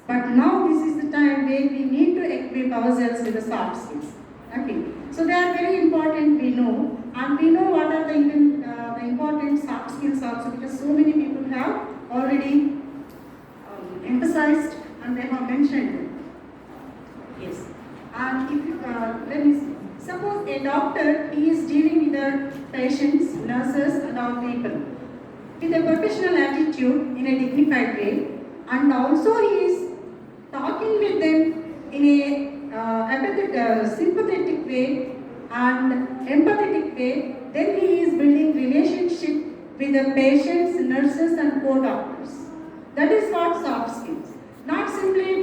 But now this is the time where we need to equip ourselves with the soft skills. Okay, so they are very important, we know. And we know what are the important soft skills also, because so many people have already emphasized and they have mentioned them. Yes. And if you, let me see. Suppose a doctor, he is dealing with the patients, nurses and all people with a professional attitude in a dignified way, and also he is talking with them in a sympathetic way and empathetic way. Then he is building relationship with the patients, nurses and co-doctors. That is what soft skills. Not simply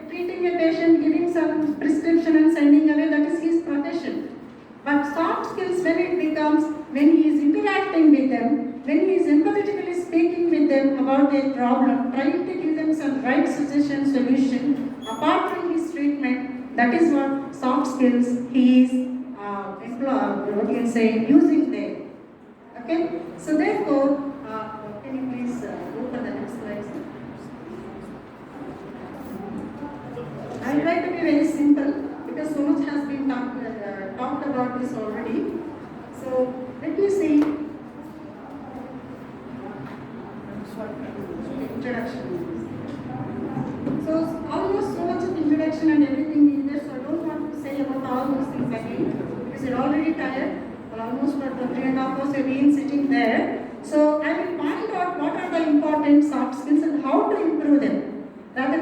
treating a patient, giving some prescription and sending away, that is his profession. But soft skills, when it becomes, when he is interacting with them, when he is empathetically speaking with them about their problem, trying to give them some right suggestion, solution, apart from his treatment, that is what soft skills he is using there. Okay? So therefore, can you please go for the next slide? I try to be very simple because so much has been talked about this already. So let me see. Introduction. So almost so much of introduction and everything in there, so I don't want to say about all those things again because you're already tired. Almost for 3.5 hours you've been sitting there. So I will find out what are the important soft skills and how to improve them. Rather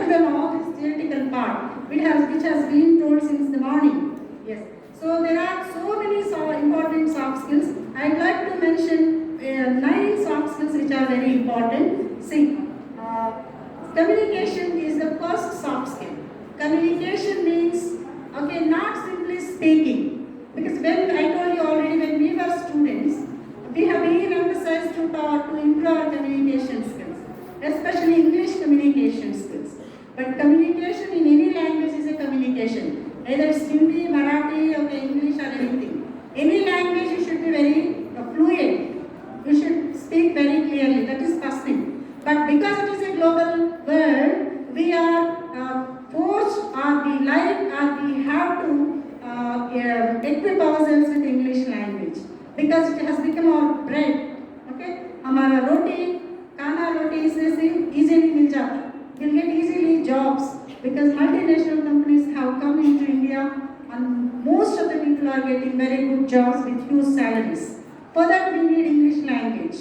than all this theoretical part, which has been told since the morning. Yes. So there are so many important soft skills. I'd like to mention 9 soft skills which are very important. See, communication is the first soft skill. Communication means, okay, not simply speaking. Because when I told you already, when we were students, we have been emphasized to improve our communication skills, especially English communication skills. But communication in any language is a communication. Either it's Hindi, Marathi, or English or anything. Any language you should be very fluent. You should speak very clearly. That is first thing. But because it is a global world, we are forced or we have to equip ourselves with English language because it has become our bread. Okay, हमारा रोटी, खाना रोटी से easily मिल जाता. We'll get easily jobs because multinational companies have come into India and most of the people are getting very good jobs with huge salaries. For that we need English language.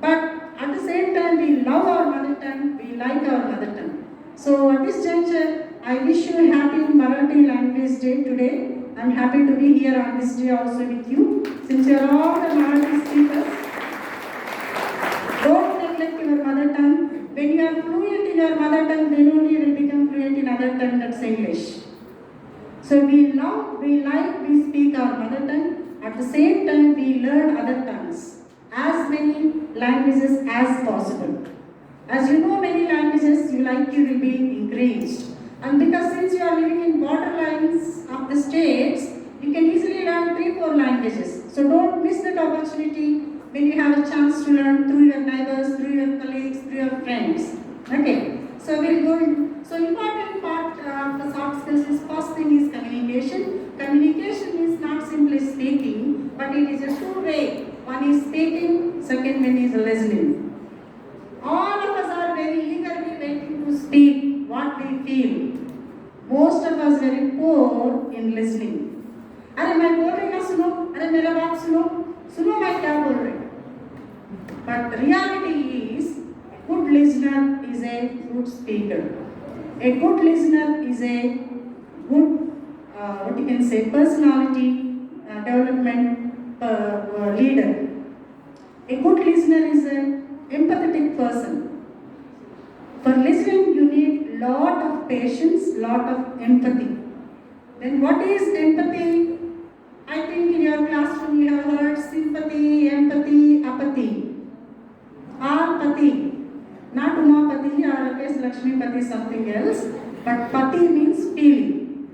But at the same time we love our mother tongue, we like our mother tongue. So at this juncture, I wish you a happy Marathi Language Day today. I'm happy to be here on this day also with you. Since you are all the Marathi speakers, don't neglect your mother tongue. When you are fluent in your mother tongue, then only you will become fluent in other tongue, that's English. So we love, we like, we speak our mother tongue. At the same time, we learn other tongues. As many languages as possible. As you know many languages, you will be encouraged. And because since you are living in borderlines of the states, you can easily learn 3-4 languages. So don't miss that opportunity when you have a chance to learn through your neighbors, through your colleagues, through your friends. Okay, so we'll go in. So important part of the soft skills is first thing is communication. Communication is not simply speaking. it is a two-way. One is speaking, second one is listening. All of us are very eagerly waiting to speak what we feel. Most of us very poor in listening. अरे मैं बोल रही ना सुनो, अरे मेरा बात सुनो, सुनो मैं क्या बोल रही. But the reality is, a good listener is a good speaker. A good listener is a good, what you can say, personality development leader. A good listener is an empathetic person. For listening, you need lot of patience, lot of empathy. Then what is empathy? I think in your classroom you have heard sympathy, empathy, apathy. Apathy. Not Umapati or S. Lakshmipati, something else. But pati means feeling.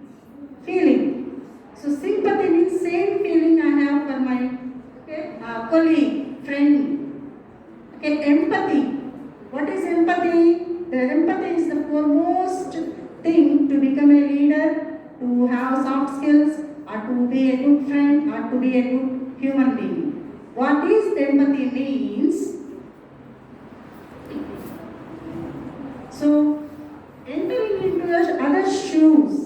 Feeling. So sympathy means same feeling I have for my colleague, friend. Okay, empathy. What is empathy? The empathy is the foremost thing to become a leader, to have soft skills, or to be a good friend, or to be a good human being. What is empathy means? So, entering into other's shoes,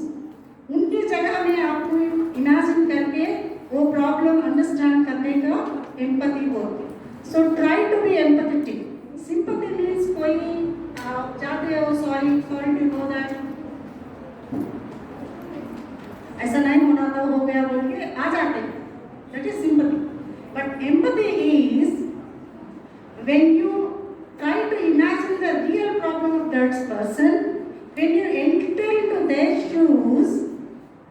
उनकी जगह में आपको imagine करके वो problem understand करने का empathy होती. So try to be empathetic. Sympathy means कोई जाते हो sorry to know that ऐसा नहीं होना था हो गया बोल के आ जाते. That is sympathy. But empathy is when you try to imagine the real problem of that person. When you enter into their shoes,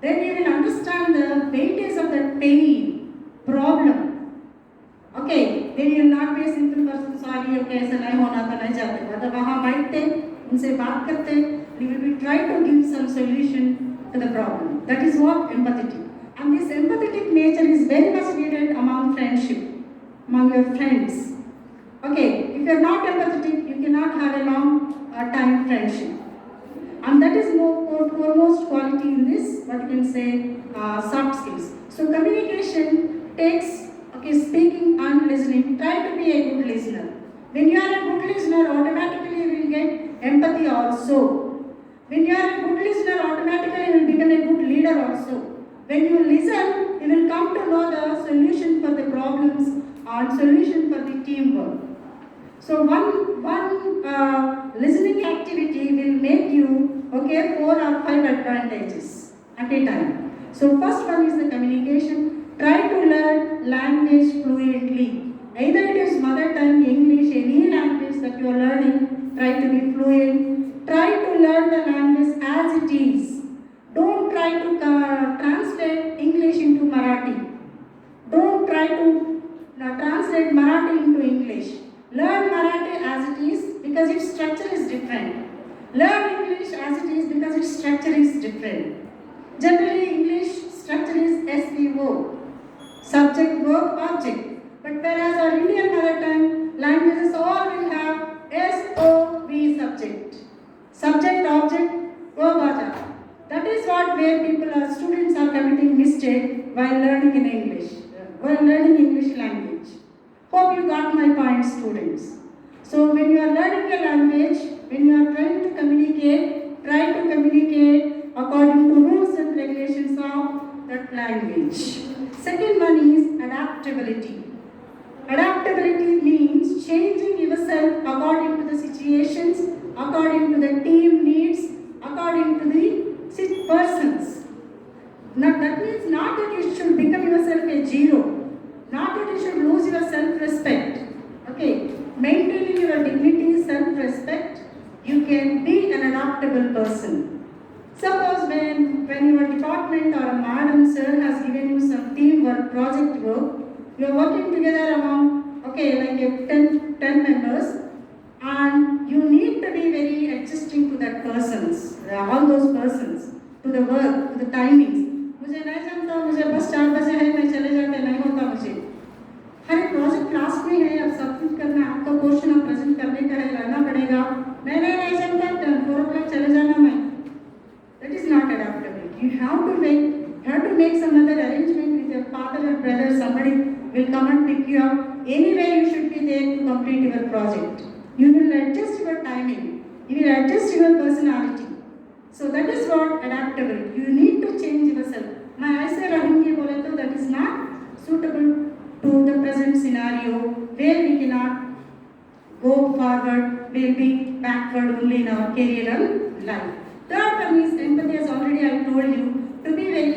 then you will understand the weightage of that pain, problem. Okay, then you will not be a simple person, sorry, okay, ऐसा नहीं होना था, नहीं जाते. मतलब वहाँ बैठते, उनसे बात करते, you will be trying to give some solution to the problem. That is what empathetic. And this empathetic nature is very much needed among friendship, among your friends. Okay, if you are not empathetic, you cannot have a long time friendship. And that is foremost quality in this, what you can say, soft skills. So communication takes, speaking and listening. Try to be a good listener. When you are a good listener, automatically you will get empathy also. When you are a good listener, automatically you will become a good leader also. When you listen, you will come to know the solution for the problems and solution for the teamwork. So one listening activity will make you 4 or 5 advantages at a time. So first one is the communication. Try to learn language fluently. Either it is mother tongue, English, any language that you are learning, try to be fluent. Try to learn the language as it is. Don't try to translate English into Marathi. Don't try to translate Marathi into English. Learn Marathi as it is because its structure is different. Learn English as it is because its structure is different. Generally, English structure is SVO, subject, verb, object. But whereas our Indian mother tongue languages all will have SOV subject. Subject, object, verb, object. That is where students are committing mistake while learning in English, while learning English language. Hope you got my point, students. So when you are learning a language, when you are trying to communicate, try to communicate according to rules and regulations of that language. Second one is adaptability. Adaptability means changing yourself according to the situations, according to the team needs, according to the persons. Now, that means not that you should become yourself a zero, not that you should lose your self-respect. Okay, maintaining your dignity, self-respect, you can be an adaptable person. Suppose when your department or a madam sir has given you some teamwork, project work, you are working together among, like 10 members, and you need to be very adjusting to that persons, all those persons, to the work, to the timings. मुझे नहीं जानता, मुझे बस 4 बजे है, मैं चले जाते नहीं होता मुझे. हर एक प्रोजेक्ट लास्ट में है, अब सबमिट करना है, आपका क्वेश्चन आप प्रेजेंट करने का है, रहना पड़ेगा. नहीं जानता, 4 o'clock चले जाना मैं. That is not adaptable. You have to make some other arrangement with your father or brother, somebody come and pick you up. Anywhere you should be there to complete your project. You will adjust your timing. You will adjust your personality. So that is what adaptable. You need to change yourself. My ऐसे रहूँगी बोले तो that is not suitable to the present scenario where we cannot go forward, we'll be backward only in our career and life. Third one is empathy, as already I told you, to be very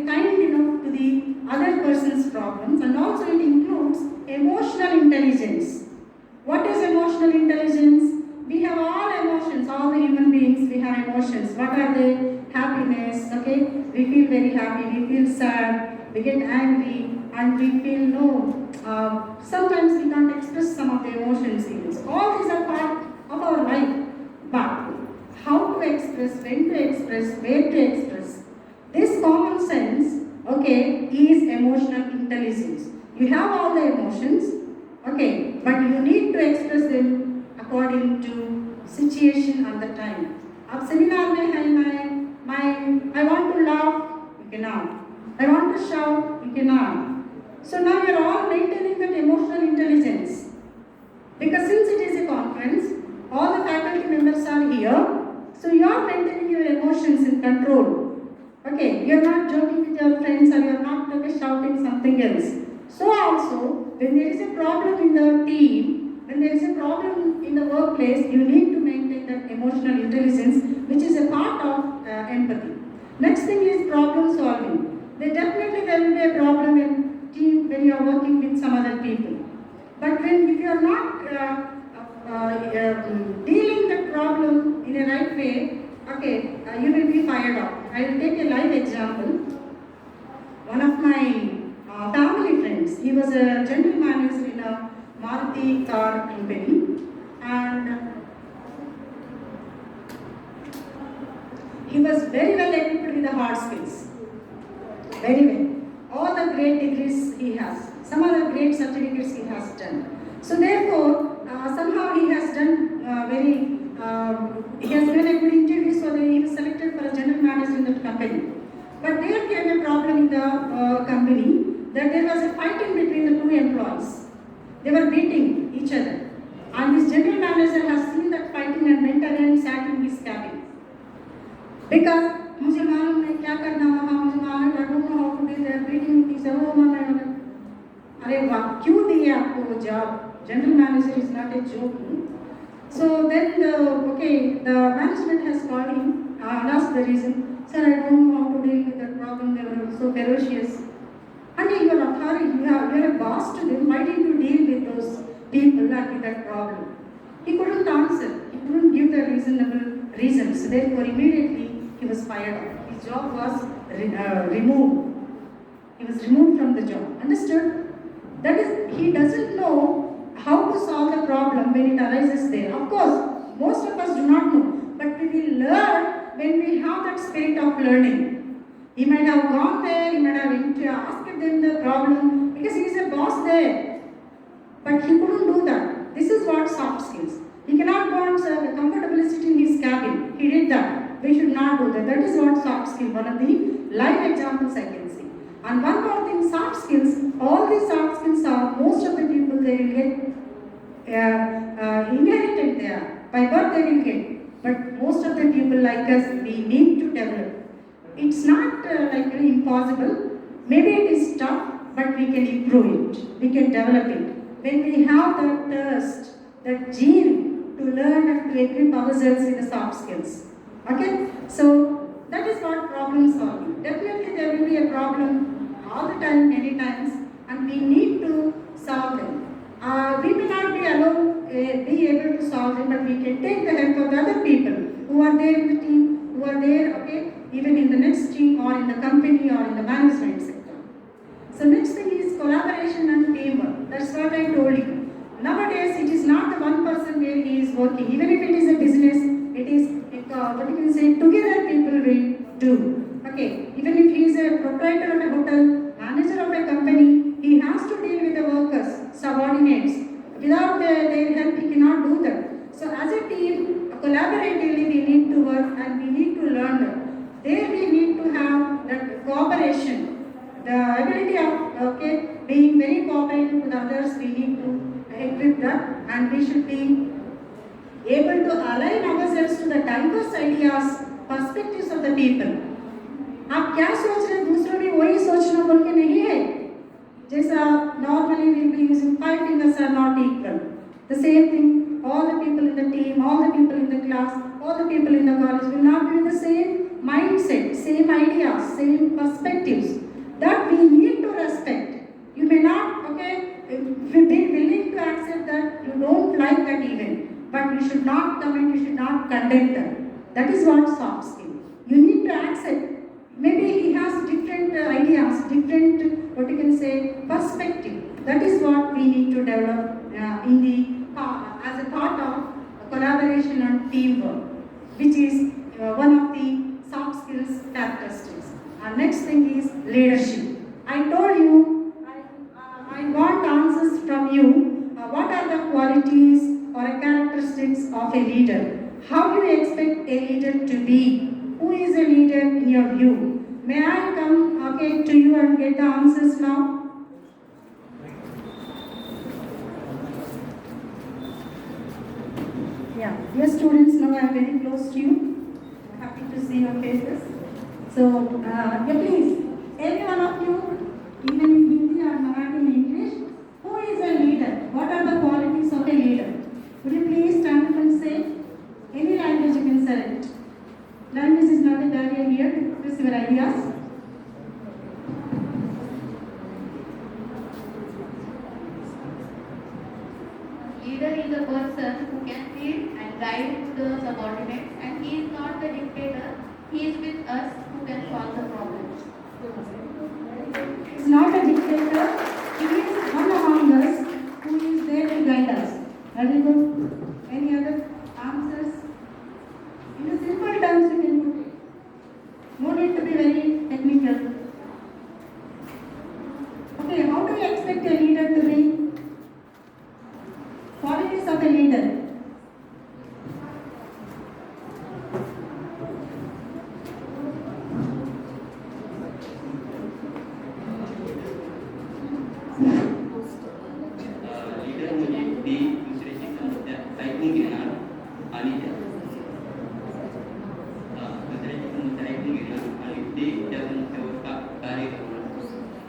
kind enough to the other person's problems, and also it includes emotional intelligence. What is emotional intelligence? We have all emotions, all the human beings, we have emotions. What are they? Happiness, okay? We feel very happy, we feel sad, we get angry, and we feel no. Sometimes we can't express some of the emotions even. So all these are part of our life. But how to express, when to express, where to express. This common sense, okay, is emotional intelligence. You have all the emotions, okay, but you need to express them according to situation and the time. Ab seminar mein hai I want to laugh, you cannot. I want to shout, you cannot. So now you are all maintaining that emotional intelligence. Because since it is a conference, all the faculty members are here, so you are maintaining your emotions in control. Okay, you are not joking with your friends, or you are not shouting something else. So also, when there is a problem in the team, when there is a problem in the workplace, you need to maintain that emotional intelligence, which is a part of empathy. Next thing is problem solving. There will be a problem in team when you are working with some other people. But if you are not dealing the problem in a right way, okay, you will be fired off. I will take a live example. One of my family friends, he was a general manager in a Maruti car company, and he was very well equipped with the hard skills. Very well. All the great degrees he has. Some other great certificates he has done. So therefore, somehow he has done he has given a good interview, so he was selected for a general manager in that company. But there came a problem in the company, that there was a fighting between the two employees. They were beating each other. And this general manager has seen that fighting and went ahead and sat in his cabin. Because मुझे मालूम नहीं क्या करना वहाँ, मुझे मालूम I don't know how to do that, beating is अरे वाह, क्यों दिए आपको वो job? General manager is not a joke. So then the management has called him and asked the reason. Sir, I don't know how to deal with that problem. They were so ferocious. And you are authority, you are a boss to them. Why didn't you deal with those people and with that problem? He couldn't answer. He couldn't give the reasonable reasons. Therefore, immediately he was fired off. His job was removed. He was removed from the job. Understood? That is, he doesn't know how to solve the problem when it arises there. Of course, most of us do not know, but we will learn when we have that spirit of learning. He might have gone there, he might have asked them the problem, because he is a boss there. But he couldn't do that. This is what soft skills. He cannot go and comfortably sit in his cabin. He did that. We should not do that. That is what soft skill, one of the live examples I can see. And one more thing, soft skills, all these soft skills are, most of the people they will get inherited there. By birth they will get. But most of the people like us, we need to develop. It's not very impossible. Maybe it is tough, but we can improve it. We can develop it. When we have that thirst, that gene to learn and to equip ourselves with the soft skills. Okay? So that is what problem solving. Definitely there will be a problem all the time, many times, and we need to solve them. We may not be alone, be able to solve them, but we can take the help of the other people who are there in the team, who are there, okay, even in the next team or in the company or in the management sector. So next thing is collaboration and teamwork. That's what I told you. Nowadays, it is not the one person where he is working. Even if it is a business, it is, what you can say, together people will do. Okay, even if he is a proprietor of a hotel, manager of a company, he has to deal with the workers, subordinates. Without their help, he cannot do that. So as a team, collaboratively we need to work and we need to learn that. There we need to have that cooperation, the ability of be others, we need to equip that, and we should be able to align ourselves to the diverse ideas, perspectives of the people. आप क्या सोच रहे हैं दूसरों भी वही सोचना बोल के नहीं है. जैसा normally we'll be using 5 fingers are not equal. The same thing, all the people in the team, all the people in the class, all the people in the college will not be with the same mindset, same ideas, same perspectives. That we need to respect. You may not, be willing to accept that you don't like that event, but you should not comment, you should not condemn them. That is what soft skill. You need to accept. Maybe he has different ideas, different, perspective. That is what we need to develop as a part of collaboration and teamwork, which is one of the soft skills characteristics. Our next thing is leadership. I told you, I want answers from you. What are the qualities or characteristics of a leader? How do you expect a leader to be? Who is a leader in your view? May I come to you and get the answers now? Yeah, dear students, now I am very close to you. Happy to see your faces. So, please, any one of you, even in Hindi or Marathi in English, who is a leader? What are the qualities of a leader? Would you please stand up and say? Any language you can select. Language is not a barrier here to express your ideas. Leader is a person who can lead and guide the subordinates, and he is not the dictator. He is with us who can solve the problems. He is not a dictator. He is one among us who is there to guide us. Very good. Any other answers? In a simple terms you can put it. No need to be very technical. Okay, how do you expect a leader to be? Qualities of a leader. Leader म्हणजे ते दुसऱ्याची समस्या ऐकून घेणार आणि दुसऱ्याची समस्या ऐकून घेणार आणि ते त्या समस्येवर कार्य करणार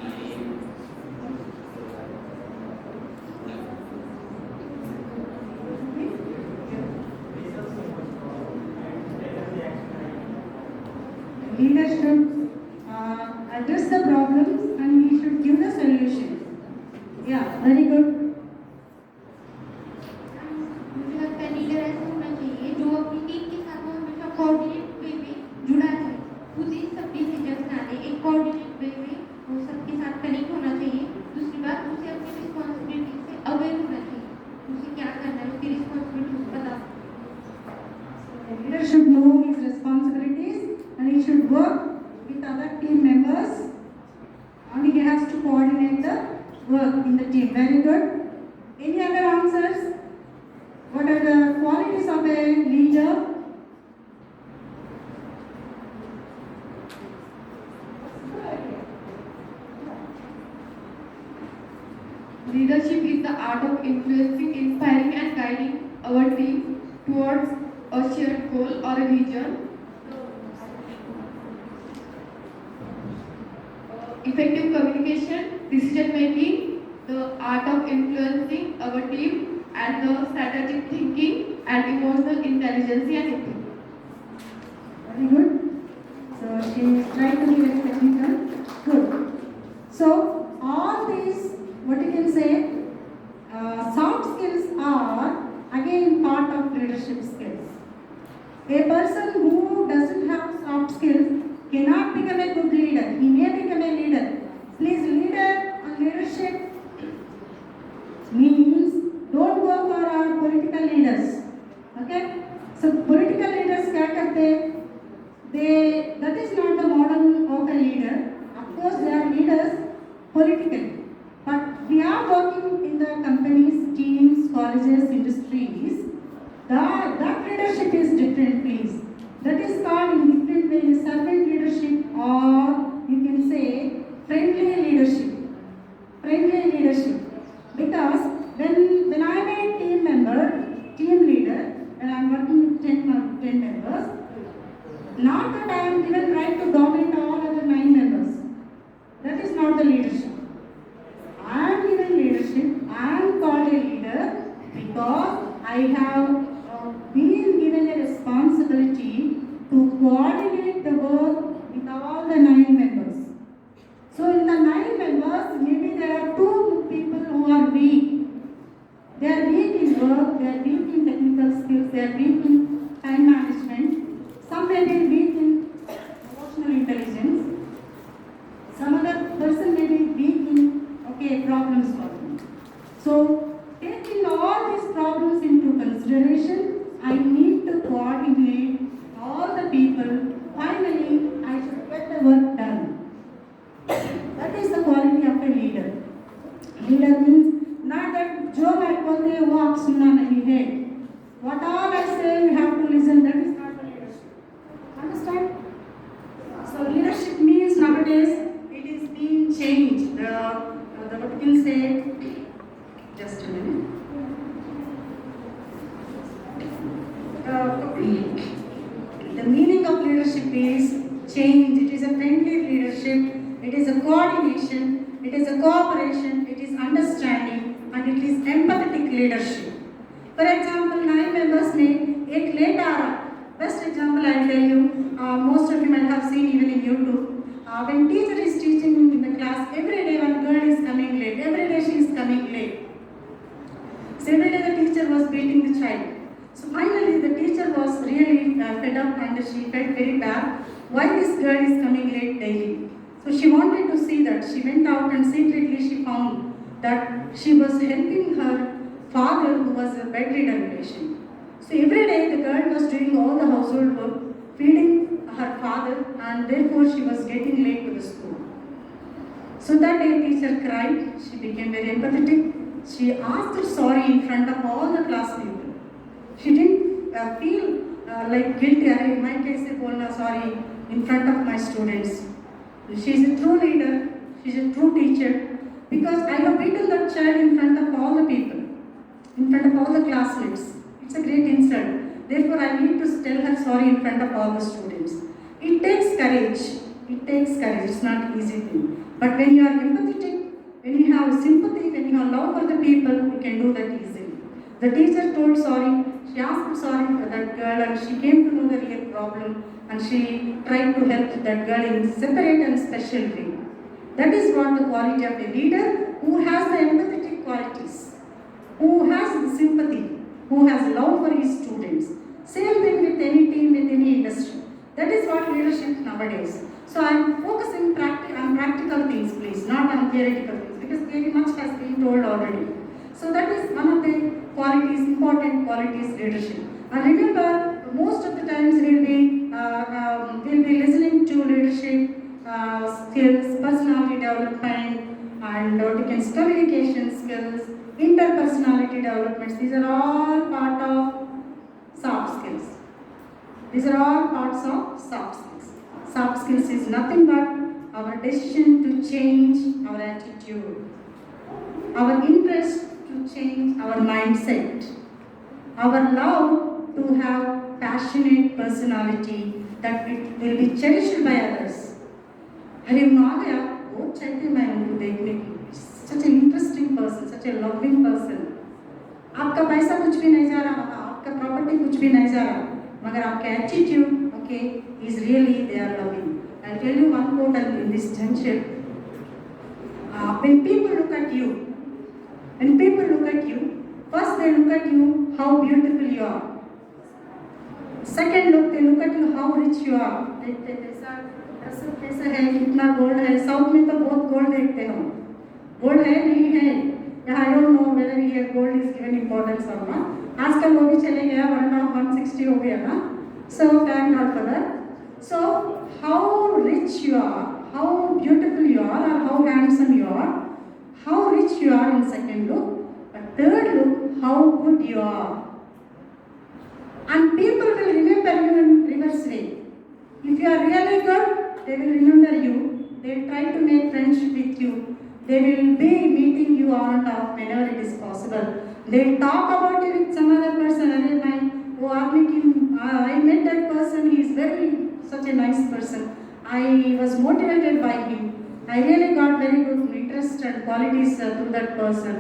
आणि Leader should address the problems and he should give the solution. Yeah, very good. मुझे लगता है लीडर ऐसा होना चाहिए जो अपनी टीम के साथ हमेशा कोऑर्डिनेट वे में जुड़ा रहे, खुद ही सब डिसीजंस ना ले, एक कोऑर्डिनेट वे में वो सबके साथ कनेक्ट होना चाहिए. दूसरी बात, उसे अपनी रिस्पॉन्सिबिलिटी से अवेयर होना चाहिए, उसे क्या करना है, उसकी रिस्पॉन्सिबिलिटी उसे पता. The leader should know his responsibilities and he should work with other team members and he has to coordinate the work in the team. Very good. Any other answers? What are the qualities of a leader? Leadership is the art of influencing, inspiring and guiding our team towards a shared goal or a vision. Effective communication, decision making, the art of influencing our team, and the strategic thinking and emotional intelligence and ethics. Very good. So she is trying to be very technical. Good. So all these, what you can say, soft skills are again part of leadership skills. A person who doesn't have soft skills cannot become a good leader. He may become a leader. Please, leader and leadership means don't go for our political leaders. Okay? So political leaders क्या करते? That is not the model of a leader. Of course, they are leaders politically, but we are working in the companies, teams, colleges, industries. That leadership is different, please. That is called in different ways servant leadership, or you can say friendly leadership. Friendly leadership. Because 10 members. Not that I am given right to dominate all other 9 members. That is not the leadership. I am given leadership, I am called a leader because I have been given a responsibility to coordinate the work with all the 9 members. So in the 9 members, maybe there are 2 people who are weak. They are weak in work, they are weak in technical skills, they are weak in time management. Some may be weak in emotional intelligence. Some other person may be weak in problem solving. So taking all these problems into consideration, I need to coordinate all the people. Finally, I should get the work done. That is the quality of a leader. Leader means not that जो मैं बोलते हैं वो आप सुनना नहीं है. What all I say you have to listen. That is not the leadership. Understand? So leadership means nowadays it is being changed. The what will say? Just a minute. The meaning of leadership is change. It is a friendly leadership. It is a coordination. It is a cooperation. It is understanding, and it is empathetic leadership. For example, 9 members में एक late आ रहा. Best example I will tell you. Most of you might have seen even in YouTube. When teacher is teaching in the class, every day one girl is coming late. Every day she is coming late. So every day the teacher was beating the child. So finally the teacher was really fed up and she felt very bad. Why this girl is coming late daily? So she wanted to see that. She went out and secretly she found that she was helping her father who was a bedridden patient. So every day the girl was doing all the household work, feeding her father, and therefore she was getting late to the school. So that day teacher cried. She became very empathetic. She asked her sorry in front of all the class people. She didn't feel like guilty. In my case, I told sorry in front of my students. She is a true leader. She is a true teacher because I have beaten that child in front of all the people, in front of all the classmates. It's a great insult. Therefore, I need to tell her sorry in front of all the students. It takes courage. It takes courage. It's not an easy thing. But when you are empathetic, when you have sympathy, when you have love for the people, you can do that easily. The teacher told sorry. She asked sorry for that girl and she came to know the real problem and she tried to help that girl in separate and special way. That is what the quality of a leader who has the empathetic qualities, who has the sympathy, who has love for his students. Same thing with any team, with any industry. That is what leadership nowadays. So I am focusing on practical things, please, not on theoretical things, because very much has been told already. So that is one of the qualities, important qualities, leadership. And remember, most of the times we'll be listening to leadership skills, personality development, and communication skills, interpersonality developments. These are all part of soft skills. These are all parts of soft skills. Soft skills is nothing but our decision to change our attitude, our interest to change our mindset, our love to have passionate personality that it will be cherished by others. अरे आ गया बहुत चाहते मैं उनको देखने की. Such an interesting person, such a loving person. आपका पैसा कुछ भी नहीं जा रहा, आपका प्रॉपर्टी कुछ भी नहीं जा रहा, मगर आपका attitude, okay, is really they are loving. I'll tell you one quote in this juncture. When people look at you, first they look at you how beautiful you are. Second look, they look at you how rich you are. देखते कैसा है, कितना gold है. South में तो बहुत gold देखते हो. गोल्ड है नहीं है. I don't know whether here gold is given importance or not. आजकल वो भी चले गया 160 हो गया ना. So thank God for that. So how rich you are, how beautiful you are, or how handsome you are, how rich you are in second look. But third look, how good you are. And people will remember you in reverse way. If you are really good, they will remember you. They will try to make friendship with you. They will be meeting you on and off whenever it is possible. They will talk about you with some other person. अरे भाई वो आदमी की person. He is such a nice person. I was motivated by him. I really got very good interest and qualities through that person.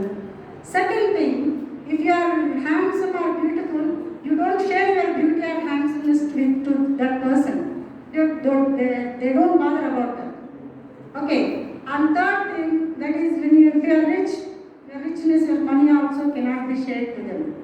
Second thing, if you are handsome or beautiful, you don't share your beauty or handsomeness to that person. They don't bother about that. Okay. And third thing, that is if you are rich, your richness, your money also cannot be shared to them.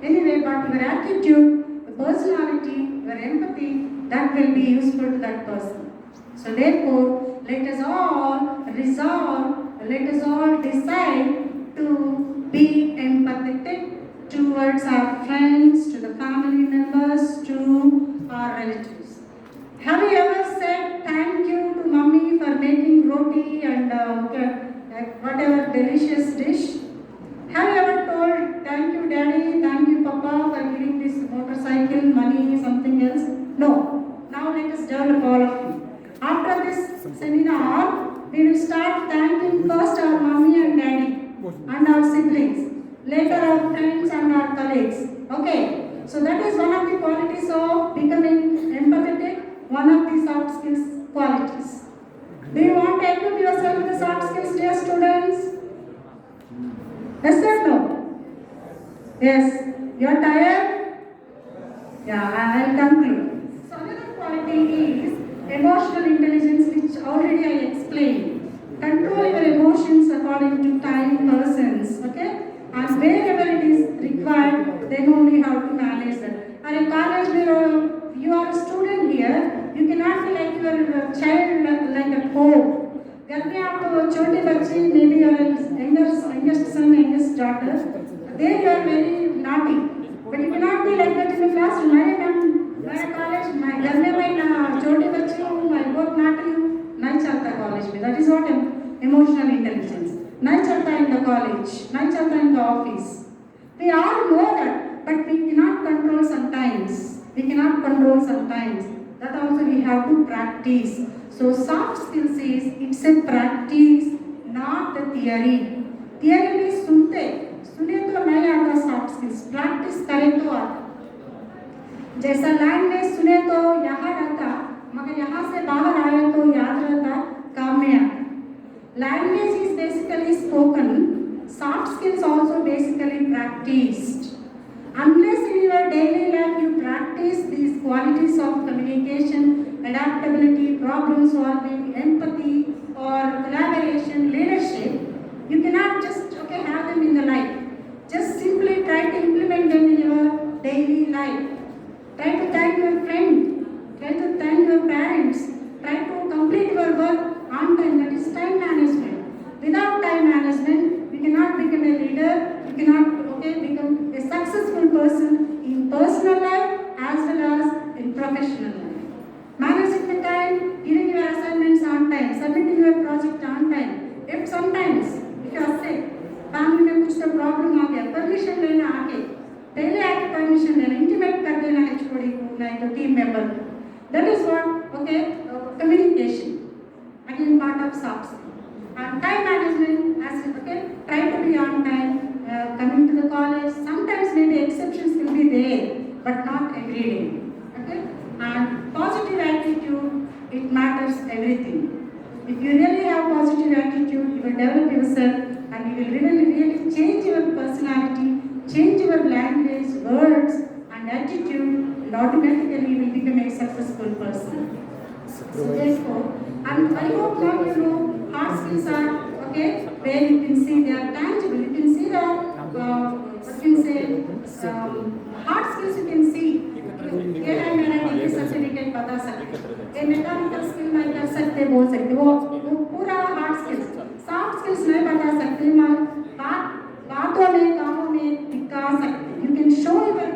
Anyway, but your attitude, your personality, your empathy, that will be useful to that person. So therefore, let us all resolve, let us all decide to be empathetic towards our friends, to the family members, to our relatives. Have you ever said thank you to mommy for making roti and whatever delicious dish? Have you ever told thank you daddy, thank you papa for giving this motorcycle, money, something else? No. Now let us develop all of you. After this seminar, we will start thanking first our mommy and daddy and our siblings, later our friends and our colleagues. Okay, so that is one of the qualities of becoming empathetic, one of the soft skills qualities. Do you want to equip yourself with the soft skills, dear students? Yes or no? Yes. You are tired? Yeah, I will conclude. So another quality is emotional intelligence, which already I explained. Control your emotions according to time, persons, okay? And wherever it is required, then only how to manage that. At a college where you are a student here, you cannot be like your child like at home. घर में आप छोटे बच्चे, maybe your youngest son, youngest daughter, there you are very naughty. But you cannot be like that in the classroom. मैं college, मैं घर में मैं छोटे बच्चे हूँ, मैं बहुत naughty हूँ, नहीं चलता college में. That is what emotional intelligence. नहीं चलता in the college, नहीं चलता in the office. We all know that, but we cannot control sometimes. We cannot control sometimes. That also we have to practice. So soft skills is it's a practice, not the theory. Theory में सुने तो नहीं आता soft skills. Practice करें तो आता. जैसा line में सुने तो यहाँ रहता, मगर यहाँ से बाहर आए तो याद रहता, काम में आता. Language is basically spoken. Soft skills also basically practiced. Unless in your daily life you practice these qualities of communication, adaptability, problem solving, empathy, or collaboration, leadership, you cannot just have them in the life. Just simply try to implement them in your daily life. Try to thank your friend. Try to thank your parents. Try to complete your work on time. That is time management. Without time management, we cannot become a leader. We cannot become a successful person in personal life as well as in professional life. Managing the time, giving your assignments on time, submitting your project on time. If sometimes, if you are sick, family में कुछ तो problem आ गया, permission लेना आके, पहले आके permission लेना, intimate कर देना है छोड़ी को, नहीं तो team member. That is what communication. Again, part of soft skills. And time management, as try to be on time. Coming to the college, sometimes maybe exceptions will be there, but not every day. Okay? And positive attitude, it matters everything. If you really have positive attitude, you will develop yourself and you will really change your personality, change your language, words and attitude, and automatically you will become a successful person. So therefore, and I hope now you know hard skills are where you can see they are tangible. You can see that hard skills you can see. ये है मेरा degree certificate बता सकते, ये mechanical skill मैं कर सकते बोल सकते, वो पूरा हार्ड स्किल्स. सॉफ्ट स्किल्स नहीं बता सकते, मगर बातों में कामों में दिखा सकते. You can show your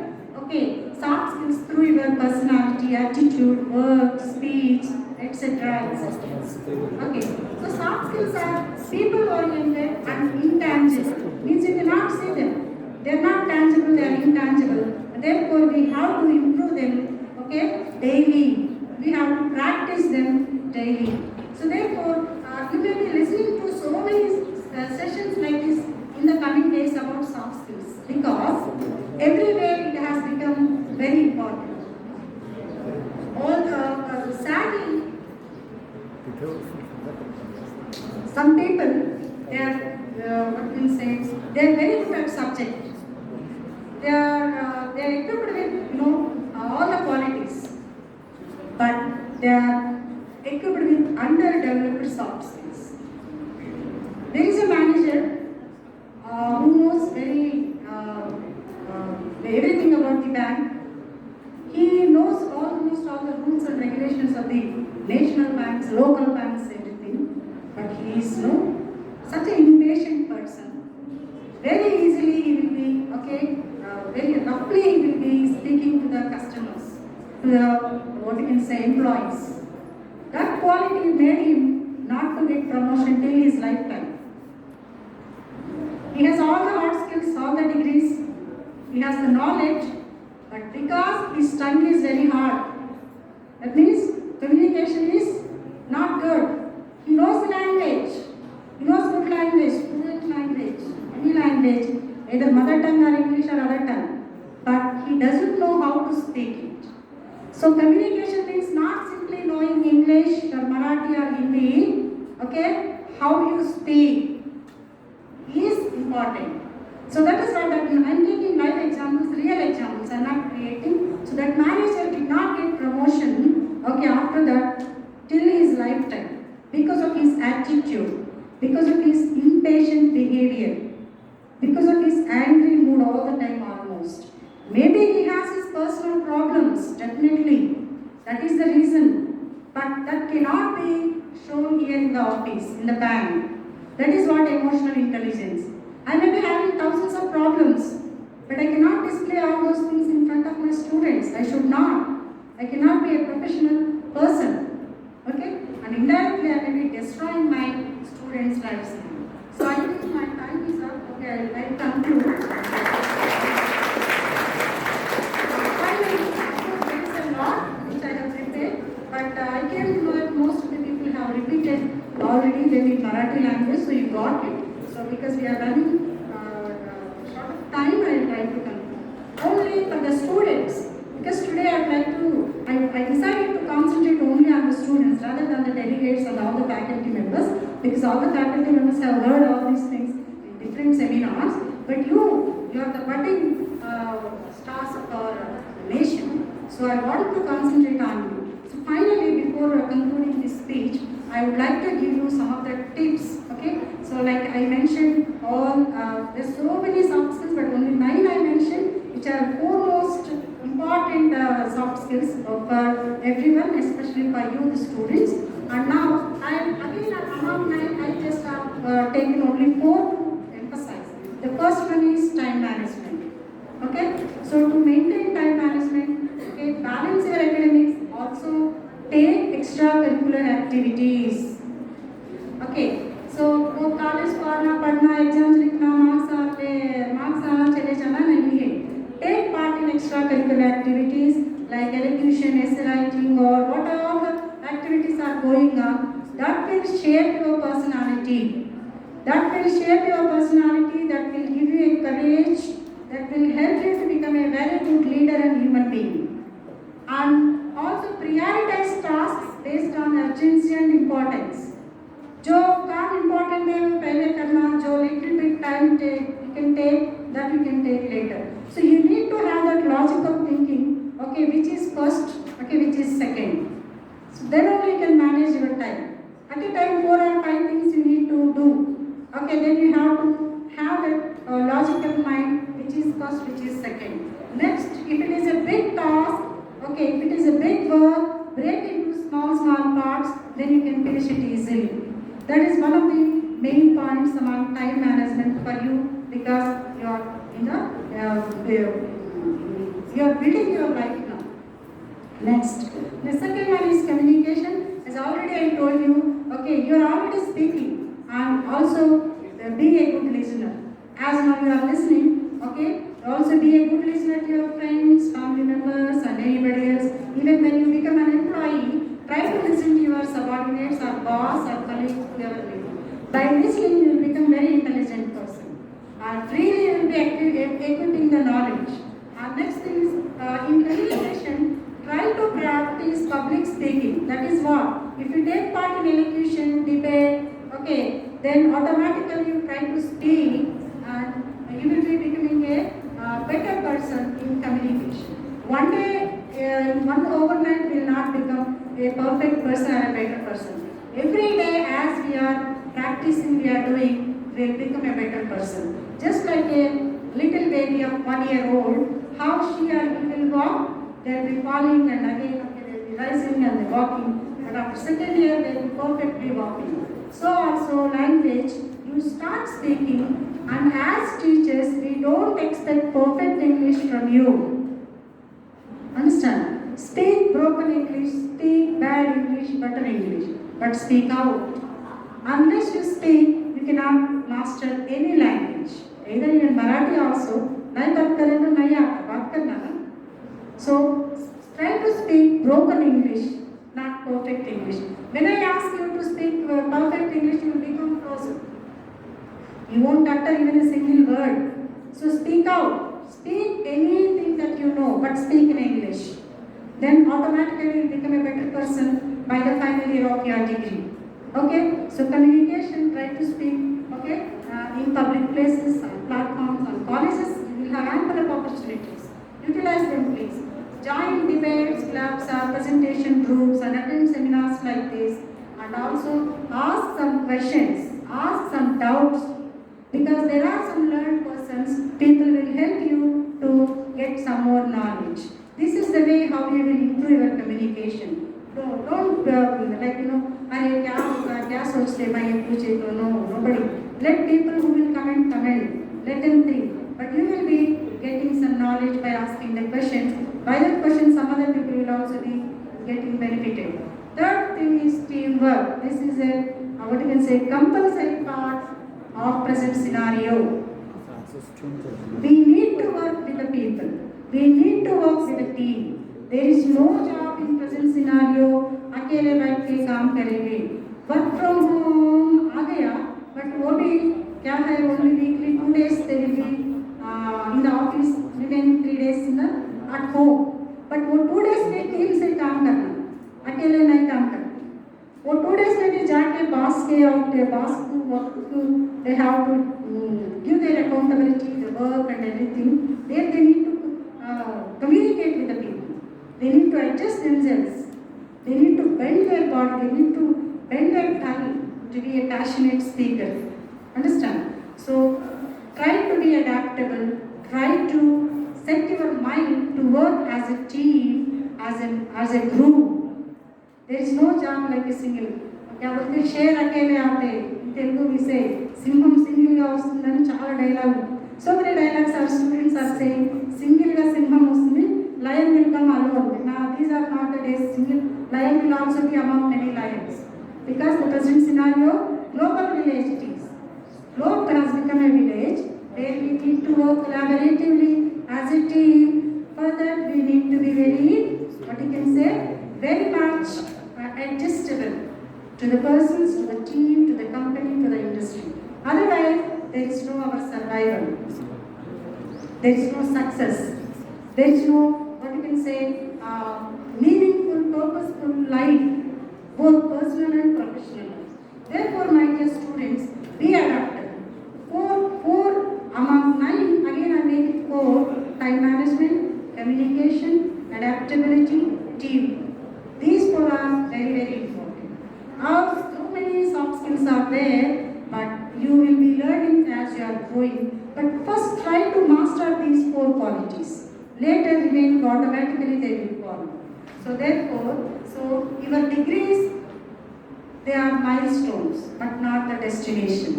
soft skills through your personality, attitude, work, speech, etc. Okay, so soft skills are people oriented and intangible. Means you cannot see them. They are not tangible, they are intangible. Therefore, we have to improve them, daily. We have to practice them daily. So therefore, you will be listening to so many sessions like this in the coming days about soft skills, because everywhere it has become very important. They are very good at subject. They are equipped with all the qualities, but they are equipped with underdeveloped soft skills. There is a manager who knows everything about the bank. He knows almost all the rules and regulations of the national banks, local banks, everything. But he is such an impatient person. Very easily he will be very roughly he will be speaking to the customers, to the employees. That quality made him not to get promotion till his lifetime. He has all the hard skills, all the degrees. He has the knowledge, but because his tongue is very hard, that means communication is not good. He knows the language. He knows good language, fluent language, any language, either mother tongue or English or other tongue, but he doesn't know how to speak it. So communication means not simply knowing English or Marathi or Hindi, how you speak is important. So that is why I'm taking live examples, real examples, I'm not creating. So that manager did not get promotion, after that, till his lifetime, because of his attitude, because of his impatient behavior, because of his angry mood all the time almost. Maybe he has his personal problems, definitely. That is the reason. But that cannot be shown here in the office, in the bank. That is what emotional intelligence. I may be having thousands of problems, but I cannot display all those things in front of my students. I should not. I cannot be a professional person. And indirectly I may be destroying my students' lives. So I think my time is up. I'll conclude. Finally, there is a lot which I have prepared, but I came to know that most of the people have repeated already them in Marathi language, so you got it. So because we are running short of time, I will try to conclude. Only for the students, because today I decided to concentrate only on the students rather than the delegates and all the faculty members, because all the faculty members have heard all these things in different seminars, but you are the budding stars of our nation. So I wanted to concentrate on you. So finally, before concluding this speech, I would like to give you some of the tips. So like I mentioned, there's so many soft skills, but only 9 I mentioned, which are foremost important soft skills for everyone, especially for you, the students. And now, among 9, I just have taken only 4 to emphasize. The first one is time management. So to maintain time management, balance your academics, also take extracurricular activities. So वो college पढ़ना exams लिखना marks आना चले जाना नहीं है. Take part in extracurricular activities like elocution, essay writing, or what all the activities are going on. That will shape your personality. That will give you a courage. That will help you to become a very good leader and human being. And also prioritize tasks based on urgency and importance. जो काम important है वो पहले करना, जो little bit time you can take, that you can take later. So you need to have that logical thinking, which is first, which is second. So then only you can manage your time. At a time 4 or 5 things you need to do. Then you have to have that logical mind, which is first, which is second. Next, if it is a big task, if it is a big work, break into small parts, then you can finish it easily. That is one of the main points among time management for you, because you are you are building your life now. Next, the second one is communication. As already I told you, you are already speaking, and also be a good listener. As now you are listening, also be a good listener to your friends, family members, and anybody else. Even when you become an employee, try to listen to your subordinates or boss or colleagues, whoever may be. By listening, you will become very intelligent person. And freely you will be equipping the knowledge. And next thing is, in communication, try to practice public speaking. That is what? If you take part in elocution, debate, then automatically you try to speak and you will be becoming a better person in communication. One day, one overnight will not become a perfect person or a better person. Every day as we are practicing, we are doing, we will become a better person. Just like a little baby of 1 year old, how she or he will walk, they will be falling and again they will be rising and walking. And after second year, they will be perfectly walking. So also language, you start speaking, and as teachers, we don't expect perfect English from you. Understand? Speak broken English, speak bad English, better English, but speak out. Unless you speak, you cannot master any language. Either in Marathi also, nahi baat kare to nahi aata, baat karna na. So try to speak broken English, not perfect English. When I ask you to speak perfect English, you will become frozen. You won't utter even a single word. So speak out. Speak anything that you know, but speak in English. Then automatically you will become a better person by the final year of your degree. Okay? So communication, try to speak, okay? In public places, on platforms, on colleges, you will have ample of opportunities. Utilize them, please. Join debates, clubs, or presentation groups, and attend seminars like this. And also ask some questions, ask some doubts, because there are some learned persons, people will help you to get some more knowledge. This is the way how you will improve your communication. Don't like अरे क्या होगा, क्या सोचते हैं ये पूछे तो nobody. Let people who will comment. Let them think. But you will be getting some knowledge by asking the questions. By that question, some other people will also be getting benefited. Third thing is teamwork. This is a what you can say compulsory part of present scenario. We need to work with the people. We need to work with the team. There is no job in present scenario. अकेले बैठ के काम करेंगे. Work from home आ गया, but वो भी क्या है? Only weekly 2 days they will be in the office, remaining 3 days in the at home. But वो 2 days में टीम से काम करना, अकेले नहीं काम करना. वो 2 days में भी जाके boss के और boss को they have to give their accountability, the work and everything. There they need to communicate with the people. They need to adjust themselves. They need to bend their body. They need to bend their tongue to be a passionate speaker. Understand? So try to be adaptable. Try to set your mind to work as a team, as a group. There is no job like a single. क्या बोलते शेर अकेले आते तेलुगु में से Singham single गा वस्तुंదని చాలా dialogue. So many dialogues our students are saying single గా సింహం వస్తుంది, lion will come alone. Now these are not the days. Single lion will also be among many lions, because the present scenario, global village it is. Globe has become a village where we need to work collaboratively as a team. For that we need to be very, what you can say, very much adjustable to the persons, to the team, to the company, to the industry. Otherwise, there is no our survival. There is no success. There is no, what you can say, meaningful, purposeful life, both personal and professional. Therefore, my dear students, be adaptable. Four among 9, again I make it 4: time management, communication, adaptability, team. These 4 are very, very important. So many soft skills are there, but you will be learning as you are growing. But first try to master these 4 qualities. Later remaining automatically they will follow. So therefore, your degrees, they are milestones, but not the destination.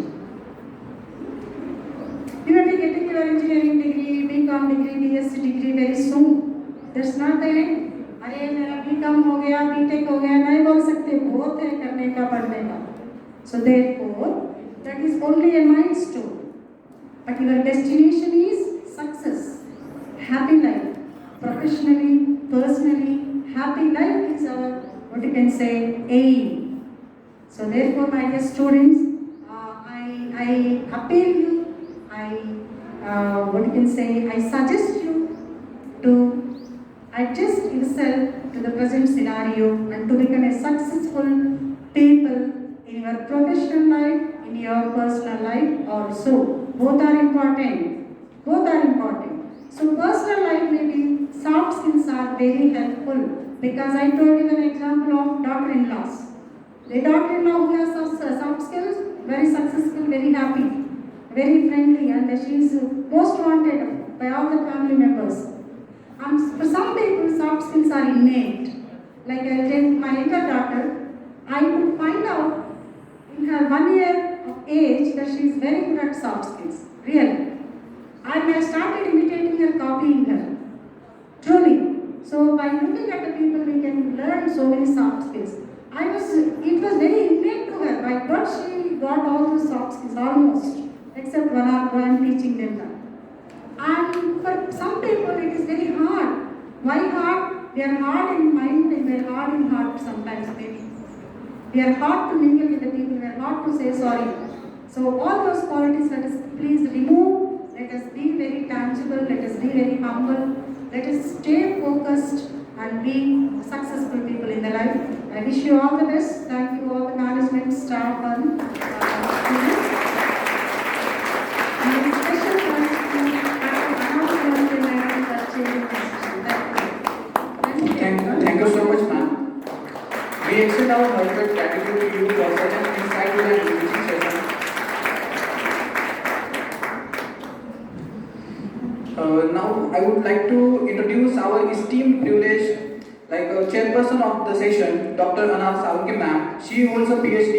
You will be getting your engineering degree, BCom degree, BSc degree very soon. That's not the end. अरे मेरा BCom हो गया, BTech हो गया, नहीं बोल सकते, बहुत है करने का, पढ़ने का. So therefore, that is only a milestone. But your destination is success, happy life, professionally, personally, happy life is our, what you can say, aim. So therefore, my dear students, I appeal you, what you can say, I suggest you to adjust yourself to the present scenario and to become a successful people in your professional life, in your personal life also. Both are important. Both are important. So personal life maybe soft skills are very helpful because I told you an example of daughter-in-laws. The daughter-in-law who has soft skills, very successful, very happy, very friendly, and she is most wanted by all the family members. And for some people, soft skills are innate. Like I take my younger daughter, I could find out in her 1 year of age that she is very good at soft skills. Really. I started imitating her, copying her. Truly. So by looking at the people, we can learn so many soft skills. It was very innate to her. By birth, she got all the soft skills almost, except one or two. I am teaching them that. And for some people, it is very hard. Why hard? We are hard in mind and we are hard in heart sometimes maybe. We are hard to mingle with the people. We are hard to say sorry. So all those qualities, let us please remove. Let us be very tangible. Let us be very humble. Let us stay focused and be successful people in the life. I wish you all the best. Thank you all the management, staff and students. And special thanks to Thank you so much, ma'am. We extend our heartfelt gratitude to you for such an insightful and enriching session. Now, I would like to introduce our esteemed privilege, chairperson of the session, Dr. Anal Salke ma'am. She holds a PhD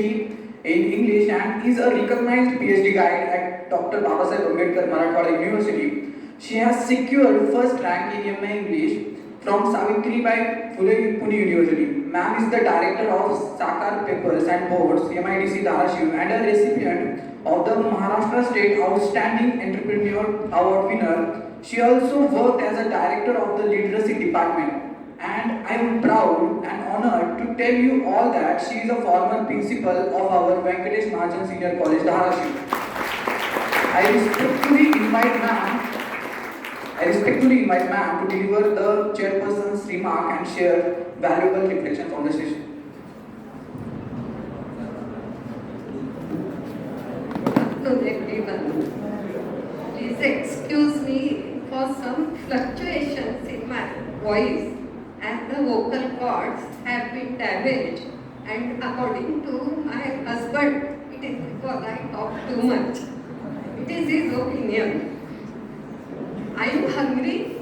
in English and is a recognized PhD guide at Dr. Babasaheb Ambedkar Marathwada University. She has secured first rank in MA English from Savitribai Phule Pune University. Ma'am is the director of Sakar Papers and Boards, MIDC Dharashiv, and a recipient of the Maharashtra State Outstanding Entrepreneur Award winner. She also worked as a director of the Literacy Department. And I am proud and honored to tell you all that she is a former principal of our Venkatesh Mahajan Senior College, Dharashiv. I respectfully invite ma'am to deliver the chairperson's remark and share valuable reflections on the session. Hello everyone. Please excuse me for some fluctuations in my voice as the vocal cords have been damaged, and according to my husband, it is because I talk too much. It is his opinion. Are you hungry?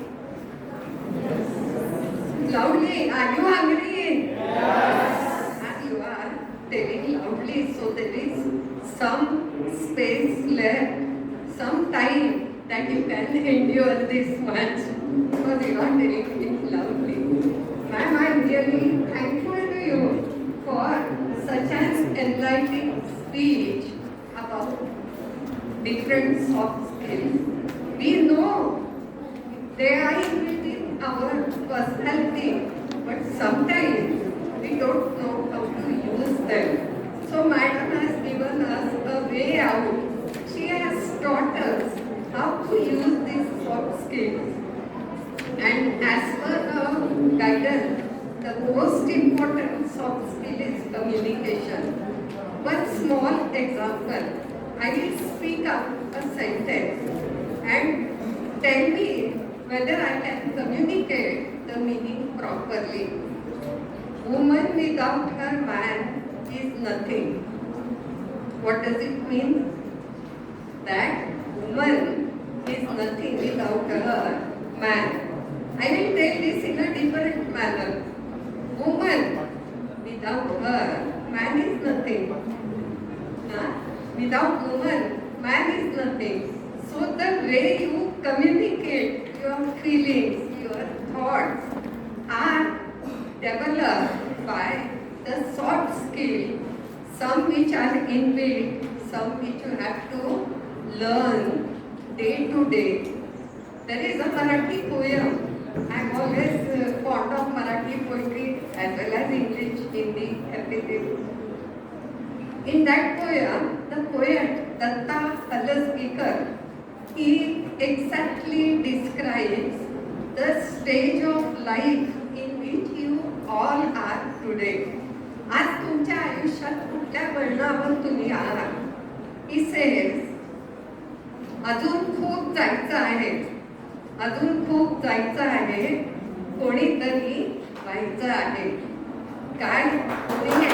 Loudly, are you hungry? Yes. And you are telling loudly, so there is some space left, some time that you can endure this much, because you are telling it loudly. Ma'am, I am really thankful to you for such an enlightening speech about different soft skills. We know they are inbuilt in our personality, but sometimes we don't know how to use them. So Madam has given us a way out. She has taught us how to use these soft skills. And as per her guidance, the most important soft skill is communication. One small example. I will speak up a sentence and tell me whether I can communicate the meaning properly. Woman without her man is nothing. What does it mean? That woman is nothing without her man. I will tell this in a different manner. Woman without her man is nothing. Without woman, man is nothing. So the way you communicate your feelings, your thoughts are developed by the soft skill, some which are inbuilt, some which you have to learn day to day. There is a Marathi poem. I am always fond of Marathi poetry as well as English, Hindi, everything. In that poem, the poet Datta Kalaskikar, he exactly describes the stage of life in which you all are today. आज तुमच्या आयुष्यात कुठल्या वळणावर तुम्ही आहात? He says, अजून खूप जायचं आहे, अजून खूप जायचं आहे, कोणीतरी व्हायचं आहे. काय कोणी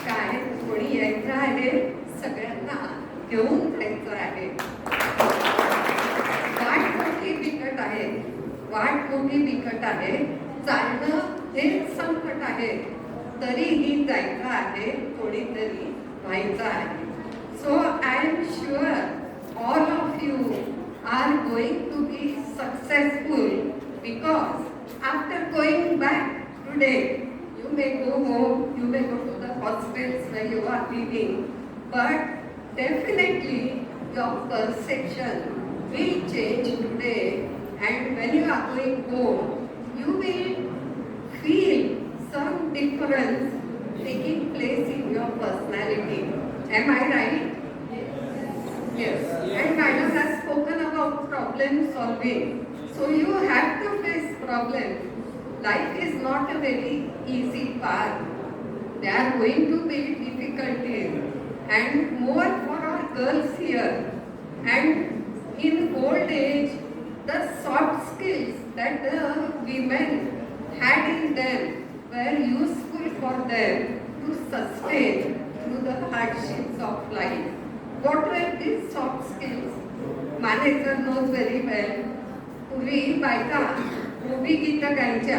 काय कोणी यायचं आहे, सगळ्यांना घेऊन जायचं आहे. वाट मोठी बिकट आहे, वाट मोठी बिकट आहे, चालणं हे संकट आहे, तरीही जायचं आहे, कोणीतरी व्हायचं आहे. So I am sure all of you are going to be successful, because after going back today, you may go home, you may go to the hostels where you are living, but definitely your perception will change today, and when you are going home, you will feel some difference taking place in your personality. Am I right? Yes. And madam has spoken about problem solving. So you have to face problems. Life is not a very easy path. There are going to be difficulties, and more for our girls here. And in old age, the soft skills that the women had in them were useful for them to sustain through the hardships of life. What were these soft skills? Manager knows very well. पूर्वी बायका उभी गीतं गायच्या,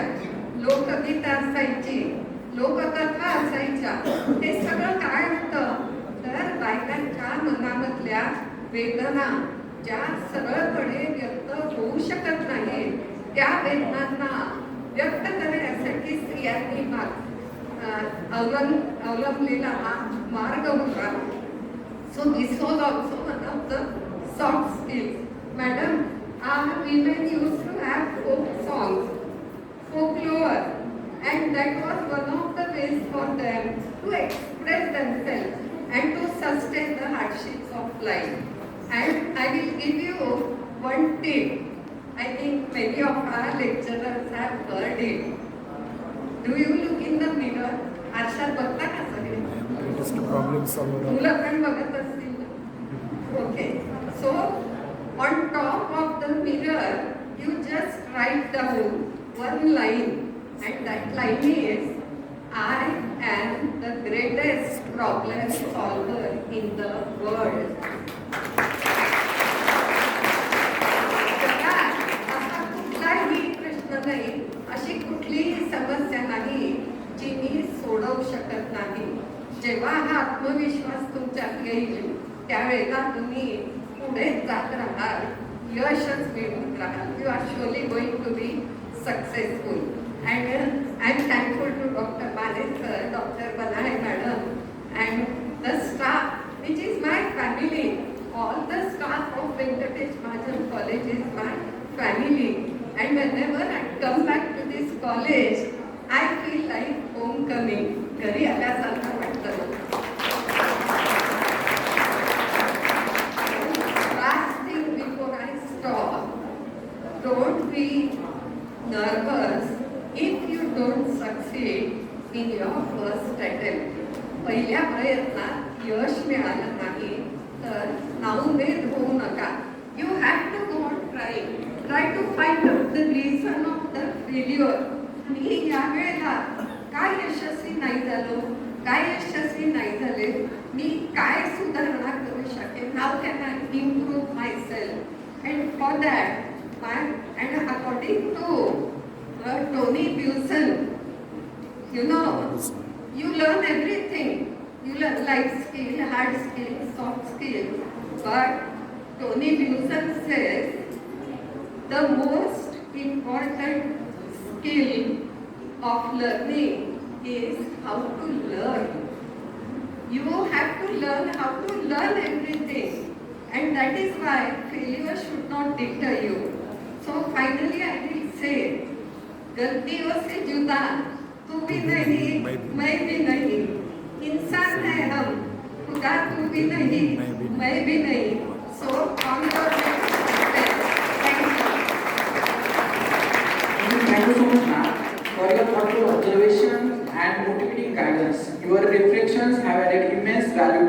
लोकगीतं असायची, लोककथा असायच्या. हे सगळं काय होतं तर बायकांच्या मनामधल्या वेदना ज्या सरळपणे व्यक्त होऊ शकत नाही, त्या वेदनांना व्यक्त करण्यासाठी स्त्रियांनी अवलंबलेला हा मार्ग होता. So this was also one of the soft skills. Madam, our women used to have folk songs, folklore, and that was one of the ways for them to express themselves and to sustain the hardships of life. And I will give you one tip. I think many of our lecturers have heard it. Do you look in the mirror? आरशात बघता का सगळे? मुलं पण बघत असतील. Okay. So on top of the mirror, you just write down one line, and that line is, I am the greatest problem solver in the world. नाही, अशी कुठलीही समस्या नाही जी मी सोडवू शकत नाही. जेव्हा हा आत्मविश्वास तुमच्यात येईल त्यावेळेला तुम्ही पुढे जात राहाल, यशच मिळवत राहाल. You are surely going to be successful. And I am thankful to doctor Mane sir, doctor Banahe madam, and the staff which is my family. All the staff of Venkatesh Mahajan College is my family. And whenever I come back to this college, I feel like homecoming. घरी आल्यासारखं वाटतं. Last thing before I stop, don't be nervous if you don't succeed in your first attempt. पहिल्या प्रयत्नात यश मिळालं नाही तर नाउमेद होऊ नका. You have to go on trying. Try to find out the reason of the failure. मी या वेळेला काय यशस्वी नाही झालो, काय यशस्वी नाही झाले, मी काय सुधारणा करू शकेन, how can I improve myself. And for that, and according to Tony Busan, you know, you learn everything. You learn life skill, hard skill, soft skill. But Tony Busan says the most important skill of learning is how to learn. You have to learn how to learn everything, and that is why failure should not deter you. So finally I will say, गलतियों से जुदा तू भी नहीं, मैं भी नहीं, इंसान है हम, खुदा तू भी नहीं, मैं भी नहीं. So on your next step. Thank you. Thank you so much, ma'am, for your thoughtful observations and motivating guidance. Your reflections have added immense value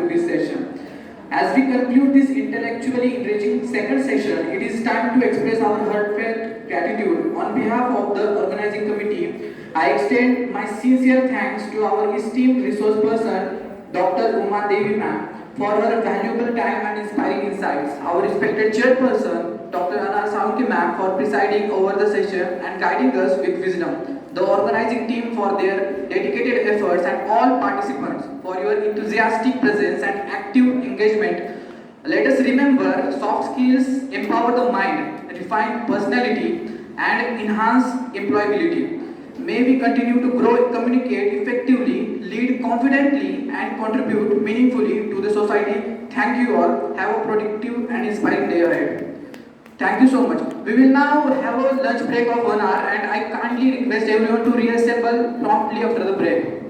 As we conclude this intellectually enriching second session, it is time to express our heartfelt gratitude. On behalf of the organizing committee, I extend my sincere thanks to our esteemed resource person, Dr. Uma Devi ma'am, for her valuable time and inspiring insights. Our respected chairperson, Dr. Anar Saunki ma'am, for presiding over the session and guiding us with wisdom. The organizing team for their dedicated efforts, and all participants for your enthusiastic presence and active engagement. Let us remember, soft skills empower the mind, refine personality, and enhance employability. May we continue to grow, communicate effectively, lead confidently, and contribute meaningfully to the society. Thank you all. Have a productive and inspiring day ahead. Thank you so much. We will now have a lunch break of 1 hour, and I kindly request everyone to reassemble promptly after the break.